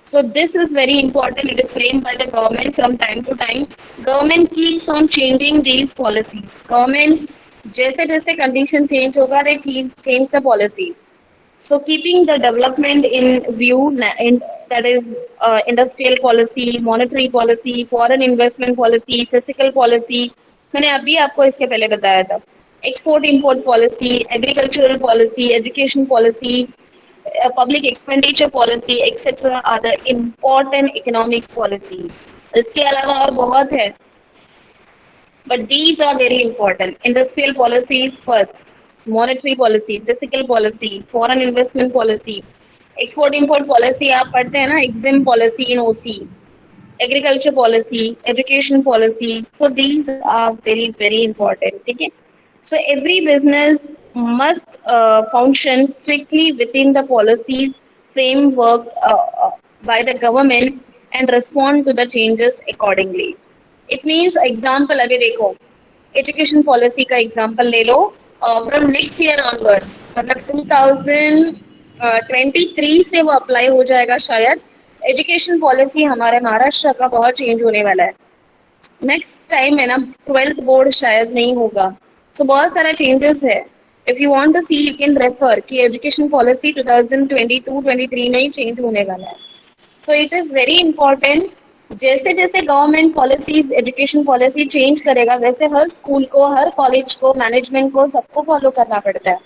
So this is very important. It is framed by the government from time to time. Government keeps on changing these policies. Government जैसे जैसे condition change होगा, they change the policy. So keeping the development in view, that is industrial policy, monetary policy, foreign investment policy, fiscal policy. मैंने अभी आपको इसके पहले बताया था. Export import policy, agricultural policy, education policy, public expenditure policy, etc. are the important economic policies. इसके अलावा और बहुत है, but these are very important. Industrial policies first, monetary policy, fiscal policy, foreign investment policy, export import policy आप पढ़ते हैं ना, EXIM policy in OC, agriculture policy, education policy. So these are very very important. ठीक है. So every business must function strictly within the policies framework by the government and respond to the changes accordingly. It means example अभी देखो, education policy का example ले लो. From next year onwards, मतलब 2023 से वो apply हो जाएगा शायद. एजुकेशन पॉलिसी हमारे महाराष्ट्र का बहुत चेंज होने वाला है. नेक्स्ट टाइम है ना, 12th बोर्ड शायद नहीं होगा. So बहुत सारा चेंजेस है. If you want to see, you can refer कि एजुकेशन पॉलिसी 2022-23 में ही चेंज होने वाला है. So it is very important. जैसे जैसे government policies education policy change करेगा, वैसे हर स्कूल को, हर कॉलेज को, मैनेजमेंट को, सबको फॉलो करना पड़ता है.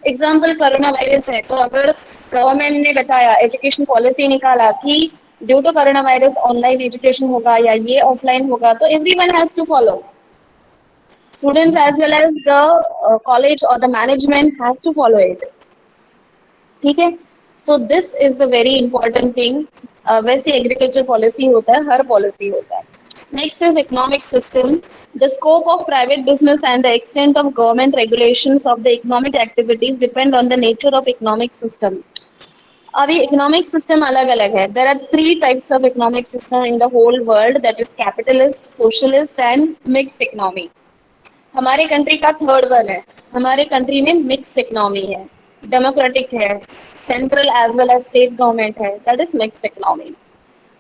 एग्जाम्पल कोरोना वायरस है, तो अगर गवर्नमेंट ने बताया, एजुकेशन पॉलिसी निकाला कि due to corona virus online education होगा या ये ऑफलाइन होगा, तो everyone has to follow. Students as well as the college or the management has to follow it. ठीक है. So this is a very important thing. वैसे agriculture policy होता है, हर policy होता है. Next is economic system. The scope of private business and the extent of government regulations of the economic activities depend on the nature of economic system. अभी economic system अलग अलग है. There are 3 types of economic system in the whole world, that is capitalist, socialist and mixed economy. हमारे country का 3rd one है. हमारे country में mix economy है, डेमोक्रेटिक है, central as well as state government है, दैट इज मिक्स्ड इकोनॉमी.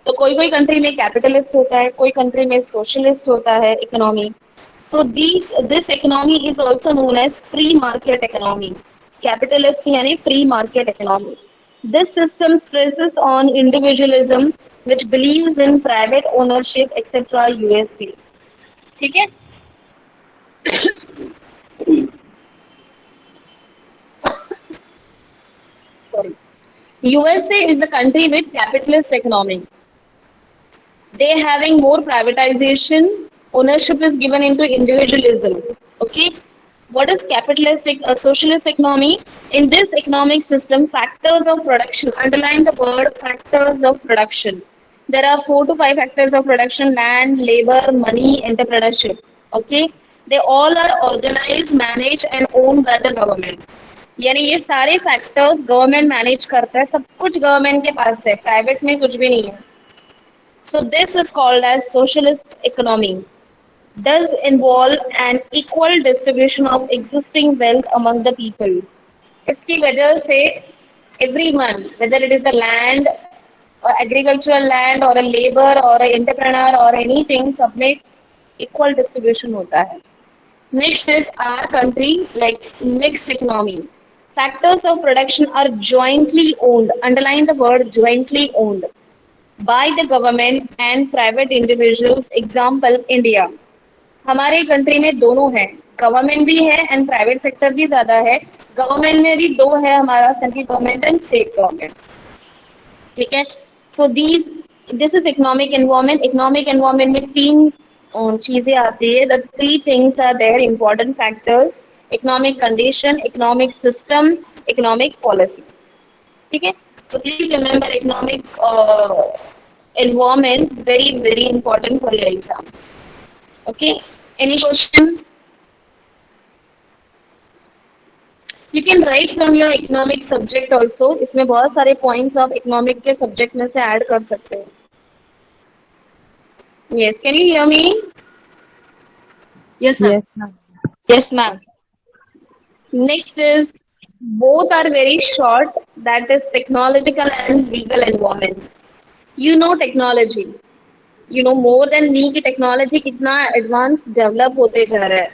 तो कोई कोई कंट्री में कैपिटलिस्ट होता है, कोई कंट्री में सोशलिस्ट होता है economy. So this economy is also known as free market economy. Capitalist यानी free market economy. This system stresses on individualism which believes in private ownership etcetera USP. ठीक है. Sorry. USA is a country with capitalist economy. They having more privatization. Ownership is given into individualism. Okay. What is capitalistic, socialist economy? In this economic system, factors of production. Underline the word factors of production. There are 4 to 5 factors of production: land, labor, money, entrepreneurship. Okay. They all are organized, managed and owned by the government. यानी ये सारे factors government manage करता है, सब कुछ government के पास है, private में कुछ भी नहीं है. So this is called as socialist economy. Does involve an equal distribution of existing wealth among the people. इसकी वजह से everyone, whether it is a land और एग्रीकल्चरल लैंड और अ लेबर और अ एंटरप्रेन्योर और एनीथिंग, सब में equal distribution होता है. Next is our country like mixed economy. Factors of production are jointly owned. Underline the word jointly owned by the government and private individuals. Example India. हमारे country में दोनों है, government भी है एंड प्राइवेट सेक्टर भी ज्यादा है. Government में भी 2 है, हमारा central government and state government. ठीक है. So this is economic environment. Economic environment में तीन चीजें आती है. The three things are there, important factors: economic condition, economic system, economic policy. ठीक है. So please remember economic environment, very important for your exam. Okay. Any question? You can write from your economic subject also. इसमें बहुत सारे points आप economic के subject में से add कर सकते हो. Yes, can you hear me? Yes, ma'am. Yes, ma'am. Next is, both are very short. That is technological and legal environment. You know technology. You know more than me कि technology कितना advanced develop होते जा रहा है.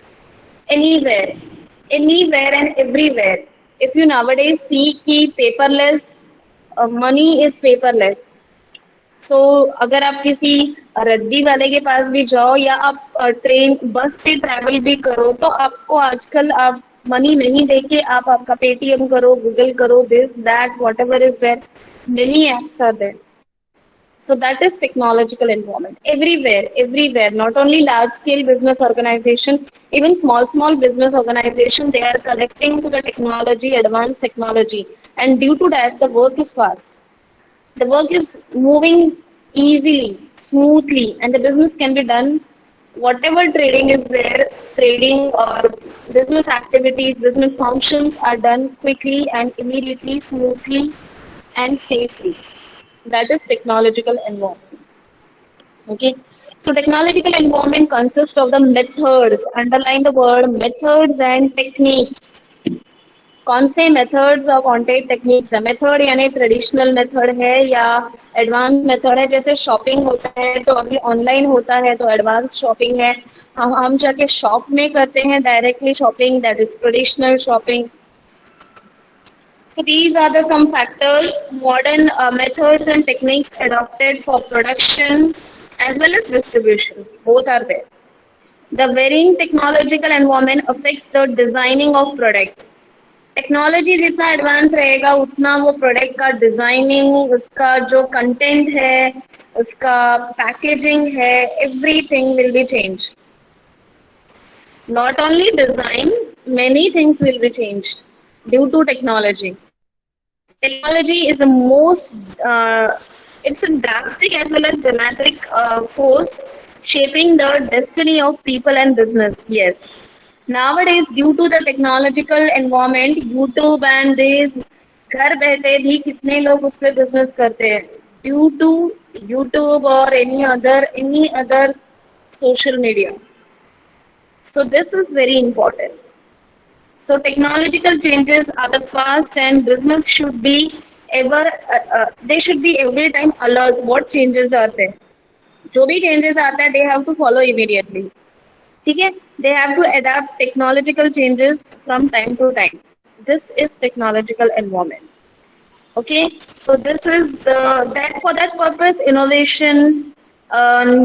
Anywhere and everywhere. If you nowadays see कि paperless money is paperless. So अगर आप किसी रद्दी वाले के पास भी जाओ या आप ट्रेन बस से ट्रैवल भी करो तो आपको आजकल आप मनी नहीं देके आप आपका पेटीएम करो, गूगल करो, this that whatever is there, many apps are there. So that is technological environment. Everywhere, not only large scale business organization, even small business organization, they are connecting to the technology, advanced technology. And due to that, the work is fast. The work is moving easily, smoothly, and the business can be done. Whatever trading is there, trading or business activities, business functions are done quickly and immediately, smoothly, and safely. That is technological environment. Okay. So technological environment consists of the methods. Underline the word methods and techniques. कौन से methods और कौन से techniques है? Method यानी traditional method है या advanced method है. जैसे shopping होता है तो अभी online होता है तो advanced shopping है. हम जाके shop में करते हैं directly shopping, that is traditional shopping. So these are the some factors, modern methods and techniques adopted for production as well as distribution. Both are there. The varying technological environment affects the designing of product. Technology जितना advance रहेगा उतना वो product का designing, उसका जो content है, उसका packaging है, everything will be change. Not only design, many things will be changed due to technology. Technology is the most, it's a drastic as well as dramatic force shaping the destiny of people and business. Yes. Nowadays, due to the technological environment, YouTube and this, घर बैठे भी कितने लोग उस पे business करते हैं due to YouTube or any other social media. So this is very important. So technological changes are the fast and business should be they should be every time alert what changes are there. जो भी changes आता है they have to follow immediately. ठीक है? They have to adapt technological changes from time to time. This is technological environment. Okay, so this is for that purpose innovation,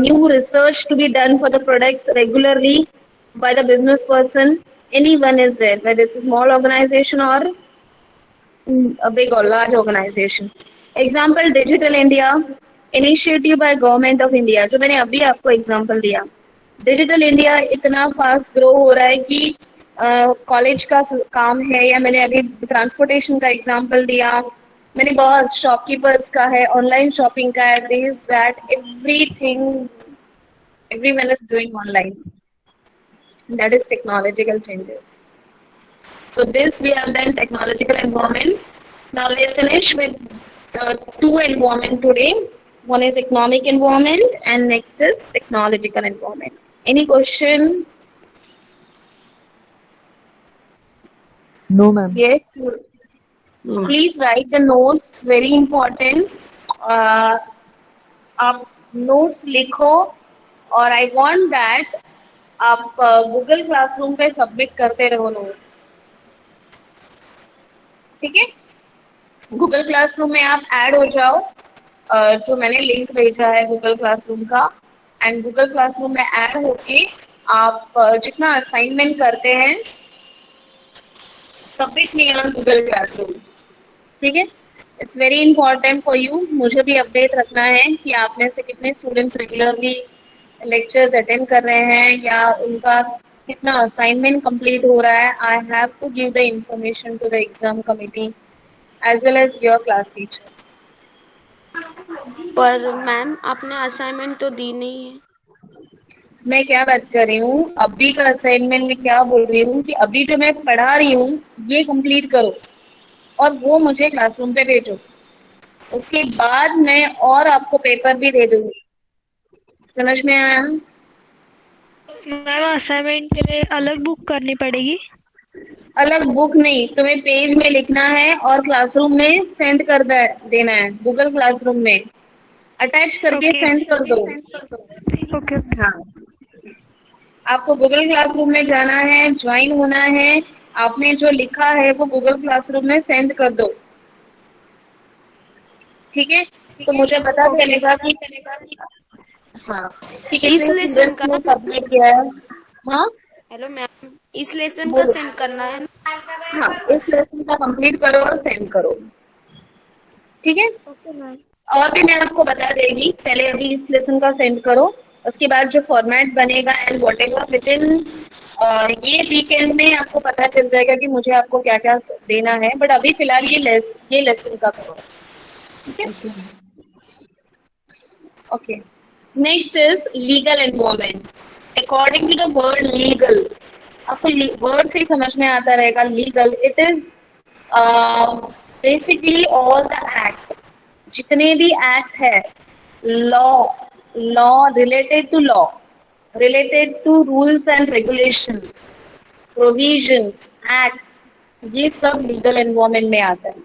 new research to be done for the products regularly by the business person. Anyone is there, whether it's a small organization or a big or large organization. Example, Digital India initiative by Government of India. जो मैंने अभी आपको example दिया. Digital India इतना fast grow हो रहा है कि कॉलेज का काम है या मैंने अभी ट्रांसपोर्टेशन का एग्जांपल दिया, मैंने बहुत शॉपकीपर्स का है, ऑनलाइन शॉपिंग का है, this that everything everyone is doing online. That is technological changes. So this we have done technological environment. Now we are finished with the two environment today. One is economic environment and next is technological environment. Any question? No, ma'am. Yes. Please write the notes. Very important. आप notes लिखो और I want that आप Google Classroom पे submit करते रहो notes. ठीक है? Google Classroom में आप ऐड हो जाओ. जो मैंने लिंक भेजा है Google Classroom का, एंड Google Classroom में ऐड होके आप जितना असाइनमेंट करते हैं सबमिट नहीं ऑन Google Classroom. ठीक है? It's very important for you, मुझे भी अपडेट रखना है कि आप में से कितने स्टूडेंट्स रेगुलरली लेक्चर्स अटेंड कर रहे हैं या उनका कितना असाइनमेंट कंप्लीट हो रहा है. I have to give the information to the exam committee as well as your class teacher. पर मैम आपने असाइनमेंट तो दी नहीं है. मैं क्या बात कर रही हूँ, अभी का असाइनमेंट में क्या बोल रही हूँ कि अभी जो मैं पढ़ा रही हूँ ये कंप्लीट करो और वो मुझे क्लासरूम पे भेजो. उसके बाद मैं और आपको पेपर भी दे दूंगी. समझ में आया? मैम असाइनमेंट के लिए अलग बुक करनी पड़ेगी. अलग बुक नहीं, तुम्हें पेज में लिखना है और क्लासरूम में सेंड कर देना है. गूगल क्लासरूम में अटैच करके सेंड कर दो. ओके. हाँ, आपको गूगल क्लासरूम में जाना है, ज्वाइन होना है, आपने जो लिखा है वो गूगल क्लासरूम में सेंड कर दो. ठीक है, तो मुझे पता चलेगा कि हाँ कि इस कितने लेसन स्टूडेंट्स का ने सबमिट किया है. हाँ हेलो मैम, इस लेसन का बोलो. सेंड करना है ना. हाँ, इस लेसन का कंप्लीट करो और सेंड करो. ठीक है, ओके मैम. और भी मैं आपको बता देगी. पहले अभी इस लेसन का सेंड करो, उसके बाद जो फॉर्मेट बनेगा and what ever with in ये वीकेंड में आपको पता चल जाएगा कि मुझे आपको क्या क्या देना है. बट अभी फिलहाल ये लेसन का करो. ठीक है, okay. Next is legal environment. According to the word legal, आपको वर्ड से ही समझ में आता रहेगा. Legal it is basically all the act, जितने भी एक्ट है, law related to rules and regulation, provisions, acts, ये सब लीगल एनवायरमेंट में आता है.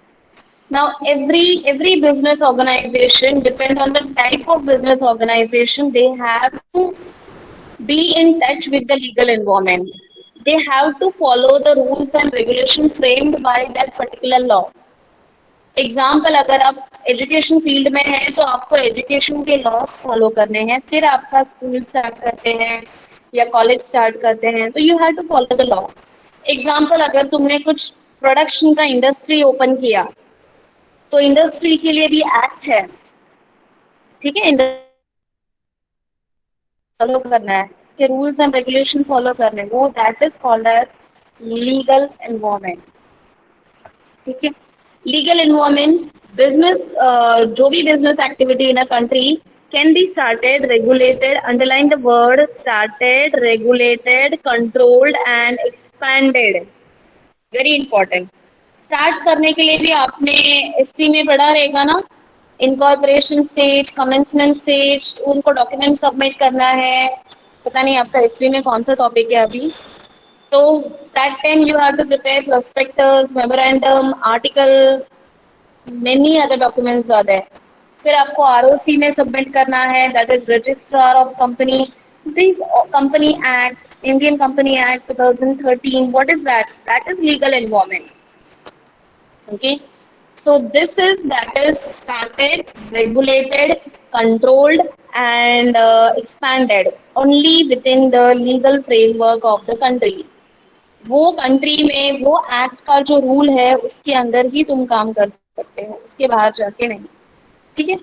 Now, every business organization, depend on the type of business organization, they have to be in touch with the legal environment. They have to follow the rules and regulations framed by that particular law. Example, अगर आप education field में हैं तो आपको education के loss follow करने हैं, फिर आपका स्कूल स्टार्ट करते हैं या कॉलेज स्टार्ट करते हैं, तो you have to follow the law. Example, अगर तुमने कुछ प्रोडक्शन का इंडस्ट्री ओपन किया तो इंडस्ट्री के लिए भी एक्ट है. ठीक है, फॉलो करना है कि रूल्स एंड रेगुलेशन फॉलो करने, वो that is called as legal environment. ठीक है, लीगल एनवायरमेंट, बिजनेस, जो भी business activity in a country can be started, regulated, underline the word started, regulated, controlled and expanded. Very important. Start करने के लिए भी आपने एसपी में पढ़ा रहेगा ना, इनकॉर्पोरेशन स्टेज, कमेंसमेंट स्टेज, उनको डॉक्यूमेंट सबमिट करना है. पता नहीं आपका एसपी में कौन सा टॉपिक है अभी. तो that time you have to prepare prospectus, memorandum, article, many other documents are there. फिर आपको आरओसी में सबमिट करना है, that is registrar of company. This company act, Indian company act 2013, what is that? That is legal environment. Okay, so that is started, regulated, controlled and expanded only within the legal framework of the country. वो country में वो act का जो rule है उसके अंदर ही तुम काम कर सकते हो, उसके बाहर जाके नहीं. ठीक है,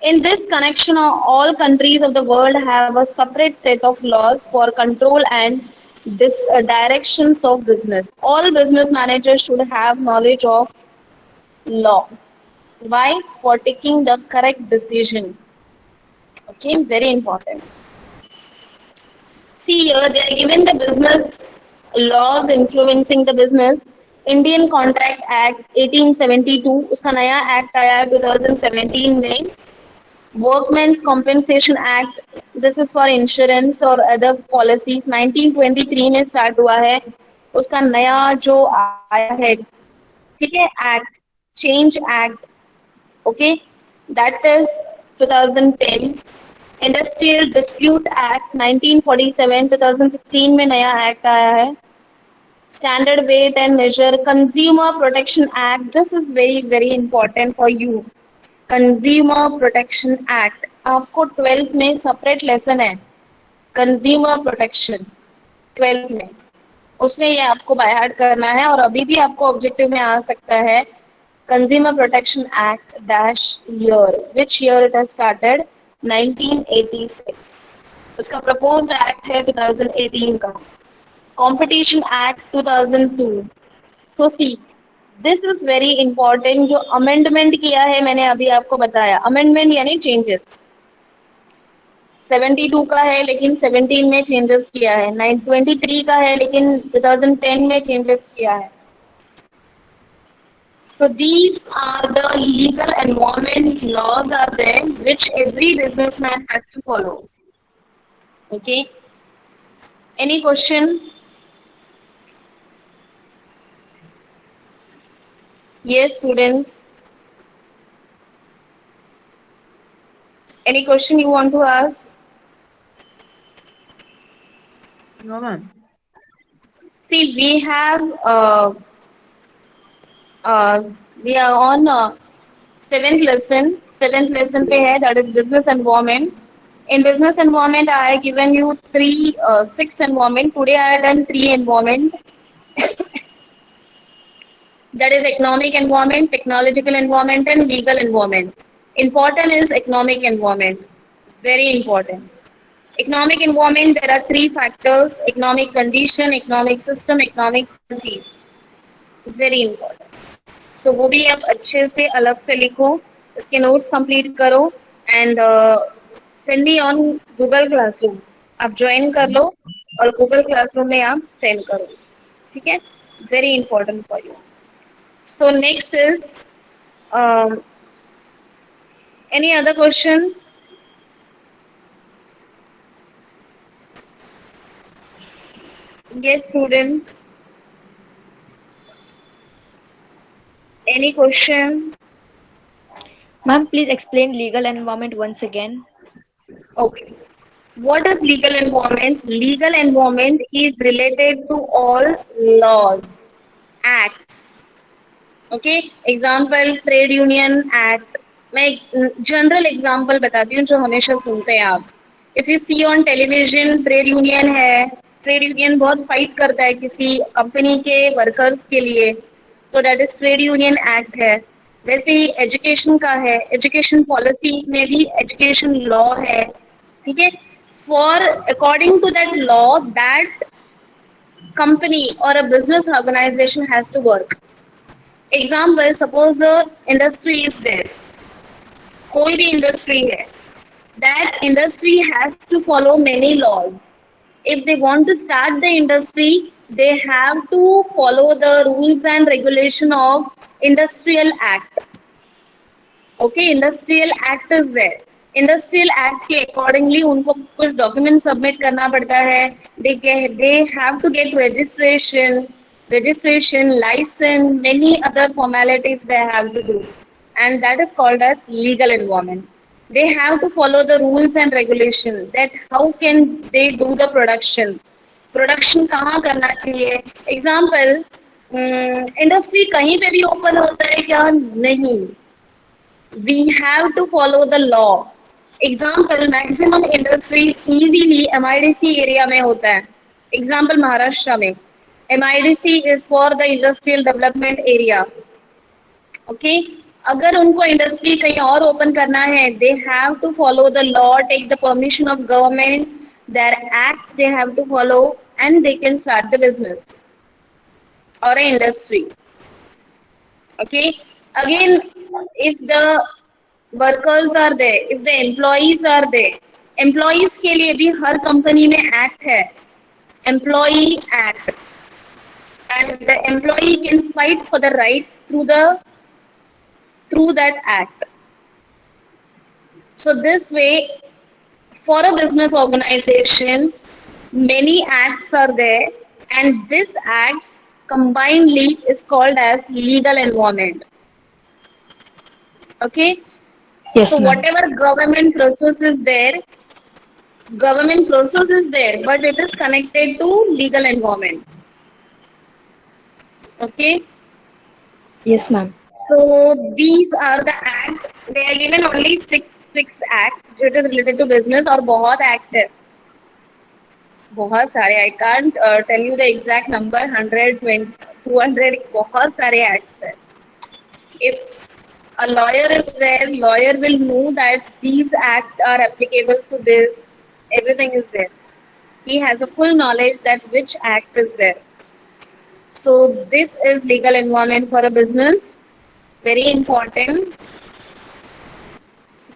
in this connection all countries of the world have a separate set of laws for control and this directions of business. All business managers should have knowledge of law. Why? For taking the correct decision. Okay, very important. See here, they are given the business laws influencing the business. Indian Contract Act 1872, उसका नया act आया 2017 में. Workmen's Compensation Act, this is for insurance और other policies, 1923 में start हुआ है. उसका नया जो आया है, ठीक है, act, change act, okay, that is 2010. Industrial dispute act 1947, 2016 में नया एक्ट आया है. Standard weight and measure, consumer protection act, this is very very important for you. Consumer protection act, आपको 12th में सेपरेट लेसन है कंज्यूमर प्रोटेक्शन 12th में, उसमें ये आपको बाय हार्ट करना है. और अभी भी आपको ऑब्जेक्टिव में आ सकता है Consumer Protection Act dash year. Which year it has started? 1986. उसका proposed act है 2018 का. Competition Act 2002. So see, this is very important. जो amendment किया है मैंने अभी आपको बताया. Amendment यानी changes. 72 का है लेकिन 17 में चेंजेस किया है. 23 का है लेकिन 2010 में चेंजेस किया है. So these are the legal environment laws are there which every businessman has to follow. Okay. Any question? Yes, students. Any question you want to ask? No, ma'am. See, we are on 7th lesson. 7th lesson पे है, that is business environment. In business environment, I have given you 6 environment. Today I have done 3 environment. That is economic environment, technological environment, and legal environment. Important is economic environment. Very important. Economic environment, there are 3 factors: economic condition, economic system, economic policies. Very important. So वो भी आप अच्छे से अलग से लिखो, इसके notes complete करो and send me on Google classroom. आप ज्वाइन कर लो और गूगल क्लासरूम में आप सेंड करो. ठीक है? Very important for you. So next is any other question? Yes, students. Any question? Ma'am, please explain legal environment once again. Okay. What is legal environment? Legal environment is related to all laws, acts. Okay. Example, Trade Union Act. मैं general example बताती हूँ जो हमेशा सुनते हैं आप. If you see on television, trade union है. Trade union बहुत फाइट करता है किसी कंपनी के वर्कर्स के लिए, तो that is trade union act है. वैसे ही एजुकेशन का है, एजुकेशन पॉलिसी में भी एजुकेशन लॉ है. ठीक है? For according to that law that company और a business organisation has to work. Example, suppose the industry is there. कोई भी इंडस्ट्री है, that industry has to follow many laws. If they want to start the industry, they have to follow the rules and regulation of Industrial Act. Okay, Industrial Act is there. Industrial Act के accordingly उनको कुछ document submit करना पड़ता है. They have to get registration, license, many other formalities they have to do, and that is called as legal environment. They have to follow the rules and regulations that how can they do the production. Production कहाँ करना चाहिए. Example, industry कहीं पे भी open होता है क्या? नहीं. We have to follow the law. Example, maximum industries easily MIDC area में होता है. Example, महाराष्ट्र में MIDC is for the industrial development area. Okay. अगर उनको इंडस्ट्री कहीं और ओपन करना है, they have to follow the law, take the permission of government, their acts they have to follow and they can start the business और a industry. Okay. Again, if the workers are there, if the employees are there, employees के लिए भी हर company में act है, employee act, and the employee can fight for the rights through that act. So this way, for a business organization, many acts are there, and this acts combinedly is called as legal environment. Okay? Yes, so ma'am. whatever government process is there, but it is connected to legal environment. Okay? Yes, ma'am. So these are the acts. They are given only six acts which is related to business, और बहुत act है, बहुत सारे. I can't tell you the exact number. 100, 20, 200, बहुत सारे acts है. If a lawyer is there, lawyer will know that these acts are applicable to this. Everything is there. He has a full knowledge that which act is there. So this is legal environment for a business. Very important.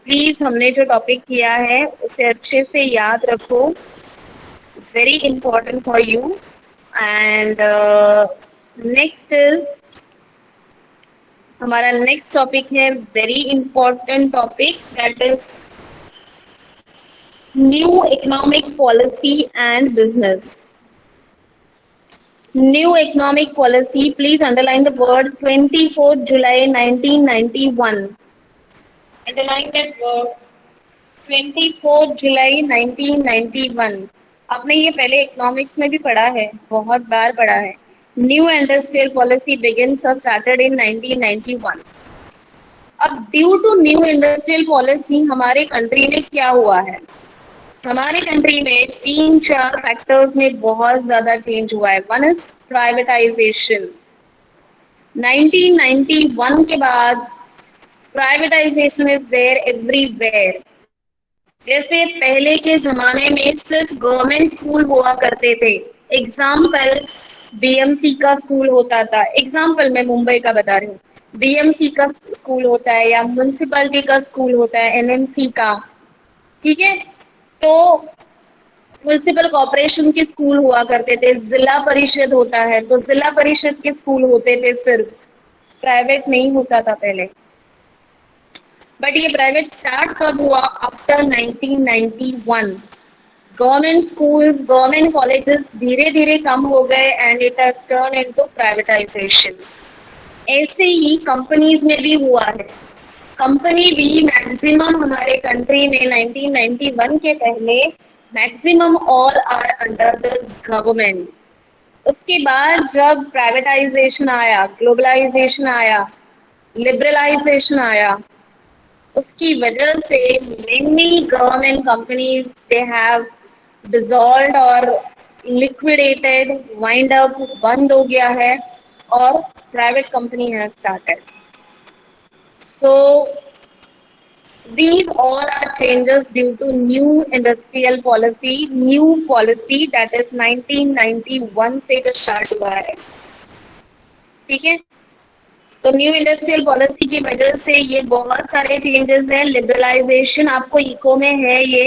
Please हमने जो topic किया है उसे अच्छे से याद रखो. Very important for you. And next is हमारा नेक्स्ट टॉपिक है very important topic, that is new economic policy and business. New economic policy, please underline the word 24 July 1991. Underline that word 24 जुलाई 1991. आपने ये पहले इकोनॉमिक्स में भी पढ़ा है, बहुत बार पढ़ा है. न्यू इंडस्ट्रियल पॉलिसी बिगिंस और स्टार्टेड इन 1991. अब due to new industrial policy हमारे कंट्री में क्या हुआ है? हमारे कंट्री में 3-4 फैक्टर्स में बहुत ज्यादा चेंज हुआ है. One is privatisation. 1991 के बाद प्राइवेटाइजेशन इज देयर एवरीवेयर. जैसे पहले के जमाने में सिर्फ गवर्नमेंट स्कूल हुआ करते थे. एग्जाम्पल बीएमसी का स्कूल होता था. एग्जाम्पल मैं मुंबई का बता रही हूँ. बीएमसी का स्कूल होता है या म्युनिसिपैलिटी का स्कूल होता है, एनएमसी का. ठीक है, तो म्युनिसिपल कॉर्पोरेशन के स्कूल हुआ करते थे. जिला परिषद होता है तो जिला परिषद के स्कूल होते थे, सिर्फ प्राइवेट नहीं होता था पहले. बट ये प्राइवेट स्टार्ट कब हुआ? After 1991. Government schools, government colleges धीरे धीरे कम हो गए and it has turn into privatisation. ऐसे ही कंपनीज में भी हुआ है. कंपनी भी मैक्सिमम हमारे कंट्री में 1991 के पहले maximum all are under the government. उसके बाद जब प्राइवेटाइजेशन आया, ग्लोबलाइजेशन आया, लिबरलाइजेशन आया, उसकी वजह से many government companies they have dissolved और लिक्विडेटेड, वाइंड अप, बंद हो गया है और private company has started. So these all are changes due to new industrial policy, new policy that is 1991 से जो स्टार्ट हुआ है. ठीक है, तो न्यू इंडस्ट्रियल पॉलिसी की वजह से ये बहुत सारे चेंजेस हैं. लिबरलाइजेशन आपको इको में है ये.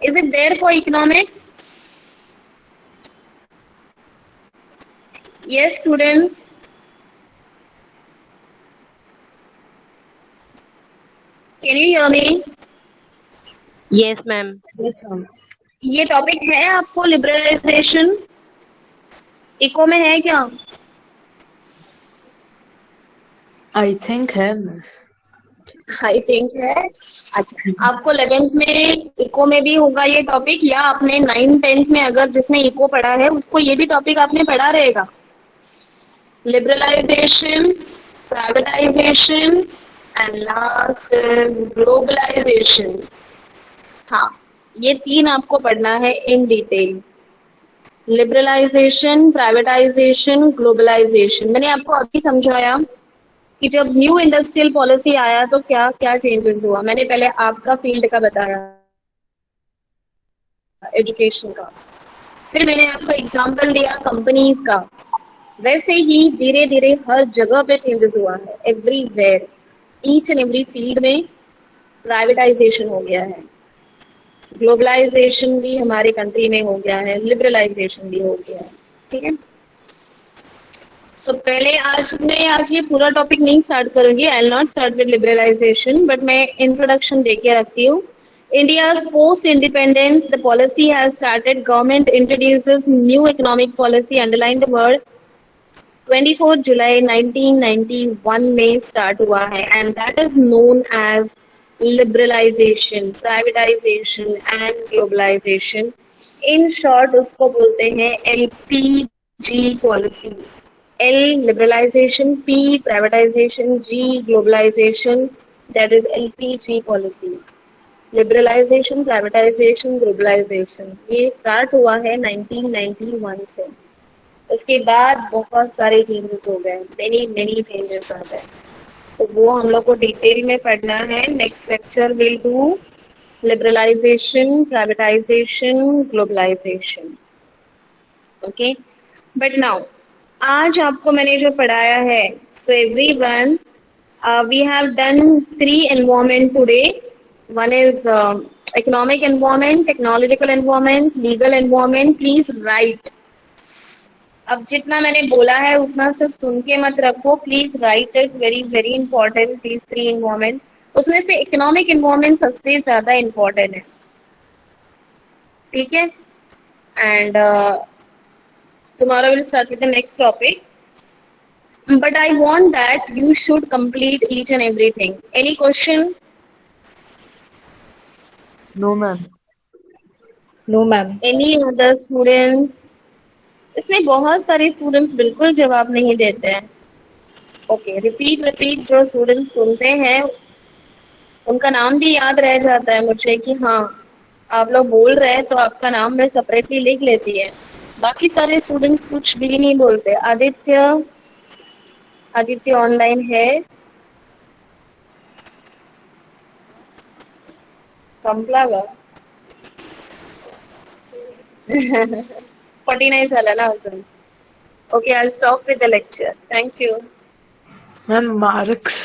Is it there for economics? Yes students. Can you hear me? Yes, ma'am. ये टॉपिक है आपको लिबरलाइजेशन? इको में है क्या? I think है miss. आई थिंक है. अच्छा, आपको 11th में इको में भी होगा ये टॉपिक, या आपने 9th-10th में अगर जिसने इको पढ़ा है उसको ये भी टॉपिक आपने पढ़ा रहेगा. Liberalisation, privatisation and last is globalization. हाँ, ये 3 आपको पढ़ना है in detail. Liberalisation, privatisation, globalisation. मैंने आपको अभी समझाया कि जब न्यू इंडस्ट्रियल पॉलिसी आया तो क्या क्या चेंजेस हुआ. मैंने पहले आपका फील्ड का बताया, एजुकेशन का. फिर मैंने आपको एग्जांपल दिया कंपनीज का. वैसे ही धीरे धीरे हर जगह पे चेंजेस हुआ है. Everywhere, each and every field में प्राइवेटाइजेशन हो गया है. ग्लोबलाइजेशन भी हमारे कंट्री में हो गया है, लिबरलाइजेशन भी हो गया है. ठीक है, सो पहले आज ये पूरा टॉपिक नहीं स्टार्ट करूंगी. I will not start with liberalisation, but मैं इंट्रोडक्शन देके रखती हूँ. India's post-independence, the policy has started. Government introduces new economic policy. Underline the word. 24 जुलाई 1991 में स्टार्ट हुआ है and that is known as liberalization, privatization and globalization. In short उसको बोलते हैं LPG policy. L liberalization, P privatization, G globalization, that is LPG policy. Liberalization, privatization, globalization ये start हुआ है 1991 से. उसके बाद बहुत सारे चेंजेस हो गए. मेनी चेंजेस आ गए. तो वो हम लोग को डिटेल में पढ़ना है. Next lecture will do liberalisation, privatisation, globalisation. Okay, but now आज आपको मैंने जो पढ़ाया है, so everyone, we have done 3 environment today. One is economic environment, technological environment, legal environment. Please write. अब जितना मैंने बोला है उतना सिर्फ सुन के मत रखो. Please write it. Very very important these 3 environment. उसमें से इकोनॉमिक environment सबसे ज्यादा इंपॉर्टेंट है. ठीक है, and tomorrow we'll start with the next topic. But I want that you should complete each and everything. Any question? No, ma'am. No, ma'am. Any other students? इसमें बहुत सारे स्टूडेंट्स बिल्कुल जवाब नहीं देते हैं. ओके, रिपीट जो स्टूडेंट्स सुनते हैं उनका नाम भी याद रह जाता है मुझे कि हाँ आप लोग बोल रहे हैं, तो आपका नाम मैं सेपरेटली लिख लेती है. बाकी सारे स्टूडेंट्स कुछ भी नहीं बोलते. आदित्य ऑनलाइन है. संपला 49 झाला ना अजून. Okay, I'll stop with the lecture. Thank you. Ma'am, marks.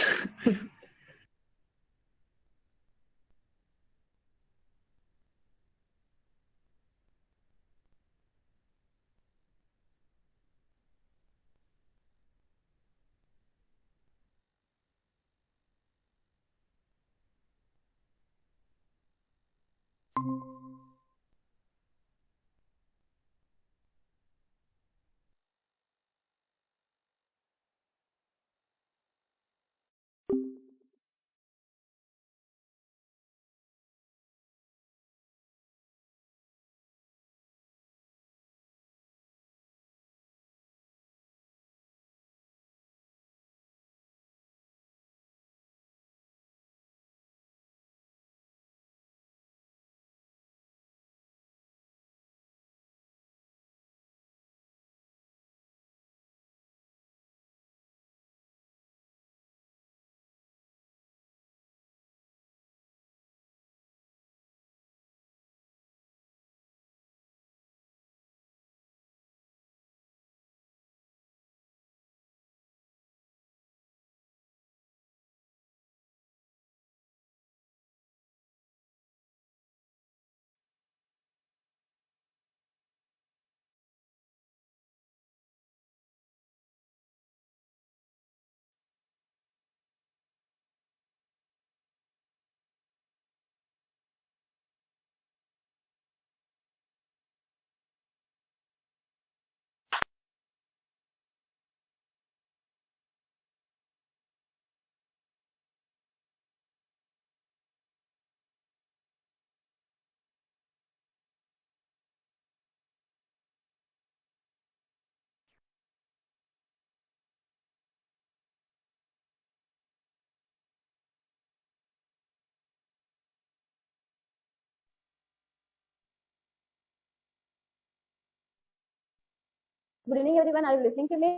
Good evening, everyone. Are you listening to me?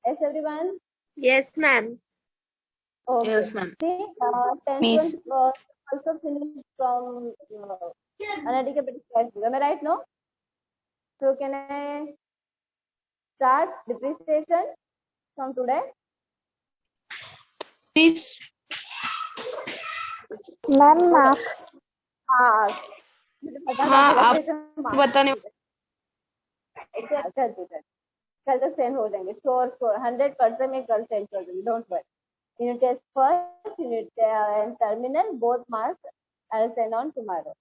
Yes, everyone. Yes, ma'am. Okay. Yes, ma'am. See, 10th Miss. one also finished from analytical British. Am I right? No. So can I start depreciation from today? Miss. Ma'am marks. हाँ. हाँ, आप बताने. कल तक send हो जाएंगे. Sure 100% में कल सेंड कर दूंगी. Don't worry. Unit test first, unit and terminal, both marks I'll send on tomorrow.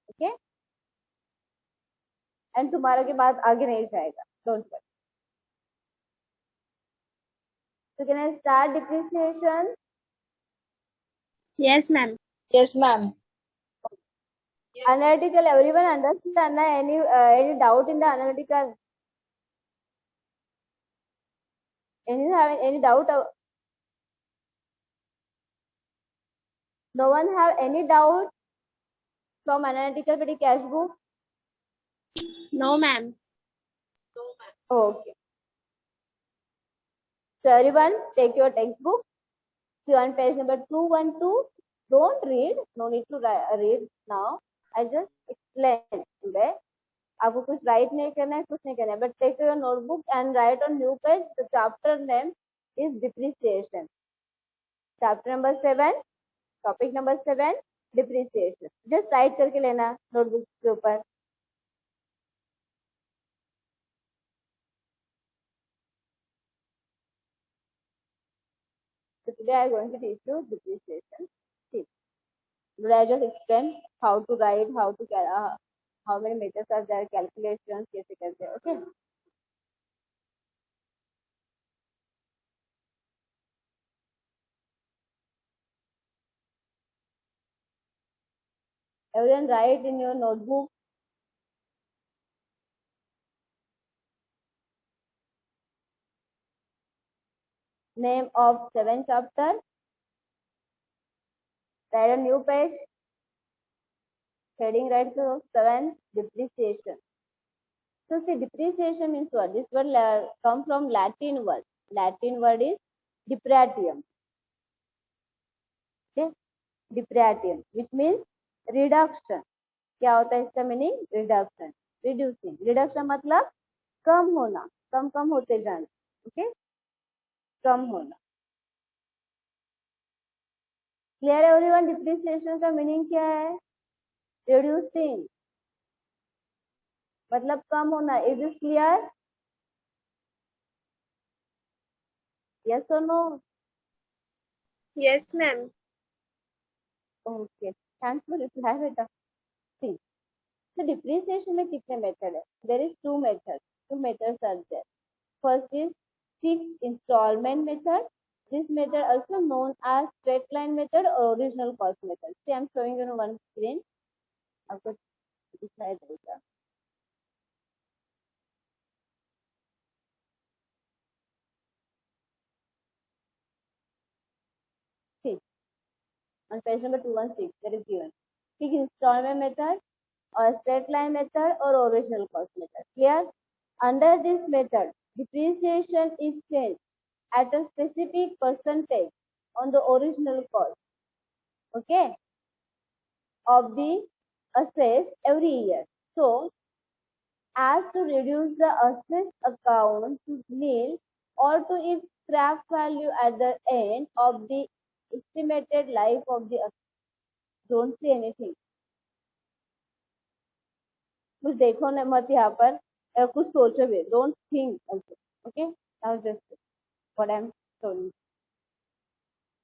Okay? And tomorrow के बाद आगे नहीं जाएगा. Don't worry. So can I start depreciation? Yes, ma'am. Yes, ma'am. Analytical, everyone understand? Any doubt in the analytical? Any doubt? No one have any doubt from analytical petty cash book? No, ma'am. Okay. So everyone, take your textbook. See on page number 212. Don't read. No need to read now. I just explain today. आपको कुछ write नहीं करना है, कुछ नहीं करना है. But take your notebook and write on new page. The chapter name is depreciation. Chapter number 7. Topic number 7. Depreciation. Just write करके लेना notebook के ऊपर. So today I am going to teach you depreciation. See, today I just explain how to write, how many methods are there, calculations, कैसे करते हैं. Okay. Everyone write in your notebook. Name of 7th chapter. Write a new page. Heading right to 7th, depreciation. So see, depreciation means what? This word come from Latin word. Latin word is depreciation. Okay, depreciation, which means reduction. क्या होता है इसका meaning? Reduction, reducing. Reduction मतलब कम होना, कम कम होते जाना. Okay, कम होना. Clear everyone? डिप्रिसिएशन का मीनिंग क्या है? रिड्यूसिंग मतलब कम होना. Is this clear? यस और no? Yes, ma'am. Okay, thanks for reply बेटा. सी, तो डिप्रिसिएशन में कितने मेथड है? There is two methods are there. First is fixed installment method. This method also known as straight line method or original cost method. See, I am showing you on one screen. आपको दिखाई देगा. See, on page number 216, there is given fixed installment method or straight line method or original cost method. Clear? Under this method, depreciation is changed at a specific percentage on the original cost, okay, of the assets every year. So, as to reduce the assets account to nil or to its scrap value at the end of the estimated life of the asset. Don't say anything. कुछ देखो न मत यहाँ पर, और कुछ सोचो भी. Don't think also. Okay? Now just what I am showing.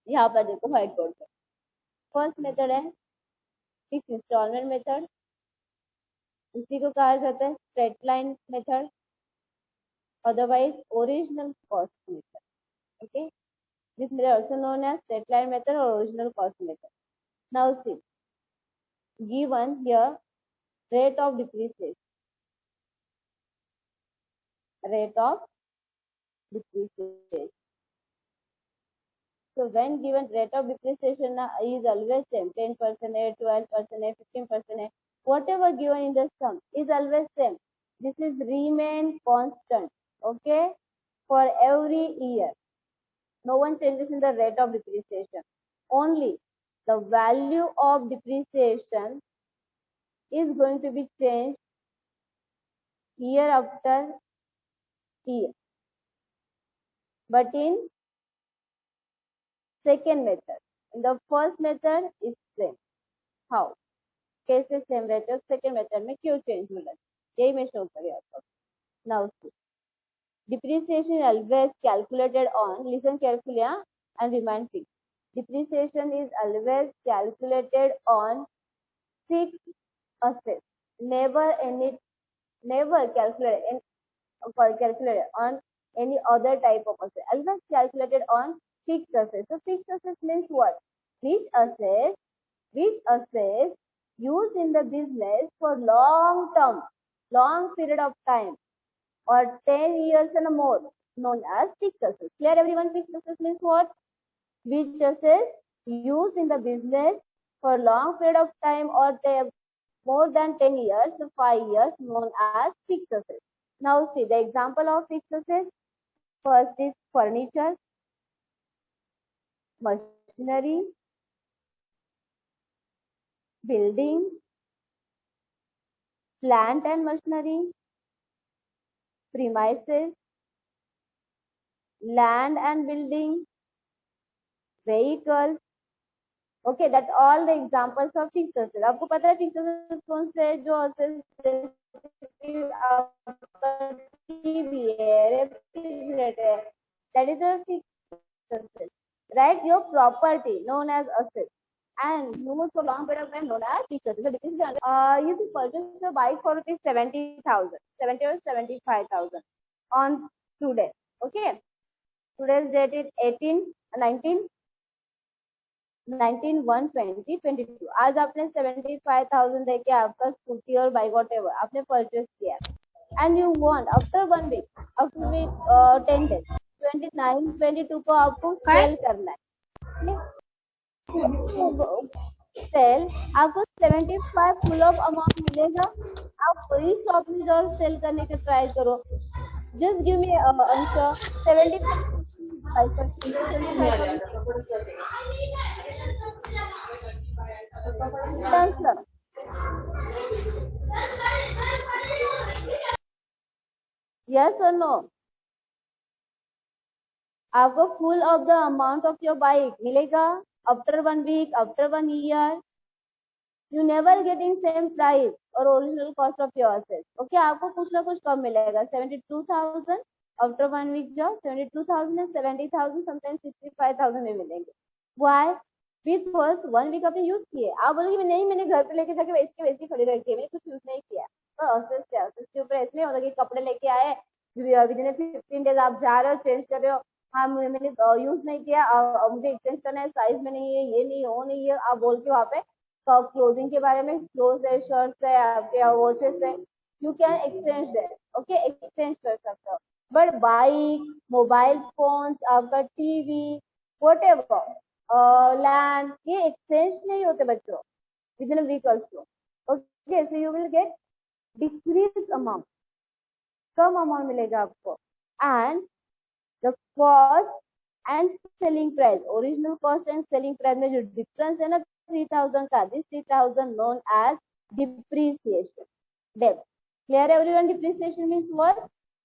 यहाँ पर देखो व्हाइट बोर्ड पर. फर्स्ट मेथड है फिक्स इंस्टॉलमेंट मेथड. इसी को कहा जाता है straight line method, otherwise original cost method. Okay, this method also known as straight line method or original cost method. Now see, given here rate of depreciation. Rate of depreciation. So when given rate of depreciation is always same, 10%, 12%, 15%, whatever given in the sum is always same. This is remain constant. Okay, for every year. No one changes in the rate of depreciation. Only the value of depreciation is going to be changed year after year. But in second method, in the first method is same. How? कैसे same रहते हो? Second method में क्यों change हो रहा है? यही मैं शो कर रही हूँ. Now see, depreciation is always calculated on, listen carefully and remind me. Depreciation is always calculated on fixed assets. Never calculated on any other type of asset. Always calculated on fixed assets. So fixed assets means what? Which assets used in the business for long period of time, or 10 years and more, known as fixed assets. Clear everyone? Fixed assets means what? Which assets used in the business for long period of time or more than 10 years to 5 years, known as fixed assets. Now see the example of fixed assets. First is furniture, machinery, building, plant and machinery, premises, land and building, vehicles. Okay, that all the examples of fixed assets. आपको पता है fixed assets कौन से हैं? जो assets आपका TV है, refrigerator है, that is a fixed asset, right? Your property known as assets and used for long period of time known as fixed assets. So this is you can purchase a bike for rupees 70,000, 70 or 75,000 on today. Okay, today's date is 19/1/2022. आज आपने 75,000 देके आपका scooty और bike whatever आपने purchase किया and you want after 1 week, after 10 days 29/22 को आपको cell करना है. सेल आपको 75 फुल ऑफ अमाउंट मिलेगा. आप वही शॉप में और सेल करने का ट्राई करो. Just give me answer. 75 yes or no? आपको full of the amount of your bike मिलेगा after 1 week, after 1 year. You never getting same price or original cost of your assets. Okay, आपको कुछ ना कुछ कम मिलेगा. 72,000 after 1 week जाओ 72,000 and 70,000 sometimes 65,000 में मिलेंगे. Why? Because 1 week आपने यूज किए. आप बोलोगे नहीं मैंने घर पे लेके जाके वैसे वैसे खड़ी रखी है, मैंने कुछ यूज नहीं किया. तो assets क्या उसके ऊपर इसलिए होता कि कपड़े लेके आए विदिन 15 days आप जा रहे हो चेंज कर रहे हो. हाँ मैंने यूज नहीं किया, मुझे एक्सचेंज करना है, साइज में नहीं है, ये नहीं वो नहीं है, आप बोल के वहाँ पे क्लोथिंग के बारे में क्लोथ है, शर्ट्स है, आपके वॉचेस है, you can exchange there. Okay, exchange कर सकते हो. बट बाइक, मोबाइल फोन, आपका टीवी व्हाटएवर, लैंड, ये एक्सचेंज नहीं होते बच्चों विद इन व्हीकल्स को. Okay, so you will gate decrease amount, come amount मिलेगा आपको. And the cost and selling price, original cost and selling price में जो डिफरेंस है ना 3,000 का, this 3,000 known as depreciation. Debt. Clear everyone? Depreciation means what?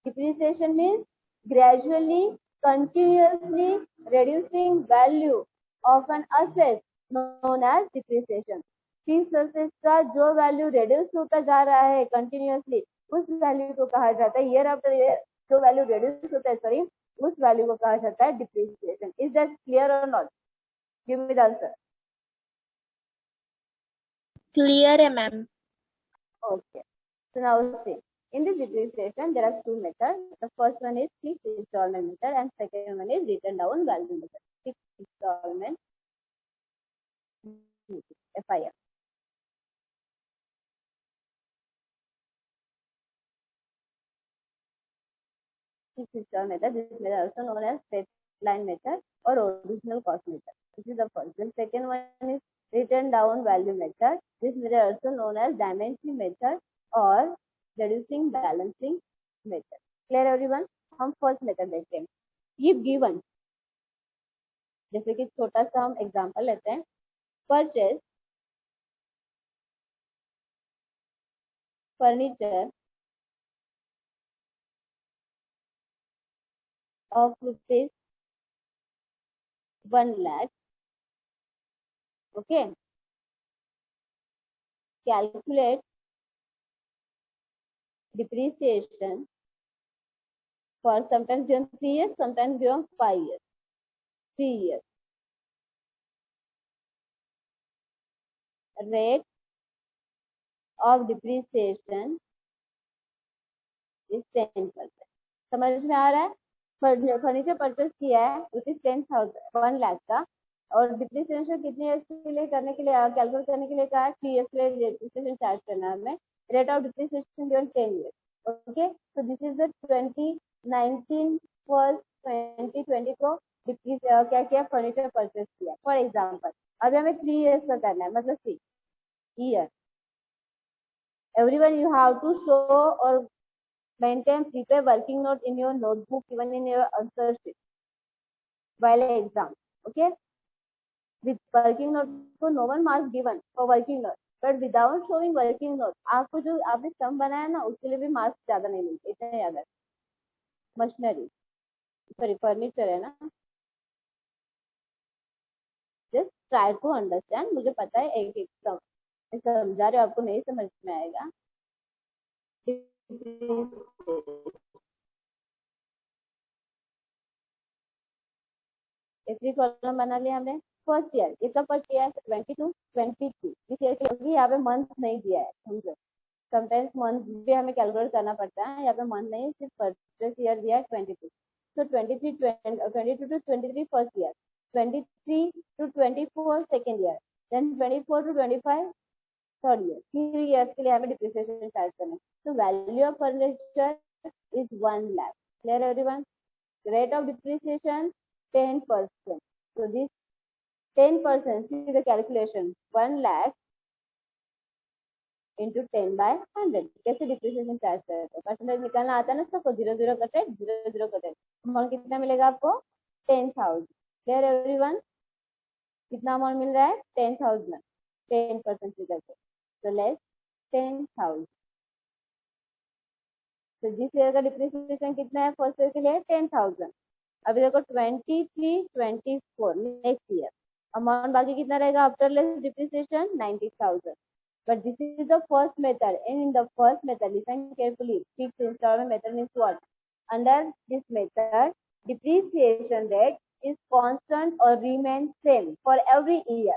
Depreciation means gradually, continuously reducing value of an asset known as depreciation. Fixed assets का जो value reduce होता जा रहा है continuously, उस वैल्यू को कहा जाता है year after year जो वैल्यू reduce होता है सॉरी उस वैल्यू को कहा जाता है depreciation. Is that clear or not? Give me the answer. Clear है ma'am. Okay. So now see, in this depreciation there are two methods. The first one is fixed installment method and second one is written down value method. Fixed installment FIR. Fixed installment method, this method also known as straight line method or original cost method. This is the first. The second one is written down value method. This method also known as dimensioning method or reducing balancing method. Clear everyone? हम first method देखते हैं. If given, जैसे कि छोटा सा हम example लेते हैं, purchase furniture of rupees 1 lakh. Okay, calculate depreciation for sometimes given 3 years, sometimes given 5 years. 3 years. Rate of depreciation is 10%. समझ में आ रहा है? फर्नीचर परचेस किया है रुपीज 10,000 1 लाख का और डिप्रिसिएशन कितने ईयर्स के लिए करने के लिए कैलकुलेट करने के लिए कहा 3 ईयर्स के लिए डिप्रिसिएशन चार्ज करना है हमें. Rate of depreciation given 10 years. Okay, so this is the 2019 first 2020 को क्या किया फर्नीचर परचेस किया. फॉर एग्जाम्पल अभी हमें 3 ईयर्स का करना है, मतलब 6 year. Everyone you have to show और maintain prepare working note in your notebook, even in your answer sheet while exam. Okay, with working note को no one marks given for working note, but without showing working note आपको जो आपने सम बनाया ना उसके लिए भी मार्क्स ज्यादा नहीं मिलते, इतने याद है. मशीनरी सॉरी फर्नीचर है ना. Just try to understand. मुझे पता है एक एक समझा रहे हो आपको नहीं समझ में आएगा. इसलिए कॉलम बना लिया हमने. फर्स्ट ईयर इसका फर्स्ट ईयर 22 23 इस ईयर क्योंकि यहाँ पे मंथ नहीं दिया है. समझो समटाइम्स मंथ भी हमें कैलकुलेट करना पड़ता है. यहाँ पे मंथ नहीं, सिर्फ फर्स्ट ईयर दिया है 22. So 22 to 23 first year, 23 to 24 second year, then 24 to 25 third year. 3 years के लिए हमें depreciation charge करना है. So value of furniture is 1 lakh. Clear everyone? Rate of depreciation 10%. So this 10%, see the calculation, 1 lakh into 10 by 100. कैसे depreciation charge करते हैं? Percentage निकालना आता है ना सबको. 0 0 कटेड 0 0 कटेड. अमाउंट कितना मिलेगा आपको? 10,000. Clear everyone? कितना अमाउंट मिल रहा है? 10,000. 10% से करके तो लेस 10,000. तो जिस ईयर का डिप्रिसिएशन कितना है फर्स्ट ईयर के लिए? 10,000. अभी देखो 23 24 नेक्स्ट ईयर अमाउंट बाकी कितना रहेगा after less depreciation? 90,000. But this is the first method, and in the first method, listen carefully. Fixed installment method means what? Under this method, depreciation rate is constant or remains same for every year,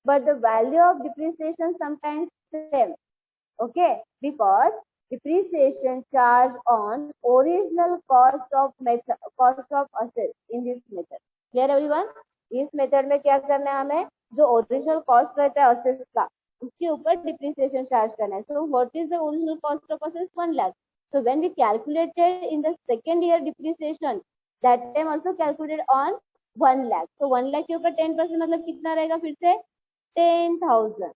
but the value of depreciation sometimes same. Okay, because depreciation charge on original cost of assets in this method. Clear everyone? इस method में क्या करना है हमें? जो original cost रहता है assets का उसके ऊपर डिप्रिसिएशन चार्ज करना है. So what is the original cost of assets? 1 lakh. So when we calculated in the second year depreciation, that time also calculated on 1 lakh. So 1 lakh के ऊपर 10% मतलब कितना रहेगा? फिर से 10,000.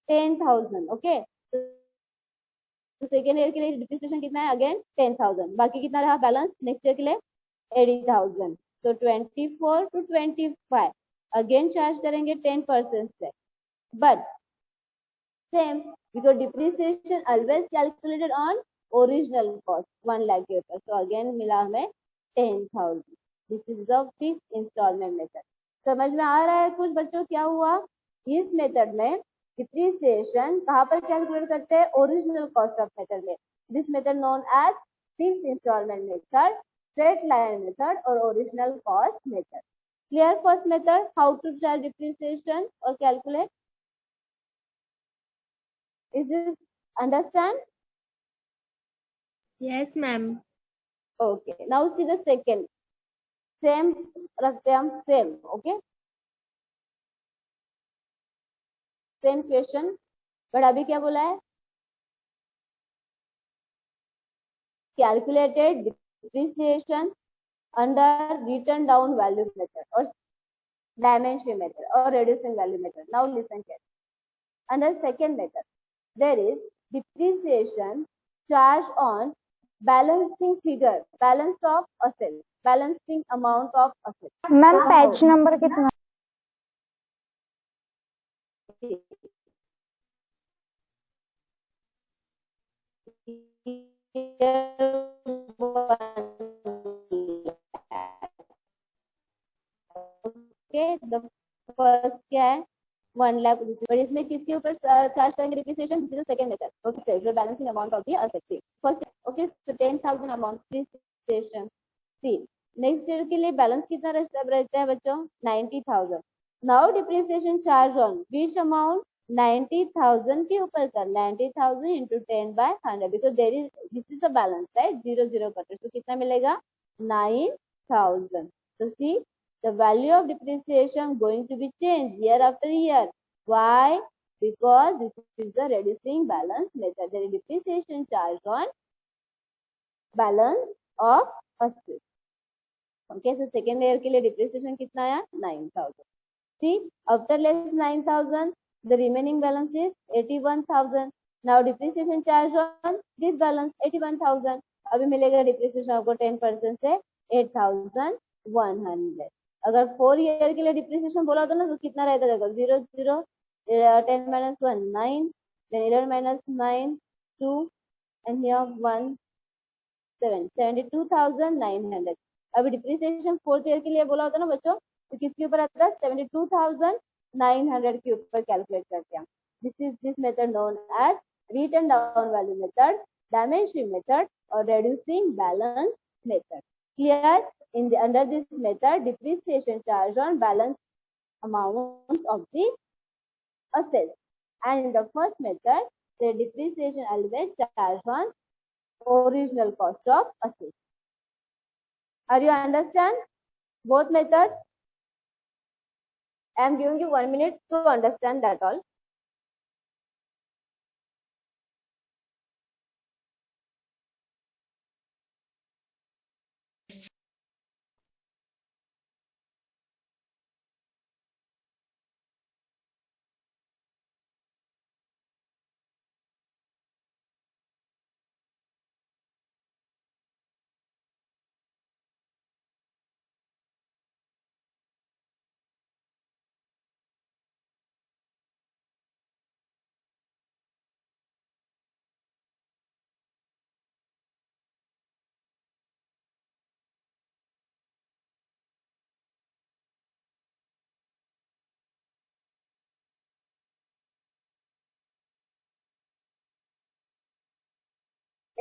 10,000. ओके, तो सेकेंड ईयर के लिए डिप्रिसिएशन कितना है? अगेन 10,000. बाकी कितना रहा बैलेंस नेक्स्ट ईयर के लिए? 80,000. तो 24 to 25 अगेन चार्ज करेंगे 10% से. But same because depreciation always calculated on original cost 1 lakh के ऊपर. So again मिला हमें 10,000. This is the fixed installment method. समझ में आ रहा है कुछ बच्चों? क्या हुआ इस मेथड में? डिप्रिसिएशन कहाँ पर कैलकुलेट करते हैं? ओरिजिनल कॉस्ट ऑफ मेथड में. This method known as fixed instalment method, straight line method और original cost method. Clear? First method how to charge depreciation और calculate. Is this understand? Yes, ma'am. Okay. Now see the second. Same रखते हैं हम same. Okay. Same question. But अभी क्या बोला है? Calculated depreciation under written down value method or dimension method or reducing value method. Now listen carefully. Under second method, there is depreciation charge on balancing figure, balance of assets, balancing amount of assets. Ma'am page number कितना? Okay, the first क्या है? 1 lakh rupees. पर इसमें किसके ऊपर charge करेंगे depreciation? This is the second method. Okay, जो balancing amount of the asset. First okay, so 10,000 amount depreciation. See next year के लिए बैलेंस कितना रहता है बच्चों? 90,000. Now depreciation charge on which amount? 90,000 के ऊपर कर 90,000 into 10 by 100 because there is this is the balance, right? 0 0 कटे तो कितना मिलेगा? 9,000. So see the value of depreciation going to be changed year after year. Why? Because this is the reducing balance method. There is depreciation charge on balance of assets. Okay, so second year के लिए depreciation कितना आया? 9,000. See, after less 9,000, the remaining balance is 81,000. Now depreciation charge on this balance 81,000. अभी मिलेगा depreciation आपको 10% से 8,100. अगर 4 year के लिए डिप्रिसिएशन बोला होता ना तो कितना रहता देखो 0 0 10 minus 1 9 then 11 minus 9 2 and here 1 7 72,900. अभी डिप्रिसिएशन 4th ईयर के लिए बोला होता ना बच्चों तो किसके ऊपर आता है 72,900 के ऊपर कैलकुलेट करते हैं. This method known as written down value method, dimension method or reducing balance method. Here under this method depreciation charge on balance amount of the assets, and in the first method the depreciation always charge on original cost of assets. Are you understand both methods? I am giving you 1 minute to understand that all.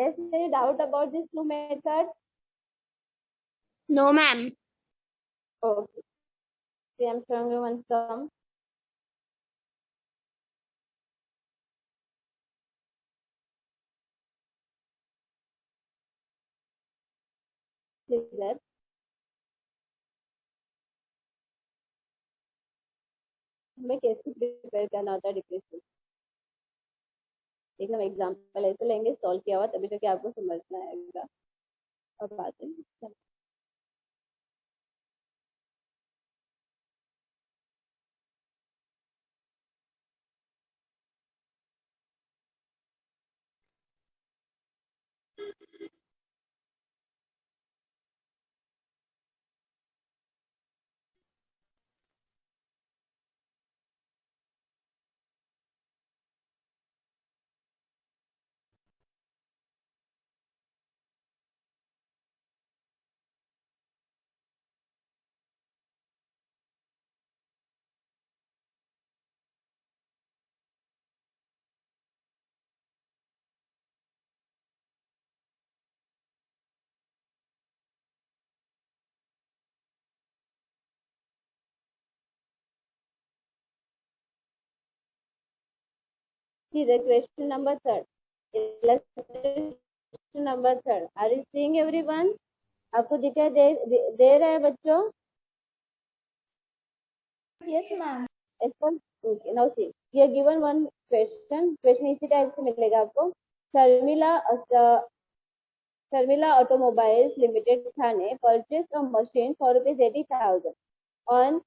Is there any doubt about these two methods? No, ma'am. Okay. See, I'm showing you one sum. Clear? हमें कैसे prepare करना होता है depression. एक हम example ऐसे लेंगे solve किया हुआ तभी तो कि आपको समझना आएगा. अब आते हैं. See the question number 3rd. Illustration number 3rd. Are you seeing everyone? आपको दिखाई दे रहा है बच्चों? Yes, ma'am. Okay, now see. Here given one question. Question इसी टाइप से मिलेगा आपको. Sharmila Automobiles Limited Thane purchased a machine for rupees 80,000 on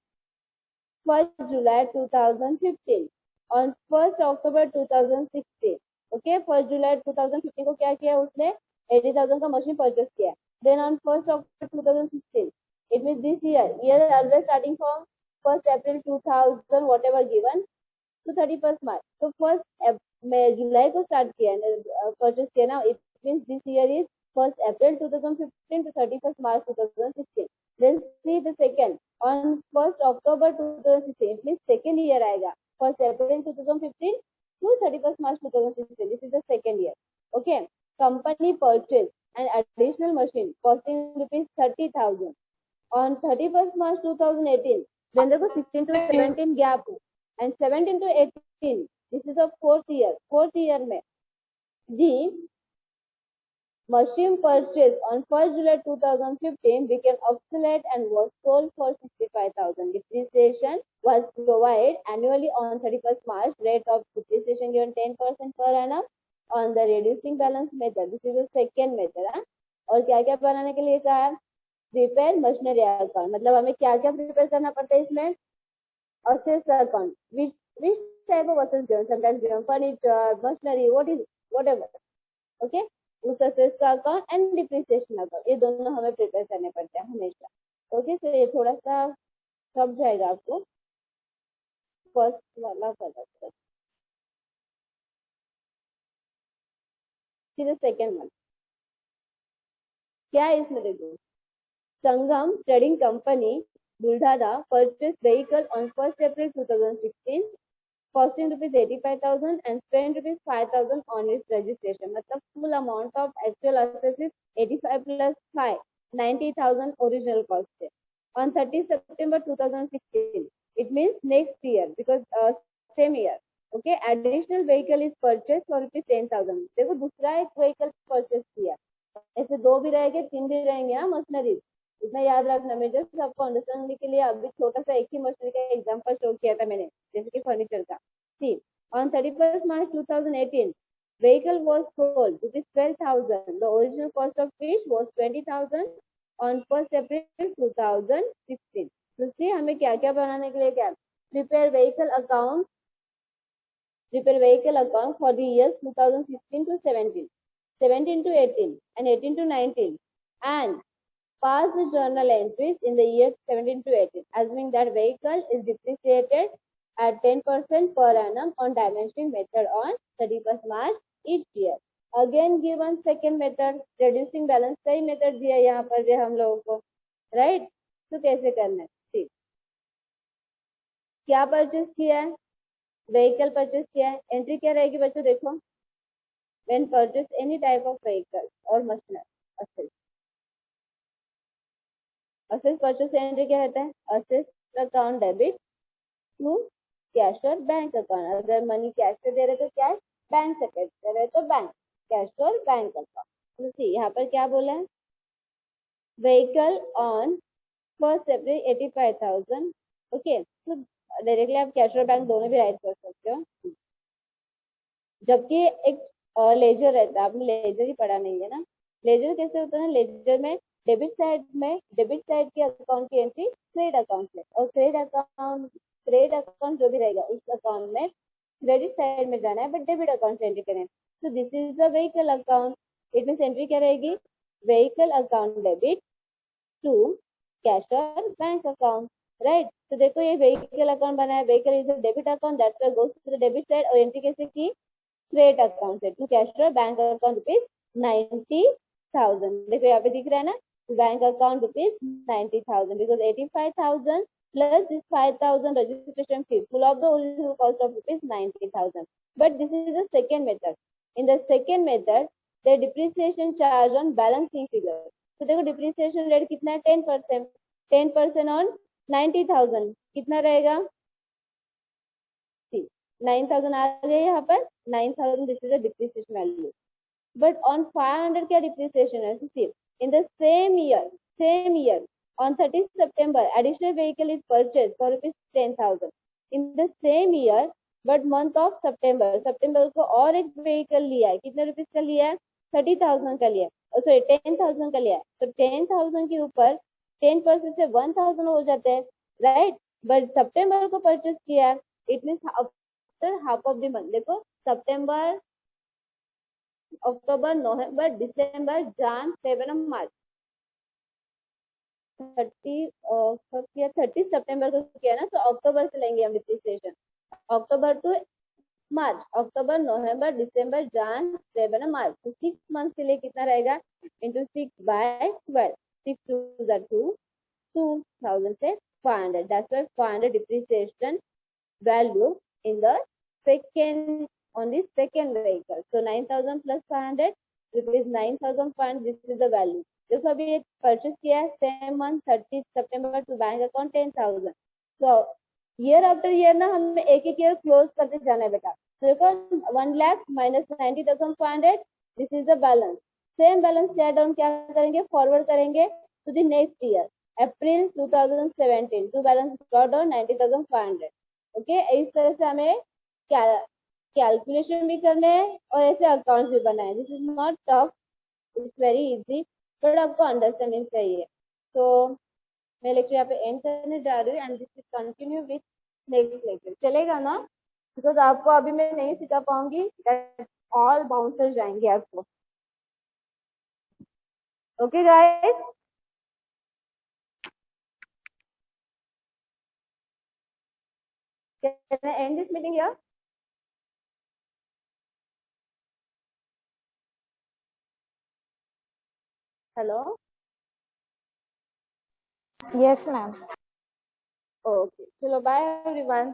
1st July 2015. On 1st October 2016. Okay, 1st July 2015 को क्या किया उसने 80,000 का मशीन परचेस किया. Then on 1st October 2016, it means this year is always starting from 1st April 2000 whatever given to 31st March. So 1st July को start किया purchase किया ना. It means this year is 1st April 2015 to 31st March 2016. Then see the second on 1st October 2016. It means second year आएगा 1st April 2015 to 31st March 2016. This is the second year. Okay. Company purchased an additional machine costing rupees 30,000 on 31st March 2018. Then देखो 16 to 17 gap and 17 to 18. This is the fourth year. Fourth year में the machine purchased on 1st July 2015 became obsolete and was sold for 65,000. Depreciation was provided annually on 31st March. Rate of depreciation given 10% per annum on the reducing balance method. This is the second method. और क्या क्या बनाने के लिए कहा है? Prepare machinery account. मतलब हमें क्या क्या प्रिपेयर करना पड़ता है इसमें? Assets account. Which type of assets given? Sometimes given furniture, machinery, whatever. Okay, उस assets का account and depreciation account, ये दोनों हमें prepare करने पड़ते हैं हमेशा. Okay, so ये थोड़ा सा सब जाएगा आपको फर्स्ट वाला पता. फिर सेकेंड वन क्या है इसमें देखो. Sangam trading company Buldhana purchased vehicle on 1st April 2016 costing rupees 85,000 and spent rupees 5,000 on its registration. मतलब full amount of actual assets is 85 plus 5 90,000 original cost है. On 30 September 2016 it means next year because same year. Okay, additional vehicle is purchased for rupees 10,000. देखो दूसरा एक vehicle purchase किया. ऐसे दो भी रहेंगे तीन भी रहेंगे हाँ मशीनरी. इतना याद रखना. मैं जस्ट आपको अंडरस्टैंड करने के लिए अभी छोटा सा एक ही मशीनरी का एग्जांपल शो किया था मैंने जैसे कि फर्नीचर का. See, on 31st March 2018 vehicle was sold rupees 12,000. The original cost of which was 20,000 on 1st April 2016. तो see हमें क्या क्या बनाने के लिए क्या prepare vehicle account for the years 2016 to 17, 17 to 18 and 18 to 19 and pass the journal entries in the year 17 to 18 assuming that vehicle is depreciated at 10% per annum on dimensioning method on 31st March each year. Again given second method reducing balance सही method दिया यहाँ पर जो हम लोगों को right. तो कैसे करना है ठीक. क्या परचेज किया है vehicle परचेज किया है. एंट्री क्या रहेगी बच्चों देखो. when purchase any type of vehicle or machinery assets purchase entry क्या रहता है. assets account debit to cash और बैंक अकाउंट. अगर मनी कैश से दे रहे तो कैश, बैंक से कैश दे रहे तो बैंक कैश और बैंक अकाउंट. तो सी यहाँ पर क्या बोला है. Vehicle on 1st April 85,000. Okay, तो डायरेक्टली आप कैश और बैंक दोनों भी राइट कर सकते हो. जबकि एक लेजर रहता है. आपने लेजर ही पढ़ा नहीं है ना. लेजर कैसे होता है. लेजर में डेबिट साइड की अकाउंट की एंट्री क्रेडिट अकाउंट में और क्रेडिट अकाउंट जो भी रहेगा उस अकाउंट में क्रेडिट साइड में जाना है बट डेबिट अकाउंट से एंट्री करें. तो this is the vehicle account. It means entry क्या रहेगी. Vehicle account debit to cash और बैंक अकाउंट राइट. तो देखो ये व्हीकल अकाउंट बना है. Vehicle is a debit account that's why goes to the debit side और एंट्री कैसे की क्रेडिट अकाउंट से टू कैश और बैंक अकाउंट रुपीज 90,000. देखो यहाँ पे दिख रहा है ना. Bank account rupees 90,000 because 85,000 plus this 5,000 registration fee full of the original cost of rupees 90,000. But this is the second method. In the second method, the depreciation charge on balancing figure. So देखो depreciation rate कितना है 10%. 10% on 90,000 कितना रहेगा. 9,000 आ गए यहाँ पर. 9,000 this is the depreciation value. But on 500 क्या depreciation है. See, in the same year on 30th September additional vehicle is purchased for rupees 10,000 in the same year but month of September को और एक vehicle लिया है. कितने rupees का लिया है. 30,000 का लिया है. सॉरी 10,000 का लिया है. तो 10,000 के ऊपर 10% से 1,000 हो जाते हैं राइट. बट सितंबर को परचेज किया है. It means after half of the month. देखो सितंबर अक्टूबर नवंबर दिसंबर जन फेब्रुअरी मार्च 30 सितंबर को किया ना. तो अक्टूबर से लेंगे हम डिप्रिसिएशन. अक्टूबर टू मार्च. अक्टूबर नवंबर दिसंबर जन फेब्रुअरी मार्च. तो 6 मंथ के लिए कितना रहेगा इंटू 6 बाय 12. 6 2 are 2 2,000 से 500. That's why 500 depreciation value in the second on the second vehicle. So 9,000 plus 500 rupees 9,500. This is the value. देखो अभी एक परचेज किया है सेम मंथ 30 सितंबर to bank account 10,000. So year after year ना हमें एक एक ईयर क्लोज करते जाना है बेटा. तो देखो 1 lakh minus 90,500 this is the balance. Same balance क्या डाउन क्या करेंगे फॉरवर्ड करेंगे to the next year April 2017 to balance draw down 90,500. Okay, इस तरह से हमें कैलकुलेशन भी करने हैं और ऐसे अकाउंट भी बनाए. This is not tough, it's very easy but आपको अंडरस्टैंडिंग चाहिए. तो मैं लेक्चर यहाँ पे एंड करने जा रही हूँ and this is continue with next lecture. चलेगा ना. बिकॉज आपको अभी मैं नहीं सिखा पाऊंगी, ऑल बाउंसर जाएंगे आपको. Okay guys, can I end this meeting here? Hello. Yes, ma'am. Okay, चलो बाय एवरीवन.